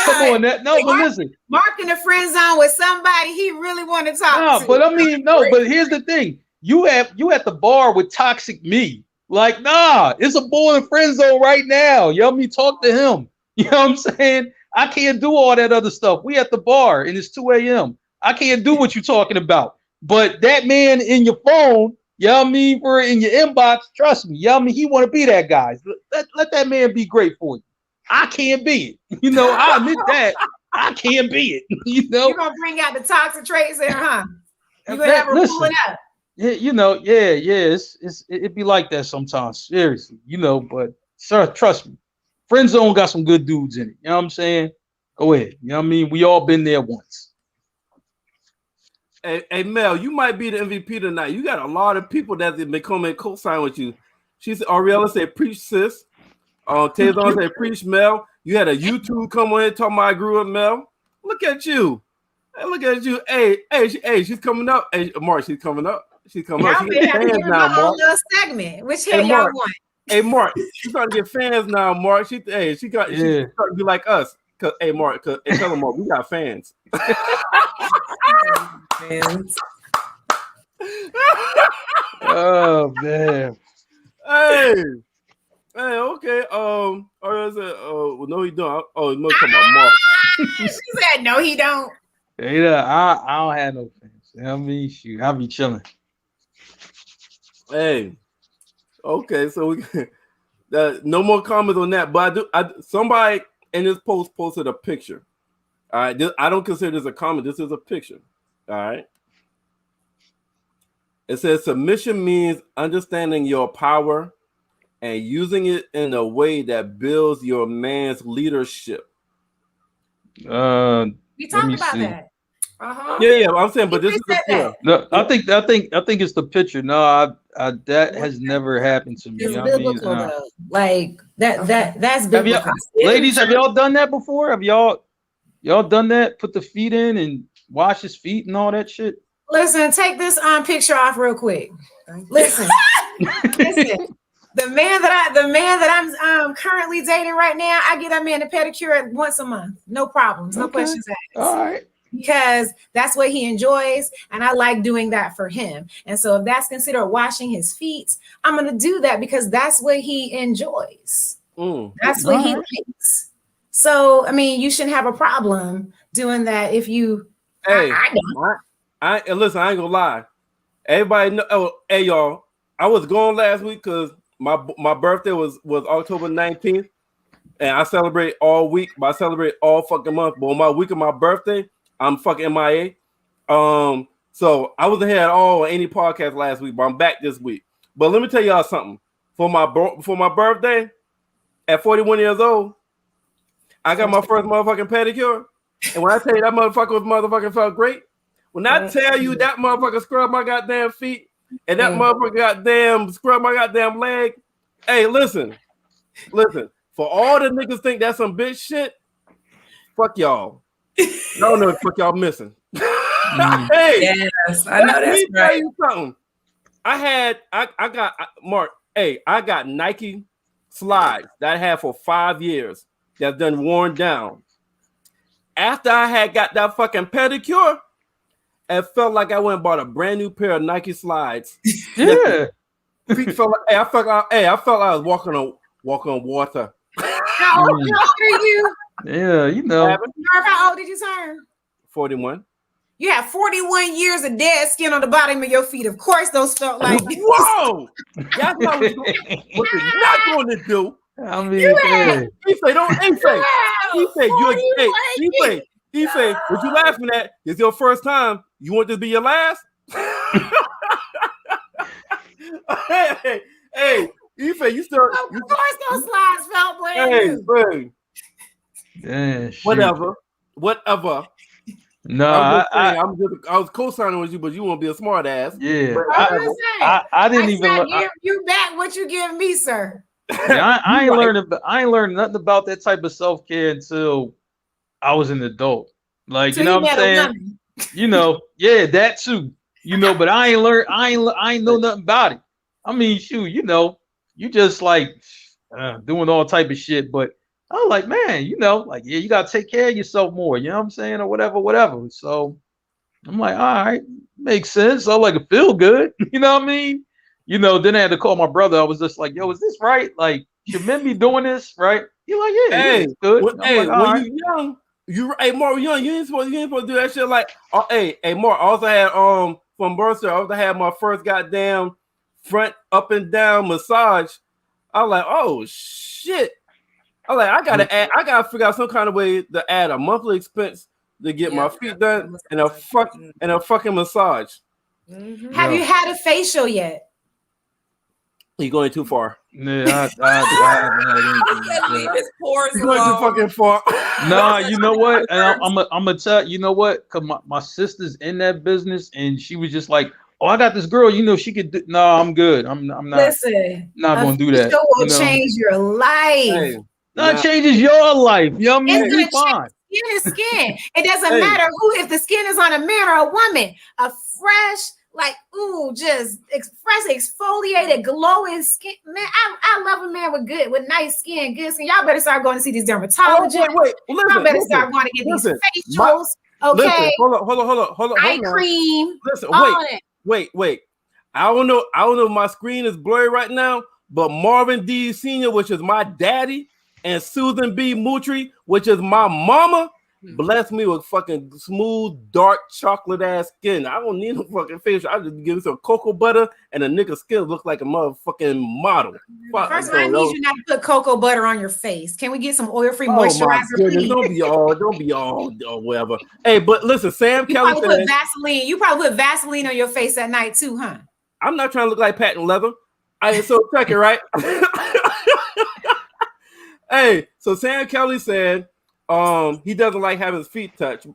[SPEAKER 2] Come on, but listen.
[SPEAKER 3] Mark in the friend zone with somebody he really want to talk to.
[SPEAKER 2] But here's the thing. You at the bar with toxic me. Like, nah, it's a boy in the friend zone right now. You know what I mean? Talk to him. You know what I'm saying? I can't do all that other stuff. We at the bar and it's 2 a.m. I can't do what you're talking about. But that man in your phone, you know what I mean, for in your inbox, trust me, you know what I mean, he want to be that guy. Let that man be great for you. I can't be it. I admit that. I can't be it.
[SPEAKER 3] You're gonna bring out the toxic traits there, huh? You're gonna have her pull it up.
[SPEAKER 2] Yeah, it be like that sometimes, seriously, but sir, trust me. Friend zone got some good dudes in it. You know what I'm saying? Go ahead. You know what I mean? We all been there once.
[SPEAKER 1] Hey, Mel, you might be the MVP tonight. You got a lot of people that have been coming co-sign with you. She's Ariella said, preach, sis. Tazon said, preach, Mel. You had a YouTube come on here talking about I grew up, Mel. Look at you. Hey, look at you. Hey, she's coming up. Hey, Mark, she's coming up. She's coming up. She's getting fans now, Mark.
[SPEAKER 3] Little segment. Which hair y'all want?
[SPEAKER 1] Hey, Mark, she's trying to get fans now, Mark. She's starting to be like us. hey Mark, tell them Mark, we got fans.
[SPEAKER 4] Fans.
[SPEAKER 2] Oh man.
[SPEAKER 1] Hey, okay. Or is it? Well, no, he don't. Oh, he must come about Mark.
[SPEAKER 3] She said, "No, he don't."
[SPEAKER 2] Yeah, I don't have no fans. I mean, shoot, I'll be chilling.
[SPEAKER 1] Hey, okay. So we no more comments on that. But somebody in this post posted a picture. All right, I don't consider this a comment. This is a picture. All right. It says submission means understanding your power and using it in a way that builds your man's leadership.
[SPEAKER 3] We talked about
[SPEAKER 2] see.
[SPEAKER 3] that.
[SPEAKER 1] Yeah. I'm saying, but this is the
[SPEAKER 2] no. I think it's the picture. No, that has never happened to me.
[SPEAKER 3] It's biblical though. Like that's biblical.
[SPEAKER 2] Ladies, have y'all done that before? Have y'all done that? Put the feet in and wash his feet and all that shit.
[SPEAKER 3] Listen, take this picture off real quick. Listen. The man that I'm currently dating right now, I get that man a pedicure once a month. No problems, no questions asked.
[SPEAKER 2] All right.
[SPEAKER 3] Because that's what he enjoys, and I like doing that for him. And so if that's considered washing his feet, I'm gonna do that because that's what he enjoys. That's what he likes. So I mean, you shouldn't have a problem doing that if you.
[SPEAKER 1] Hey, listen, I ain't gonna lie. Everybody know. Oh, hey, y'all. I was gone last week because my birthday was October 19th, and I celebrate all week, but I celebrate all fucking month. But on my week of my birthday, I'm fucking MIA. So I wasn't here at all on any podcast last week, but I'm back this week. But let me tell y'all something. For my birthday, at 41 years old, I got my first motherfucking pedicure. And when I tell you that motherfucker felt great, when I tell you that motherfucker scrubbed my goddamn feet and that motherfucker goddamn scrubbed my goddamn leg, hey, listen. For all the niggas think that's some bitch shit, fuck y'all. I don't know what the fuck y'all missing. Hey,
[SPEAKER 4] yes, I know that's right.
[SPEAKER 1] Tell you something. I got Mark. Hey, I got Nike slides that I had for 5 years that's done worn down. After I had got that fucking pedicure, it felt like I went and bought a brand new pair of Nike slides.
[SPEAKER 2] Yeah.
[SPEAKER 1] Feet felt like, I felt like I was walking on water.
[SPEAKER 3] How old are you?
[SPEAKER 2] Yeah, you know.
[SPEAKER 3] How old did you turn?
[SPEAKER 1] 41.
[SPEAKER 3] You have 41 years of dead skin on the bottom of your feet. Of course, those felt like.
[SPEAKER 1] Whoa! That's not what you're not going to do.
[SPEAKER 2] I mean,
[SPEAKER 1] he say, don't. He say, what you laughing at? It's your first time. You want this to be your last? hey, he say, you still.
[SPEAKER 3] Of course, those slides felt brand new.
[SPEAKER 1] Hey, whatever. No, I was co-signing with you, but you won't be a smart ass.
[SPEAKER 2] Yeah, I didn't even.
[SPEAKER 3] Give you back what you give me, sir.
[SPEAKER 2] Yeah, I ain't learned nothing about that type of self-care until I was an adult. Like, you know what I'm saying? You know, yeah, that too. You know, but I ain't know nothing about it. I mean, shoot, you know, you just like doing all type of shit. But I was like, man, you know, like, yeah, you gotta take care of yourself more. You know what I'm saying, or whatever. So I'm like, all right, makes sense. I like it feel good. You know what I mean? You know, then I had to call my brother. I was just like, yo, is this right? Like, should men be doing this, right? He's like, yeah, it's good.
[SPEAKER 1] Hey, when you young, Mark, young, you ain't supposed to do that shit. Like, hey, Mark, I also had from birthday, I also had my first goddamn front up and down massage. I was like, oh shit. I was like, I gotta figure out some kind of way to add a monthly expense to get my feet done and a fucking massage.
[SPEAKER 3] Mm-hmm. Have you had a facial yet?
[SPEAKER 1] You're going too far.
[SPEAKER 2] Yeah,
[SPEAKER 4] leave his pores
[SPEAKER 1] You're going too fucking far.
[SPEAKER 2] Nah, you know what? I'm gonna tell you know what? Cause my sister's in that business, and she was just like, "Oh, I got this girl. You know, she could do." No, I'm good. I'm not.
[SPEAKER 3] Listen,
[SPEAKER 2] not gonna do that.
[SPEAKER 3] It will change your life.
[SPEAKER 1] Hey,
[SPEAKER 2] it changes your life. You know what I mean?
[SPEAKER 3] It's fine. Skin is skin. It doesn't matter if the skin is on a man or a woman. A fresh, like, ooh, just exfoliated, glowing skin. Man, I love a man with nice skin, good skin. Y'all better start going to see these dermatologists.
[SPEAKER 1] Wait. Listen,
[SPEAKER 3] y'all better start going to get these facials. Okay.
[SPEAKER 1] Listen, hold on.
[SPEAKER 3] Eye cream.
[SPEAKER 1] Listen, wait. I don't know if my screen is blurry right now, but Marvin D. Sr., which is my daddy, and Susan B. Moutry, which is my mama, blessed me with fucking smooth, dark, chocolate ass skin. I don't need no fucking facial. I just give me some cocoa butter and a nigga skin look like a motherfucking model.
[SPEAKER 3] First, I need you not to put cocoa butter on your face. Can we get some oil-free moisturizer, please?
[SPEAKER 1] Don't be all whatever. Hey, but listen, Sam Kelly said
[SPEAKER 3] Vaseline. You probably put Vaseline on your face at night too, huh?
[SPEAKER 1] I'm not trying to look like patent leather. So check it, right? Hey, so Sam Kelly said he doesn't like having his feet touched,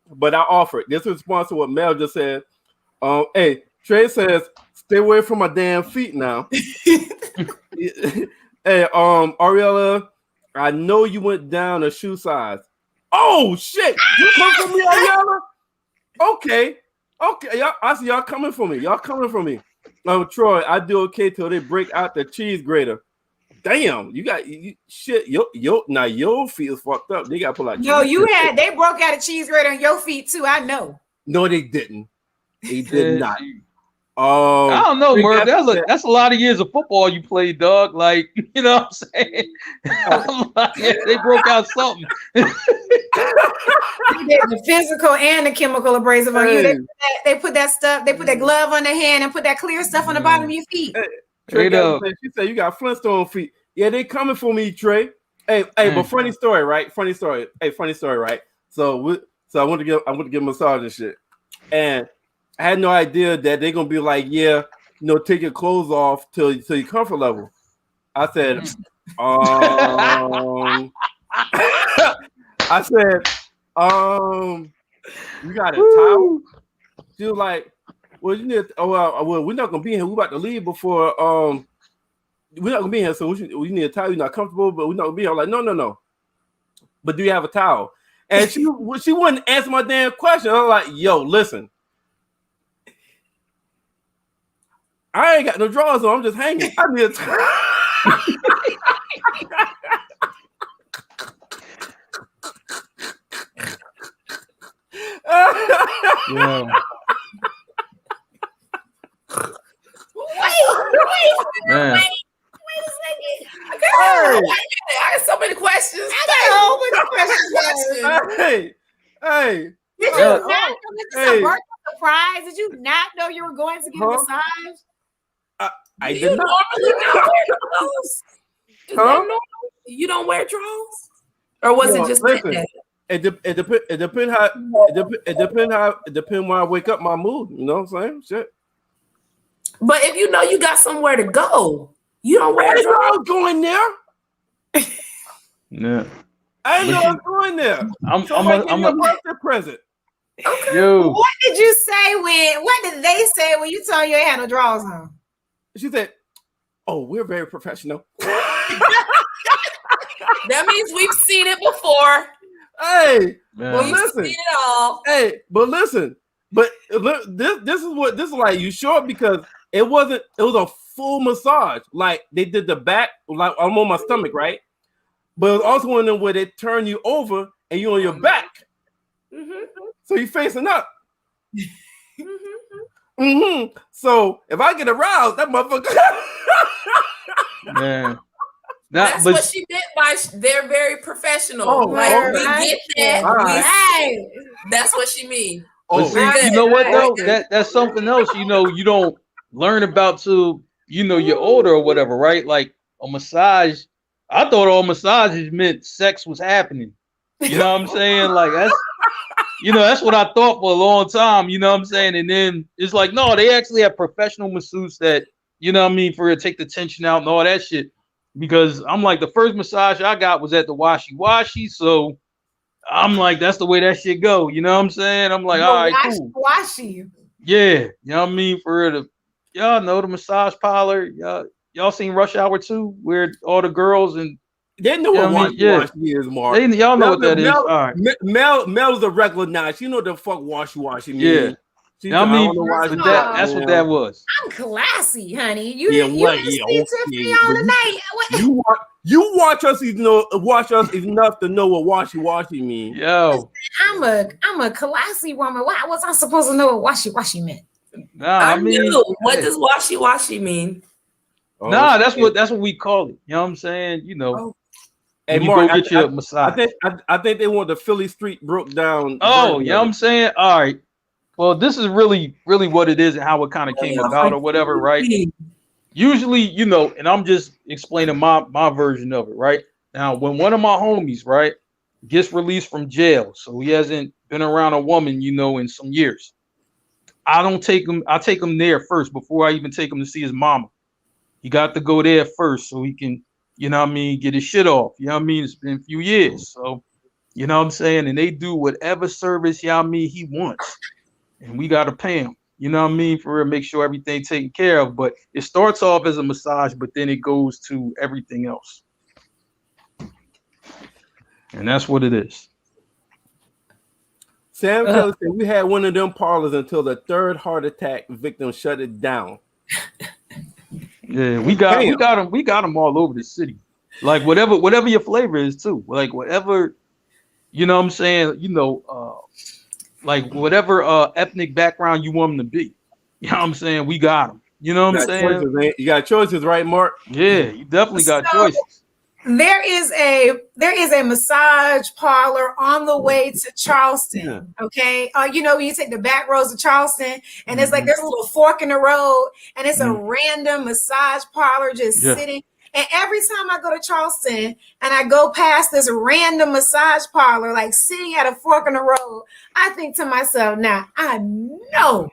[SPEAKER 1] but I offered. This is response to what Mel just said. Hey, Trey says, stay away from my damn feet now. Hey, Ariella, I know you went down a shoe size. Oh shit! You come for me, Ariella? Okay, y'all, I see y'all coming for me. Troy, I do okay till they break out the cheese grater. Damn, you got shit. Now your feet is fucked up. They got to pull out.
[SPEAKER 3] No, they broke out a cheese grater on your feet too. I know.
[SPEAKER 1] No, they didn't. They did not.
[SPEAKER 2] I don't know, Murph. That's a lot of years of football you played, dog. Like, you know what I'm saying? They broke out something.
[SPEAKER 3] They did the physical and the chemical abrasive on you. They put that stuff. They put that glove on the hand and put that clear stuff on the bottom of your feet.
[SPEAKER 1] She said you got Flintstone feet. Yeah, they coming for me, Trey. Hey, but funny story, right? Funny story, right? So I want to get a massage and shit, and I had no idea that they're gonna be like, yeah, take your clothes off till your comfort level. I said, you got a towel? She was like, well, you need. We're not gonna be here. We're about to leave before. We're not gonna be here, so we need a towel. You're not comfortable, but we're not gonna be here. I'm like, no. But do you have a towel? And she wouldn't answer my damn question. I'm like, yo, listen. I ain't got no drawers on. I'm just hanging. I need a towel.
[SPEAKER 2] Yeah.
[SPEAKER 4] Wait a second. I got so many questions. I got a whole bunch of questions.
[SPEAKER 1] Hey.
[SPEAKER 3] Did you not know this is a birthday surprise? Did you not know you were going to get a massage?
[SPEAKER 1] I did not.
[SPEAKER 4] You don't wear drawers? Or was it just that?
[SPEAKER 1] It depends when I wake up, my mood. You know what I'm saying? Shit.
[SPEAKER 4] But if you know you got somewhere to go, you don't wear drawers.
[SPEAKER 1] I was going there.
[SPEAKER 2] Yeah.
[SPEAKER 1] I didn't know I was going there. I'm a birthday present.
[SPEAKER 3] Okay. Yo. What did they say when you told you ain't had no drawers on?
[SPEAKER 1] She said, "Oh, we're very professional."
[SPEAKER 4] That means we've seen it before.
[SPEAKER 1] Hey,
[SPEAKER 4] but listen. We've seen it all.
[SPEAKER 1] Hey, but listen. But this is like, you sure? Because it was a full massage. Like they did the back, like I'm on my stomach, right? But it was also one of them where they turn you over and you're on your back. Mm-hmm. So you're facing up. Mm-hmm. So if I get aroused, that motherfucker.
[SPEAKER 2] Man.
[SPEAKER 4] That's what she meant by they're very professional. We get that. Right. That's what she means.
[SPEAKER 2] But see, you know what though? That's something else. You don't learn about till you're older or whatever, right? Like a massage. I thought all massages meant sex was happening. You know what I'm saying? Like that's what I thought for a long time. You know what I'm saying? And then it's like, no, they actually have professional masseuses that, for to take the tension out and all that shit. Because I'm like, the first massage I got was at the washi, so I'm like, that's the way that shit go. You know what I'm saying? I'm like, all right, cool.
[SPEAKER 3] Washi.
[SPEAKER 2] Yeah, you know what I mean? Y'all know the massage parlor. Y'all seen Rush Hour 2, where all the girls and
[SPEAKER 1] they know what washi is, Mark.
[SPEAKER 2] Y'all know what that is. All right.
[SPEAKER 1] Mel is a regular notch. You know what the fuck washi means.
[SPEAKER 2] Yeah. I mean, that's what that was.
[SPEAKER 3] I'm classy, honey. You didn't see Tiffany all the night.
[SPEAKER 1] You watch us enough to know what washy means.
[SPEAKER 2] Yo,
[SPEAKER 3] I'm a classy woman. Why was I supposed to know what washy meant?
[SPEAKER 2] Nah, I mean,
[SPEAKER 4] what does washy mean?
[SPEAKER 2] Nah, that's what we call it. You know what I'm saying? You know.
[SPEAKER 3] Oh.
[SPEAKER 1] Hey,
[SPEAKER 2] you
[SPEAKER 1] Mark,
[SPEAKER 2] go get your massage.
[SPEAKER 1] I think they want the Philly Street broke down.
[SPEAKER 2] Oh, you know what I'm saying? All right. Well, this is really what it is and how it kind of came about or whatever, right? Usually, you know, and I'm just explaining my version of it, right? Now, when one of my homies, right, gets released from jail, so he hasn't been around a woman, you know, in some years, I take him there first before I even take him to see his mama. He got to go there first so he can, you know what I mean, get his shit off. You know what I mean? It's been a few years. So, you know what I'm saying? And they do whatever service, you know what I mean, he wants. And we got to pay him. You know what I mean? For real, make sure everything's taken care of. But it starts off as a massage, but then it goes to everything else. And that's what it is.
[SPEAKER 1] Sam Kelly said we had one of them parlors until the third heart attack victim shut it down.
[SPEAKER 2] Yeah, we got them all over the city. Like whatever your flavor is too. Like whatever, you know what I'm saying, you know, like whatever ethnic background you want them to be. You know what I'm saying? We got them. You know what I'm saying?
[SPEAKER 1] You got choices, right, Mark?
[SPEAKER 2] Yeah, you definitely got choices.
[SPEAKER 3] There is a massage parlor on the way to Charleston. Okay, you know, when you take the back roads of Charleston, and it's like there's a little fork in the road, and it's a random massage parlor just sitting. And every time I go to Charleston and I go past this random massage parlor, like sitting at a fork in the road, I think to myself, now I know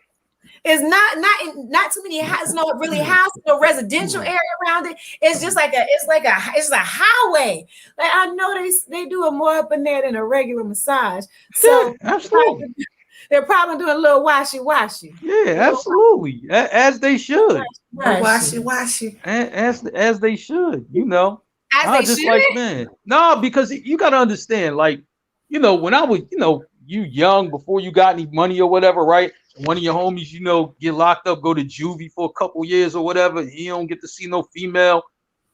[SPEAKER 3] it's not too many houses, no really houses, no residential area around it. It's just like it's a highway. Like I know they do it more up in there than a regular massage. So
[SPEAKER 2] absolutely.
[SPEAKER 3] They're probably doing a little washy.
[SPEAKER 2] Yeah, absolutely. As they should.
[SPEAKER 3] Washy.
[SPEAKER 2] As they should, you know.
[SPEAKER 3] As they should.
[SPEAKER 2] Like, man. No, because you gotta understand, like, you know, when I was, you know, you young before you got any money or whatever, right? One of your homies, you know, get locked up, go to juvie for a couple years or whatever, he don't get to see no female,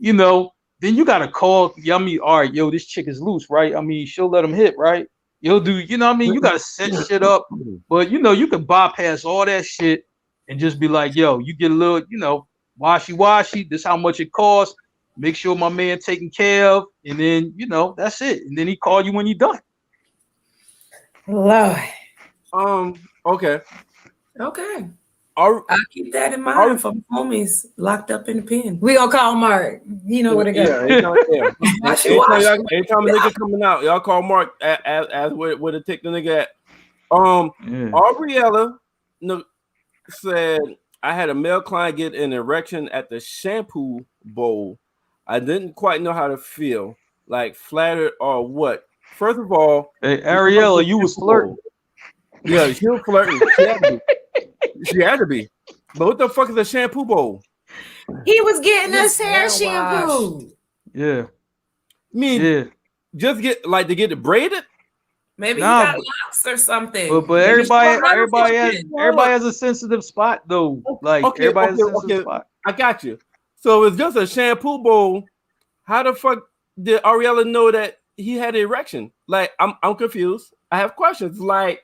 [SPEAKER 2] you know, then you gotta call, I mean, all right, yo, this chick is loose, right? I mean, she'll let him hit, right? You'll do, you know what I mean? You gotta set shit up, but you know, you can bypass all that shit and just be like, yo, you get a little, you know, washy, this how much it costs, make sure my man taken care of, and then, you know, that's it. And then he call you when you're done.
[SPEAKER 3] Lord.
[SPEAKER 1] Okay.
[SPEAKER 4] I'll keep that in mind for homies locked up in the pen.
[SPEAKER 3] We gonna call Mark. You know where to go.
[SPEAKER 1] Yeah. Anytime a nigga coming out, y'all call Mark. As where to take the nigga at. Aubriella said, I had a male client get an erection at the shampoo bowl. I didn't quite know how to feel, like flattered or what. First of all,
[SPEAKER 2] hey Ariella, you was flirting.
[SPEAKER 1] Yeah, she was flirting. She had to be. But what the fuck is a shampoo bowl?
[SPEAKER 3] He was getting us hair shampoo.
[SPEAKER 2] Yeah.
[SPEAKER 1] Just get to get it braided?
[SPEAKER 4] Maybe he got locks or something.
[SPEAKER 2] But everybody has a sensitive spot though. Like everybody has a sensitive spot.
[SPEAKER 1] I got you. So it's just a shampoo bowl. How the fuck did Ariella know that he had an erection? Like I'm confused. I have questions. Like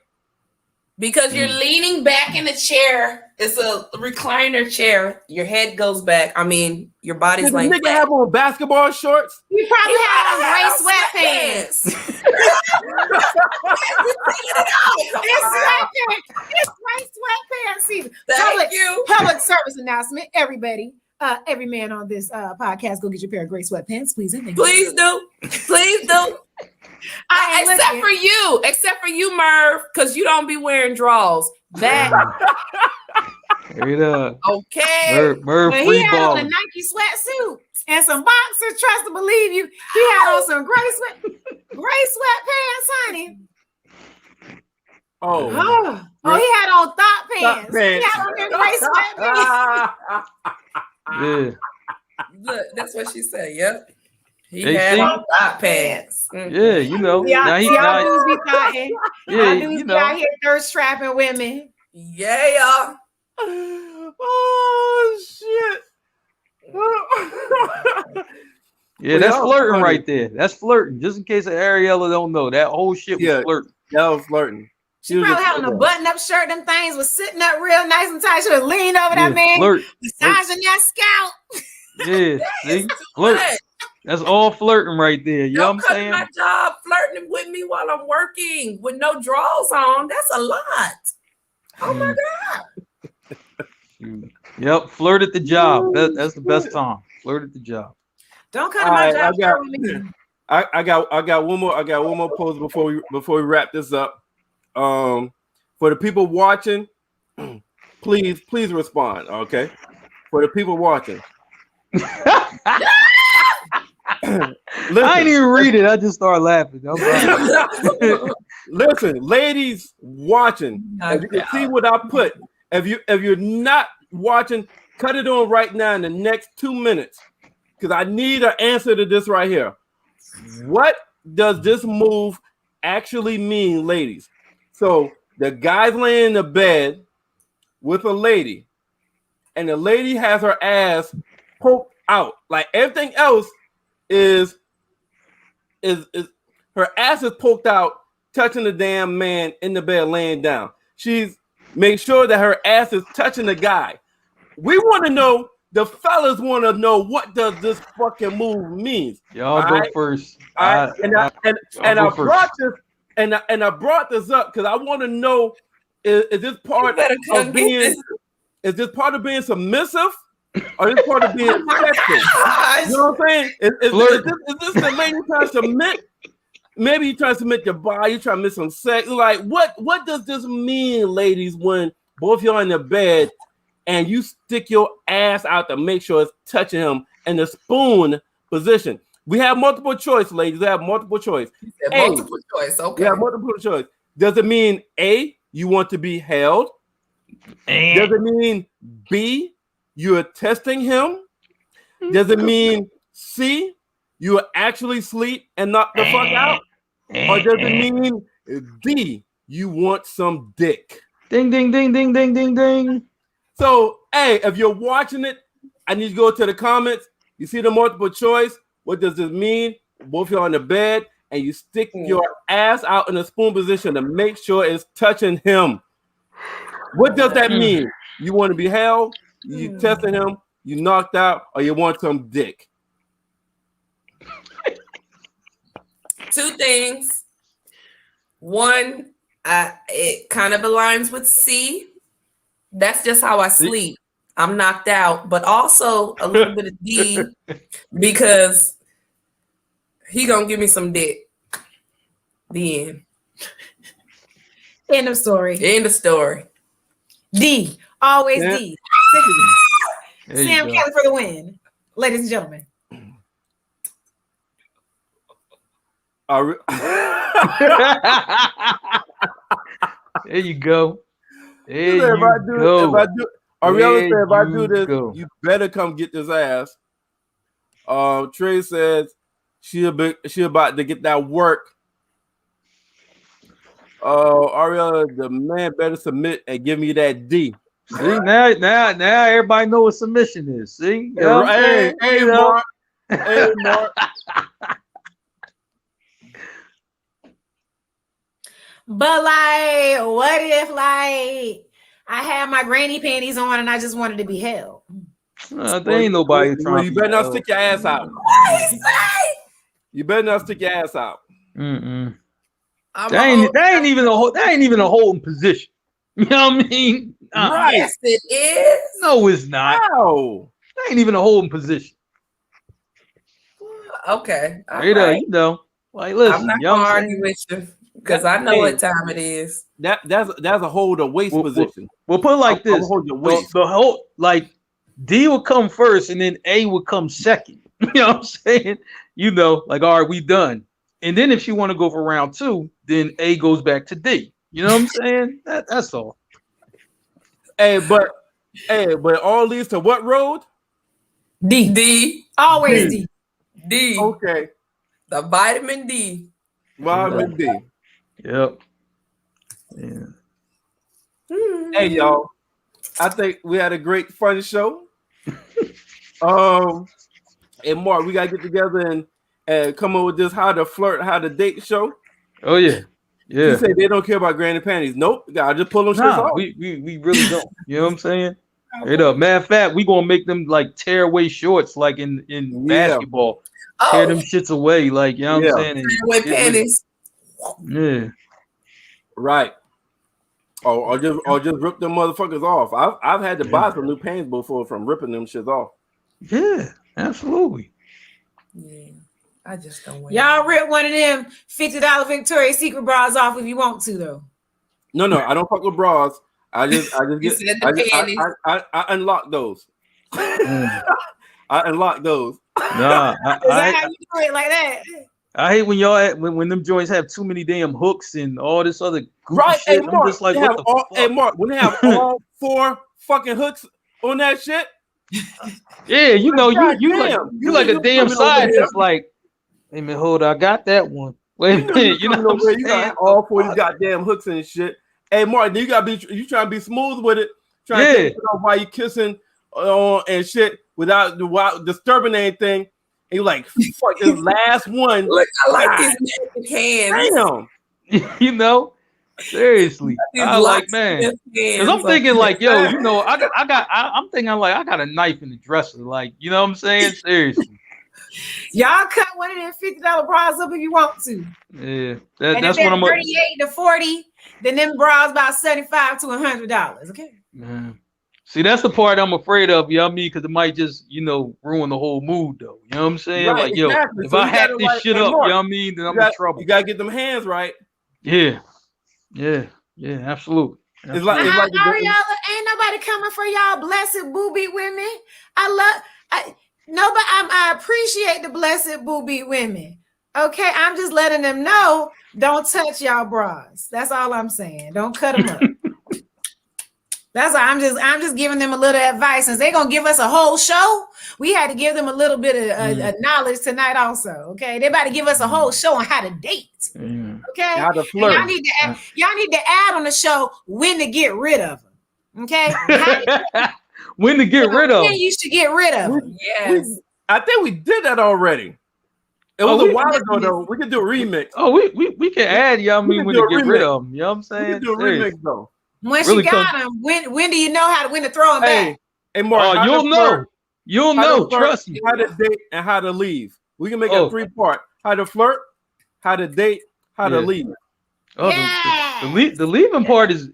[SPEAKER 4] because you're leaning back in the chair. It's a recliner chair. Your head goes back. I mean, your body's like.
[SPEAKER 1] Did the nigga have on basketball shorts?
[SPEAKER 3] He probably had on gray sweatpants. It's gray sweatpants season. Public service announcement, everybody. Every man on this podcast, go get your pair of gray sweatpants, please.
[SPEAKER 4] Please do. Except for you, Merv, because you don't be wearing drawers. That okay.
[SPEAKER 2] Merv
[SPEAKER 3] he had on a Nike sweatsuit and some boxers. Trust to believe you, he had on some gray sweatpants, honey.
[SPEAKER 1] Oh,
[SPEAKER 3] he had on thought pants. He had on their gray sweatpants.
[SPEAKER 2] Yeah.
[SPEAKER 4] Look, that's what she said. Yep. He had on thought pants.
[SPEAKER 2] Yeah, you know.
[SPEAKER 3] Y'all dudes be thoughting. Y'all dudes be out here thirst trapping women.
[SPEAKER 4] Yeah.
[SPEAKER 1] Oh shit.
[SPEAKER 2] Yeah, that's flirting right there. That's flirting. Just in case Ariella don't know, that whole shit was flirting.
[SPEAKER 1] That was flirting.
[SPEAKER 3] She probably had on a button-up shirt. Them things was sitting up real nice and tight. She was leaned over that man, massaging that scalp.
[SPEAKER 2] Yeah, see, flirt. That's all flirting right there. You know what I'm saying?
[SPEAKER 4] My job flirting with me while I'm working with no drawers on. That's a lot. Oh my
[SPEAKER 2] God. Yep, flirt at the job. That's the best time. Flirt at the job.
[SPEAKER 3] Don't come to my job.
[SPEAKER 1] I got one more post before we wrap this up. For the people watching, please respond. Okay, for the people watching.
[SPEAKER 2] Listen, I didn't even read it. I just started laughing.
[SPEAKER 1] Listen, ladies watching, as you can see what I put. If you're not watching, cut it on right now in the next 2 minutes, because I need an answer to this right here. What does this move actually mean, ladies? So the guy's laying in the bed with a lady, and the lady has her ass poked out. Like everything else is her ass is poked out, touching the damn man in the bed laying down. She's make sure that her ass is touching the guy. We want to know, the fellas want to know, what does this fucking move mean?
[SPEAKER 2] Y'all go first.
[SPEAKER 1] I brought this up because I want to know, is this part of being submissive, or is this part of being sexual? You know what I'm saying? Is this the lady trying to submit? Maybe you trying to submit your body, you trying to miss some sex. Like, what does this mean, ladies, when both y'all in the bed and you stick your ass out to make sure it's touching him in the spoon position? We have multiple choice, ladies. We have multiple choice.
[SPEAKER 4] Multiple choice, okay.
[SPEAKER 1] Yeah, multiple choice. Does it mean A, you want to be held? Does it mean B, you are testing him? Does it mean C, you are actually asleep and knock the fuck out? Or does it mean D, you want some dick?
[SPEAKER 2] Ding, ding, ding, ding, ding, ding, ding.
[SPEAKER 1] So, hey, if you're watching it, I need you to go to the comments. You see the multiple choice. What does this mean? Both y'all in the bed, and you stick your ass out in a spoon position to make sure it's touching him. What does that mean? You want to be held? You testing him? You knocked out, or you want some dick?
[SPEAKER 4] Two things. One, it kind of aligns with C. That's just how I sleep. I'm knocked out, but also a little bit of D, because he gonna give me some dick. The end.
[SPEAKER 3] End of story.
[SPEAKER 4] End of story.
[SPEAKER 3] D. Always D. Sam Kelly for the win, ladies and gentlemen.
[SPEAKER 2] There you go.
[SPEAKER 1] If I do this, you better come get this ass. Trey says she about to get that work. Ariella, the man better submit and give me that D.
[SPEAKER 2] See, now everybody know what submission is. See,
[SPEAKER 1] hey, Mark. Hey, Mark.
[SPEAKER 3] But like, what if like I had my granny panties on and I just wanted to be held?
[SPEAKER 2] There ain't nobody trying.
[SPEAKER 1] You better not stick your ass out. You better not stick your ass out.
[SPEAKER 2] That ain't even a holding position. You know what I mean?
[SPEAKER 4] Right. Yes, it is.
[SPEAKER 2] No, it's not.
[SPEAKER 1] No.
[SPEAKER 2] That ain't even a holding position.
[SPEAKER 4] Okay.
[SPEAKER 2] You know. Like, listen,
[SPEAKER 4] I'm not gonna argue with you because I know what time it is.
[SPEAKER 1] That's a hold the waist position.
[SPEAKER 2] We'll put it like this:
[SPEAKER 1] hold your waist.
[SPEAKER 2] The whole, like, D will come first, and then A will come second. You know what I'm saying? You know, like, all right, we done. And then if she want to go for round 2, then A goes back to D. You know what I'm saying? That's all.
[SPEAKER 1] But all leads to what road?
[SPEAKER 4] D.
[SPEAKER 3] Always D.
[SPEAKER 4] D.
[SPEAKER 1] Okay.
[SPEAKER 4] The vitamin D.
[SPEAKER 1] Vitamin D.
[SPEAKER 2] Yep. Yeah.
[SPEAKER 1] Hey, y'all. I think we had a great, fun show. And Mark, we gotta get together and come up with this how to flirt, how to date show.
[SPEAKER 2] Oh yeah. Yeah.
[SPEAKER 1] You say they don't care about granny panties. Nope. Gotta just pull them shits off.
[SPEAKER 2] We really don't. You know what I'm saying? Straight up. Matter of fact, we gonna make them like tear away shorts like in basketball. Tear them shits away, like you know what I'm saying?
[SPEAKER 4] Tear away panties.
[SPEAKER 2] Yeah.
[SPEAKER 1] Right. Or just rip them motherfuckers off. I've had to buy some new pants before from ripping them shits off.
[SPEAKER 2] Yeah, absolutely.
[SPEAKER 4] Yeah. I just don't want
[SPEAKER 3] y'all rip one of them $50 Victoria's Secret bras off if you want to though.
[SPEAKER 1] No, I don't fuck with bras. I just get I unlock those. I unlock those.
[SPEAKER 2] Nah,
[SPEAKER 3] Is that how you do it like that?
[SPEAKER 2] I hate when y'all when them joints have too many damn hooks and all this other
[SPEAKER 1] right.
[SPEAKER 2] shit.
[SPEAKER 1] Hey, Mark,
[SPEAKER 2] just like, what the fuck?
[SPEAKER 1] Hey Mark, when they have all 4 fucking hooks on that shit.
[SPEAKER 2] Yeah, you know,
[SPEAKER 1] God
[SPEAKER 2] you like a damn scientist. Like, hey man, hold on, I got that one. Wait a minute, you know what I'm saying?
[SPEAKER 1] You got all 4 of these goddamn hooks and shit. Hey Mark, you trying to be smooth with it, trying to take it off while you kissing and shit without disturbing anything. And you're like, fuck this last one.
[SPEAKER 4] Look, I like these magic hands.
[SPEAKER 1] Damn.
[SPEAKER 2] You know, seriously, I like, man, because I'm thinking like, yo, you know, I'm thinking like I got a knife in the dresser, like, you know what I'm saying? Seriously.
[SPEAKER 3] Y'all cut one of them $50 bras up if you want to.
[SPEAKER 2] Yeah,
[SPEAKER 3] that's what I'm 38 to 40. Then them bras about $75 to $100. Okay.
[SPEAKER 2] Man. See, that's the part I'm afraid of, you know what I mean? Because it might just, you know, ruin the whole mood, though. You know what I'm saying?
[SPEAKER 1] Right,
[SPEAKER 2] like, yo,
[SPEAKER 1] exactly.
[SPEAKER 2] If
[SPEAKER 1] so
[SPEAKER 2] I hack this shit up, you know what I mean? Then I'm in trouble.
[SPEAKER 1] You gotta get them hands right.
[SPEAKER 2] Yeah, absolutely.
[SPEAKER 1] It's like
[SPEAKER 3] y'all, ain't nobody coming for y'all blessed booby women. I appreciate the blessed booby women. Okay, I'm just letting them know. Don't touch y'all bras. That's all I'm saying. Don't cut them up. That's all. I'm just giving them a little advice. Since they're gonna give us a whole show, we had to give them a little bit of knowledge tonight also. Okay, they about to give us a whole show on how to date. Okay,
[SPEAKER 1] how to flirt.
[SPEAKER 3] Y'all need to add on the show when to get rid of them. Okay,
[SPEAKER 2] when to get rid of them.
[SPEAKER 3] You should get rid of them. Yes,
[SPEAKER 1] I think we did that already. It was a while ago though. We could do a remix.
[SPEAKER 2] Oh, we can add. Y'all mean when to get rid of them? You know what I'm saying?
[SPEAKER 1] We can do a remix though.
[SPEAKER 3] Once you got them, when do you know when to throw them back?
[SPEAKER 1] Hey, Mark,
[SPEAKER 2] you'll know. You'll know. Trust me.
[SPEAKER 1] How to date and how to leave. We can make a 3-part: how to flirt, how to date, how to leave.
[SPEAKER 2] Oh, the leaving part is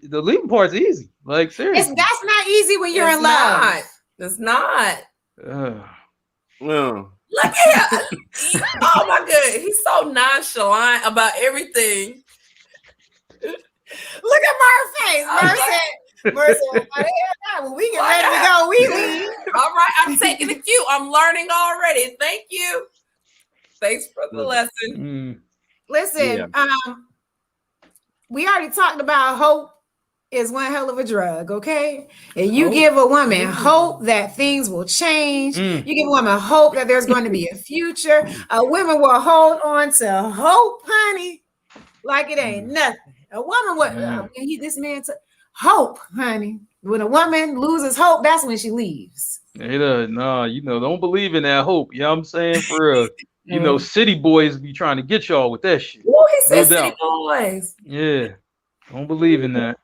[SPEAKER 2] easy. Like seriously,
[SPEAKER 3] that's not easy when you're in love.
[SPEAKER 4] It's not.
[SPEAKER 1] No.
[SPEAKER 4] Look at him. Oh my god, he's so nonchalant about everything.
[SPEAKER 3] Look at Murph face. Murph said, when we get ready to go, we leave.
[SPEAKER 4] All right, I'm taking the cue. I'm learning already. Thank you. Thanks for the lesson.
[SPEAKER 3] Listen, we already talked about hope is one hell of a drug, okay? And you give a woman hope that things will change. You give a woman hope that there's going to be a future. A woman will hold on to hope, honey, like it ain't nothing. A woman would this man took hope, honey. When a woman loses hope, that's when she leaves.
[SPEAKER 2] No, don't believe in that hope. You know what I'm saying? For real. You know, city boys be trying to get y'all with that shit.
[SPEAKER 4] Oh, he said city boys.
[SPEAKER 2] Yeah. Don't believe in that.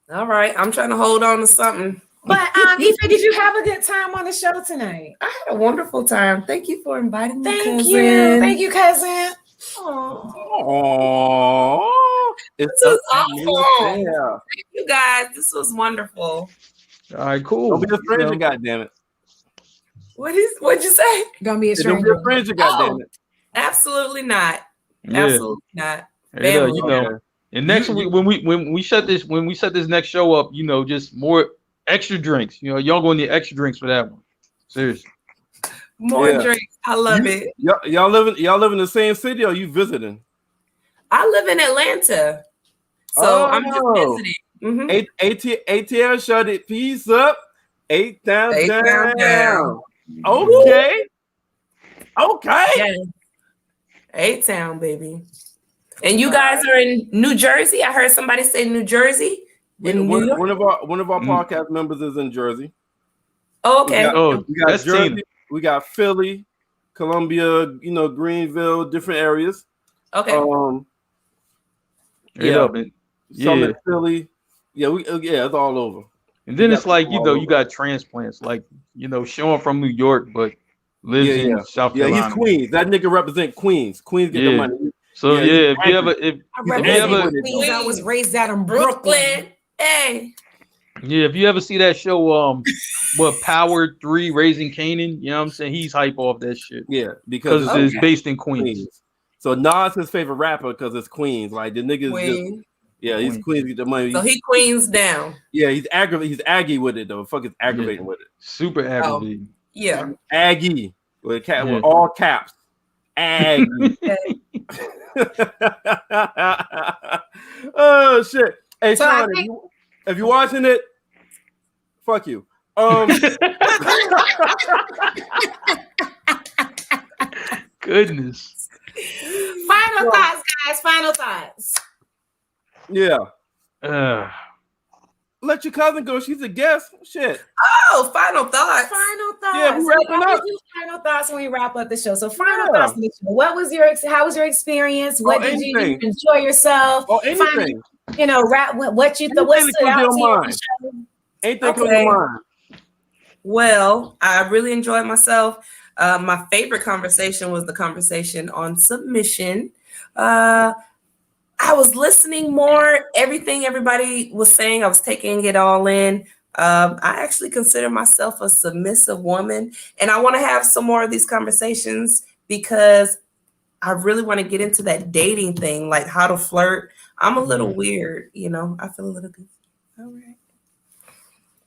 [SPEAKER 4] All right. I'm trying to hold on to something.
[SPEAKER 3] But Aoife, did you have a good time on the show tonight?
[SPEAKER 4] I had a wonderful time. Thank you for inviting me.
[SPEAKER 3] Thank you, cousin.
[SPEAKER 1] Oh,
[SPEAKER 4] this was awesome. Yeah. Thank you guys. This was wonderful.
[SPEAKER 2] All right, cool.
[SPEAKER 1] Don't be a stranger, goddammit.
[SPEAKER 4] What'd you say?
[SPEAKER 3] Don't be a stranger.
[SPEAKER 1] Don't be a stranger, goddammit.
[SPEAKER 4] Absolutely not.
[SPEAKER 2] Yeah.
[SPEAKER 4] Absolutely not.
[SPEAKER 2] And next week when we set this next show up, just more extra drinks. Y'all gonna need extra drinks for that one. Seriously.
[SPEAKER 4] More drinks. I love it.
[SPEAKER 1] Y'all live in the same city, or you visiting?
[SPEAKER 4] I live in Atlanta, so I'm just visiting.
[SPEAKER 1] ATL shut it. Peace up. 8 down. Okay.
[SPEAKER 4] Yes. 8-town, baby. And you guys are in New Jersey. I heard somebody say New Jersey.
[SPEAKER 1] One of our podcast members is in Jersey.
[SPEAKER 4] Oh, okay.
[SPEAKER 1] We got Jersey. Tina. We got Philly, Columbia. Greenville, different areas.
[SPEAKER 4] Okay.
[SPEAKER 1] Some in Philly. It's all over.
[SPEAKER 2] And then it's like you got transplants, like Sean from New York, but lives in South Carolina.
[SPEAKER 1] Yeah, he's Queens. That nigga represent Queens. Queens get the money.
[SPEAKER 2] So if you ever,
[SPEAKER 3] Queens, I was raised out in Brooklyn.
[SPEAKER 4] Hey.
[SPEAKER 2] Yeah, if you ever see that show, Power 3 Raising Canaan, you know what I'm saying? He's hype off that shit.
[SPEAKER 1] Yeah, because
[SPEAKER 2] it's based in Queens.
[SPEAKER 1] So Nas his favorite rapper because it's Queens. Like the niggas he's Queens get the money.
[SPEAKER 4] So he Queens down.
[SPEAKER 1] Yeah, he's aggravated. He's aggy with it though. Fuck is aggravating with it.
[SPEAKER 2] Super aggravating.
[SPEAKER 4] Yeah.
[SPEAKER 1] Aggy with all caps. Aggy. Oh shit. Hey, so Sean, if you're watching it, fuck you.
[SPEAKER 2] Goodness.
[SPEAKER 3] Final thoughts, guys. Final thoughts.
[SPEAKER 1] Yeah. Let your cousin go. She's a guest. Shit.
[SPEAKER 4] Oh, final thoughts.
[SPEAKER 3] Final thoughts.
[SPEAKER 1] Yeah, we wrapping up.
[SPEAKER 3] Final thoughts when we wrap up the show. So final thoughts on the show. How was your experience? What did you enjoy yourself?
[SPEAKER 1] Or anything.
[SPEAKER 3] What you thought. What stood out to you?
[SPEAKER 1] Anything on your mind.
[SPEAKER 4] Well, I really enjoyed myself. My favorite conversation was the conversation on submission. I was listening more. Everything everybody was saying, I was taking it all in. I actually consider myself a submissive woman, and I want to have some more of these conversations because I really want to get into that dating thing, like how to flirt. I'm a little weird, I feel a little good. All right.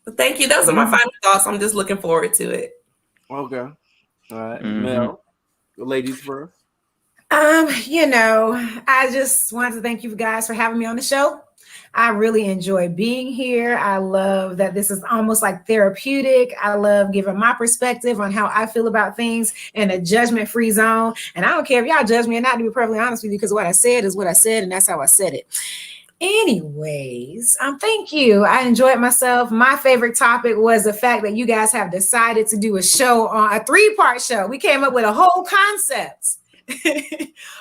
[SPEAKER 4] But thank you. Those are my final thoughts. I'm just looking forward to it.
[SPEAKER 1] Okay. All right. Mel, the ladies first.
[SPEAKER 3] I just wanted to thank you guys for having me on the show. I really enjoy being here. I love that this is almost like therapeutic. I love giving my perspective on how I feel about things in a judgment-free zone. And I don't care if y'all judge me or not, to be perfectly honest with you, because what I said is what I said, and that's how I said it. Anyways, thank you. I enjoyed myself. My favorite topic was the fact that you guys have decided to do a 3-part show. We came up with a whole concept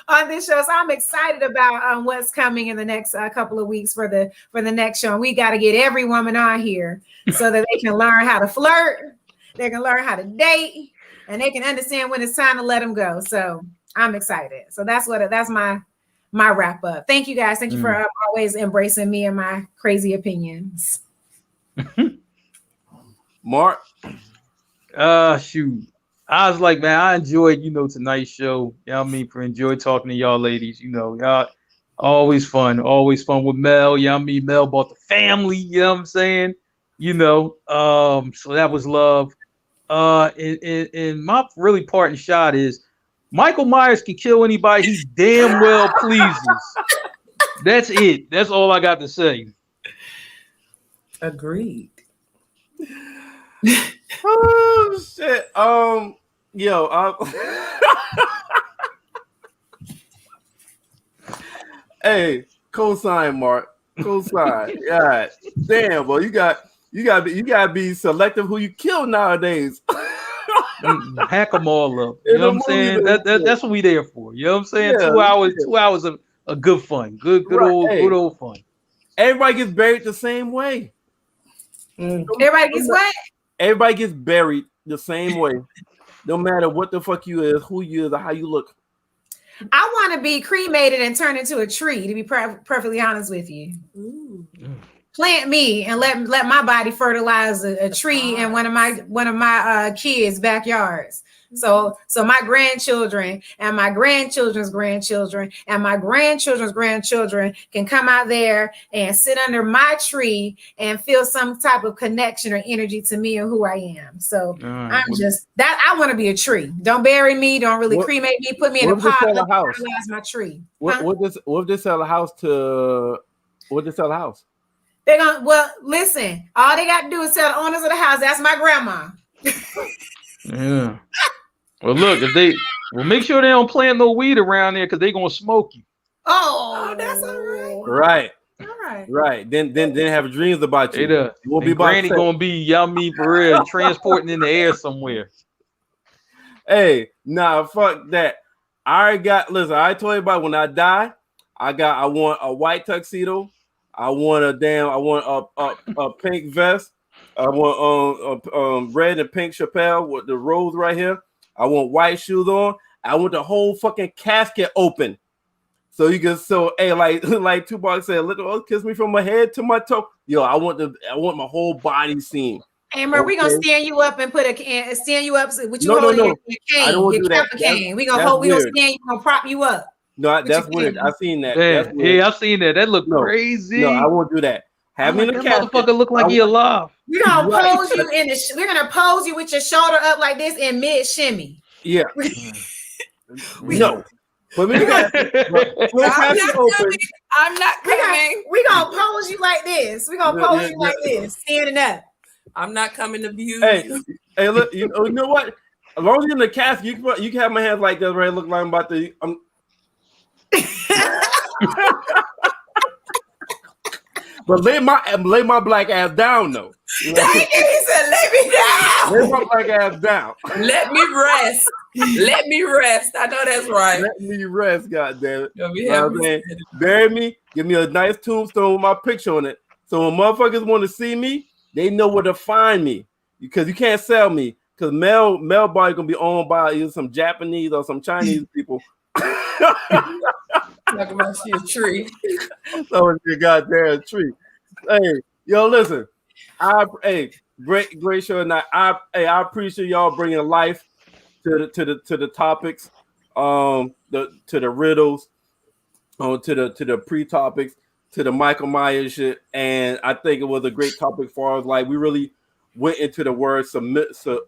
[SPEAKER 3] on this show, so I'm excited about what's coming in the next couple of weeks for the next show. And we got to get every woman on here so that they can learn how to flirt, they can learn how to date, and they can understand when it's time to let them go. So I'm excited. So that's my wrap up. Thank you guys. Thank you for always embracing me and my crazy opinions.
[SPEAKER 1] Mark.
[SPEAKER 2] Shoot. I was like, man, I enjoyed, tonight's show. For enjoy talking to y'all ladies. Y'all always fun with Mel. Mel bought the family, you know what I'm saying? So that was love. And my really parting shot is Michael Myers can kill anybody he damn well pleases. That's it. That's all I got to say.
[SPEAKER 4] Agreed.
[SPEAKER 1] Oh shit. Hey, cosign, Mark. Cosign. God damn, boy. You gotta be selective who you kill nowadays.
[SPEAKER 2] Hack them all up. You know what I'm saying? That's what we there for. You know what I'm saying? Yeah, 2 hours of good fun. Good old fun.
[SPEAKER 1] Everybody gets buried the same way.
[SPEAKER 3] Everybody gets what?
[SPEAKER 1] Everybody gets buried the same way. No matter what the fuck you is, who you is, or how you look.
[SPEAKER 3] I want to be cremated and turned into a tree, to be perfectly honest with you. Ooh. Plant me and let my body fertilize a tree in one of my kids' backyards. So my grandchildren and my grandchildren's grandchildren and my grandchildren's grandchildren can come out there and sit under my tree and feel some type of connection or energy to me and who I am. So I want to be a tree. Don't bury me. Don't really cremate me. Put me in a pot. Let me fertilize my tree.
[SPEAKER 1] What if they sell a house to? What they sell a house?
[SPEAKER 3] They're gonna listen. All they got to do is tell the owners of the house. That's my grandma.
[SPEAKER 2] Yeah. Well, look, make sure they don't plant no weed around there because they're gonna smoke you.
[SPEAKER 3] Oh, that's all right.
[SPEAKER 1] Right.
[SPEAKER 3] All
[SPEAKER 1] Right. Then have dreams about you.
[SPEAKER 2] It will be Granny gonna be yummy for real, transporting in the air somewhere.
[SPEAKER 1] Hey, nah, fuck that. I told you about when I die, I want a white tuxedo. I want a pink vest. I want red and pink Chappelle with the rose right here. I want white shoes on. I want the whole fucking casket open. So you can like Tupac said, kiss me from my head to my toe. Yo, I want my whole body seen.
[SPEAKER 3] Hey, Mer, we're gonna stand you up and stand you up with you holding your cane.
[SPEAKER 1] I don't want to do that.
[SPEAKER 3] Cane. We're gonna stand you, we're gonna prop you up.
[SPEAKER 1] No, that's weird. I've seen that.
[SPEAKER 2] Yeah, I've seen that. That look crazy.
[SPEAKER 1] No, I won't do that. Have me in the casket.
[SPEAKER 2] Motherfucker look like he alive.
[SPEAKER 3] We're gonna pose you we're gonna pose you with your shoulder up like this in mid shimmy.
[SPEAKER 1] Yeah. No. But I'm not
[SPEAKER 4] coming.
[SPEAKER 3] We're gonna pose you like this. We're gonna pose you like this, standing up.
[SPEAKER 4] I'm not coming to view.
[SPEAKER 1] Hey, look, you know what? As long as you're in the casket, you can have my hands like this, right? Look like I'm about to. But lay my black ass down though.
[SPEAKER 4] You know? He said, "Lay me down."
[SPEAKER 1] Lay my black ass down.
[SPEAKER 4] Let me rest. Let me rest. I know that's right.
[SPEAKER 1] Let me rest, goddamn it. Bury me. Give me a nice tombstone with my picture on it. So when motherfuckers want to see me, they know where to find me. Because you can't sell me. Because Mel body gonna be owned by either some Japanese or some Chinese people.
[SPEAKER 4] Talk about your tree.
[SPEAKER 1] So your goddamn tree. Hey, yo, listen. Great show tonight. I appreciate y'all bringing life to the topics, to the riddles, to the pre-topics, to the Michael Myers shit, and I think it was a great topic for us. Like we really went into the word submissive.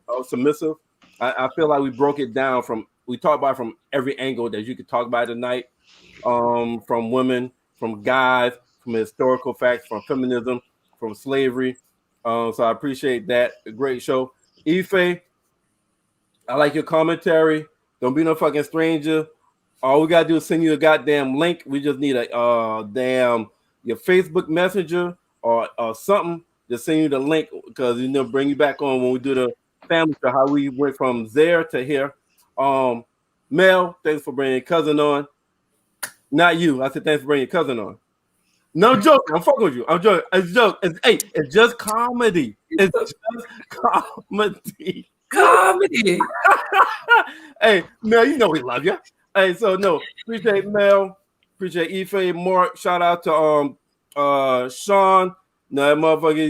[SPEAKER 1] I feel like we broke it down we talked about it from every angle that you could talk about tonight, from women, from guys, from historical facts, from feminism, from slavery. So I appreciate that. A great show. Ife, I like your commentary. Don't be no fucking stranger. All we gotta do is send you a goddamn link. We just need a your Facebook Messenger or something to send you the link because bring you back on when we do the family show. How we went from there to here. Mel, thanks for bringing your cousin on. Not you. I said thanks for bringing your cousin on. No joke. I'm fucking with you. I'm joking. It's joke. It's just comedy. It's just comedy.
[SPEAKER 4] Comedy.
[SPEAKER 1] Hey, Mel, you know we love you. Hey, so no, appreciate Mel, appreciate Ife, Mark. Shout out to Sean. No, that motherfucker,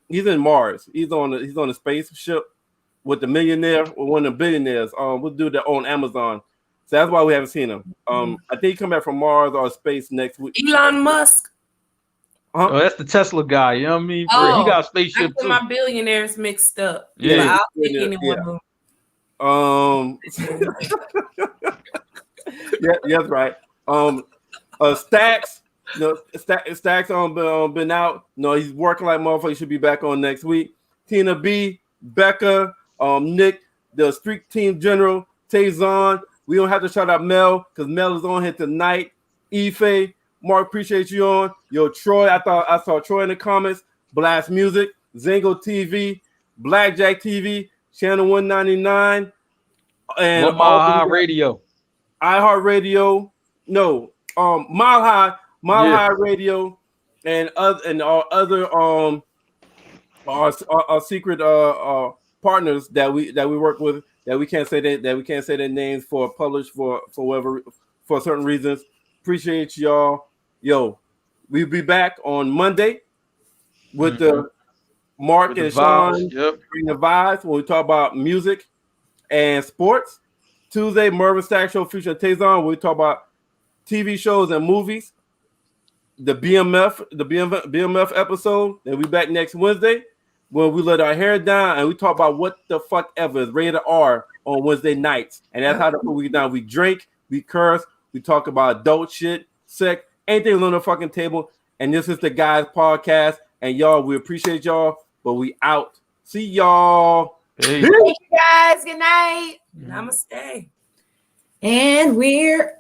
[SPEAKER 1] he's in Mars. He's on a spaceship with the millionaire or one of the billionaires. We'll do that on Amazon. So that's why we haven't seen him. I think he come back from Mars or space next week.
[SPEAKER 4] Elon Musk.
[SPEAKER 1] Huh?
[SPEAKER 2] Oh, that's the Tesla guy. You know what I mean? He got a spaceship too.
[SPEAKER 4] My billionaires mixed up.
[SPEAKER 2] Yeah.
[SPEAKER 4] I'll take anyone.
[SPEAKER 1] Yeah, that's right. Stacks. Stacks been out. No, he's working like motherfucker. He should be back on next week. Tina B, Becca, Nick, the street team general, Tazon. We don't have to shout out Mel because Mel is on here tonight. Ife, Mark, appreciate you on. Yo, Troy, I saw Troy in the comments. Blast Music, Zingo TV, Blackjack TV, Channel 199, and
[SPEAKER 2] Mile High Radio.
[SPEAKER 1] iHeartRadio. No, Mile High Radio, and our other our secret partners that we work with that we can't say their names for certain reasons. Appreciate y'all. Yo, we'll be back on Monday with the Mark and Sean bring the vibes when we talk about music and sports. Tuesday, Mervin Stack Show featuring Tazon. We talk about TV shows and movies. The BMF episode. Then we back next Wednesday when we let our hair down and we talk about what the fuck ever is rated R on Wednesday nights. And that's how the fuck we get down. We drink, we curse, we talk about adult shit, sex, anything on the fucking table. And this is the Guys Podcast. And y'all, we appreciate y'all, but we out. See y'all.
[SPEAKER 3] Hey. Thank you guys. Good night.
[SPEAKER 4] Namaste.
[SPEAKER 3] And we're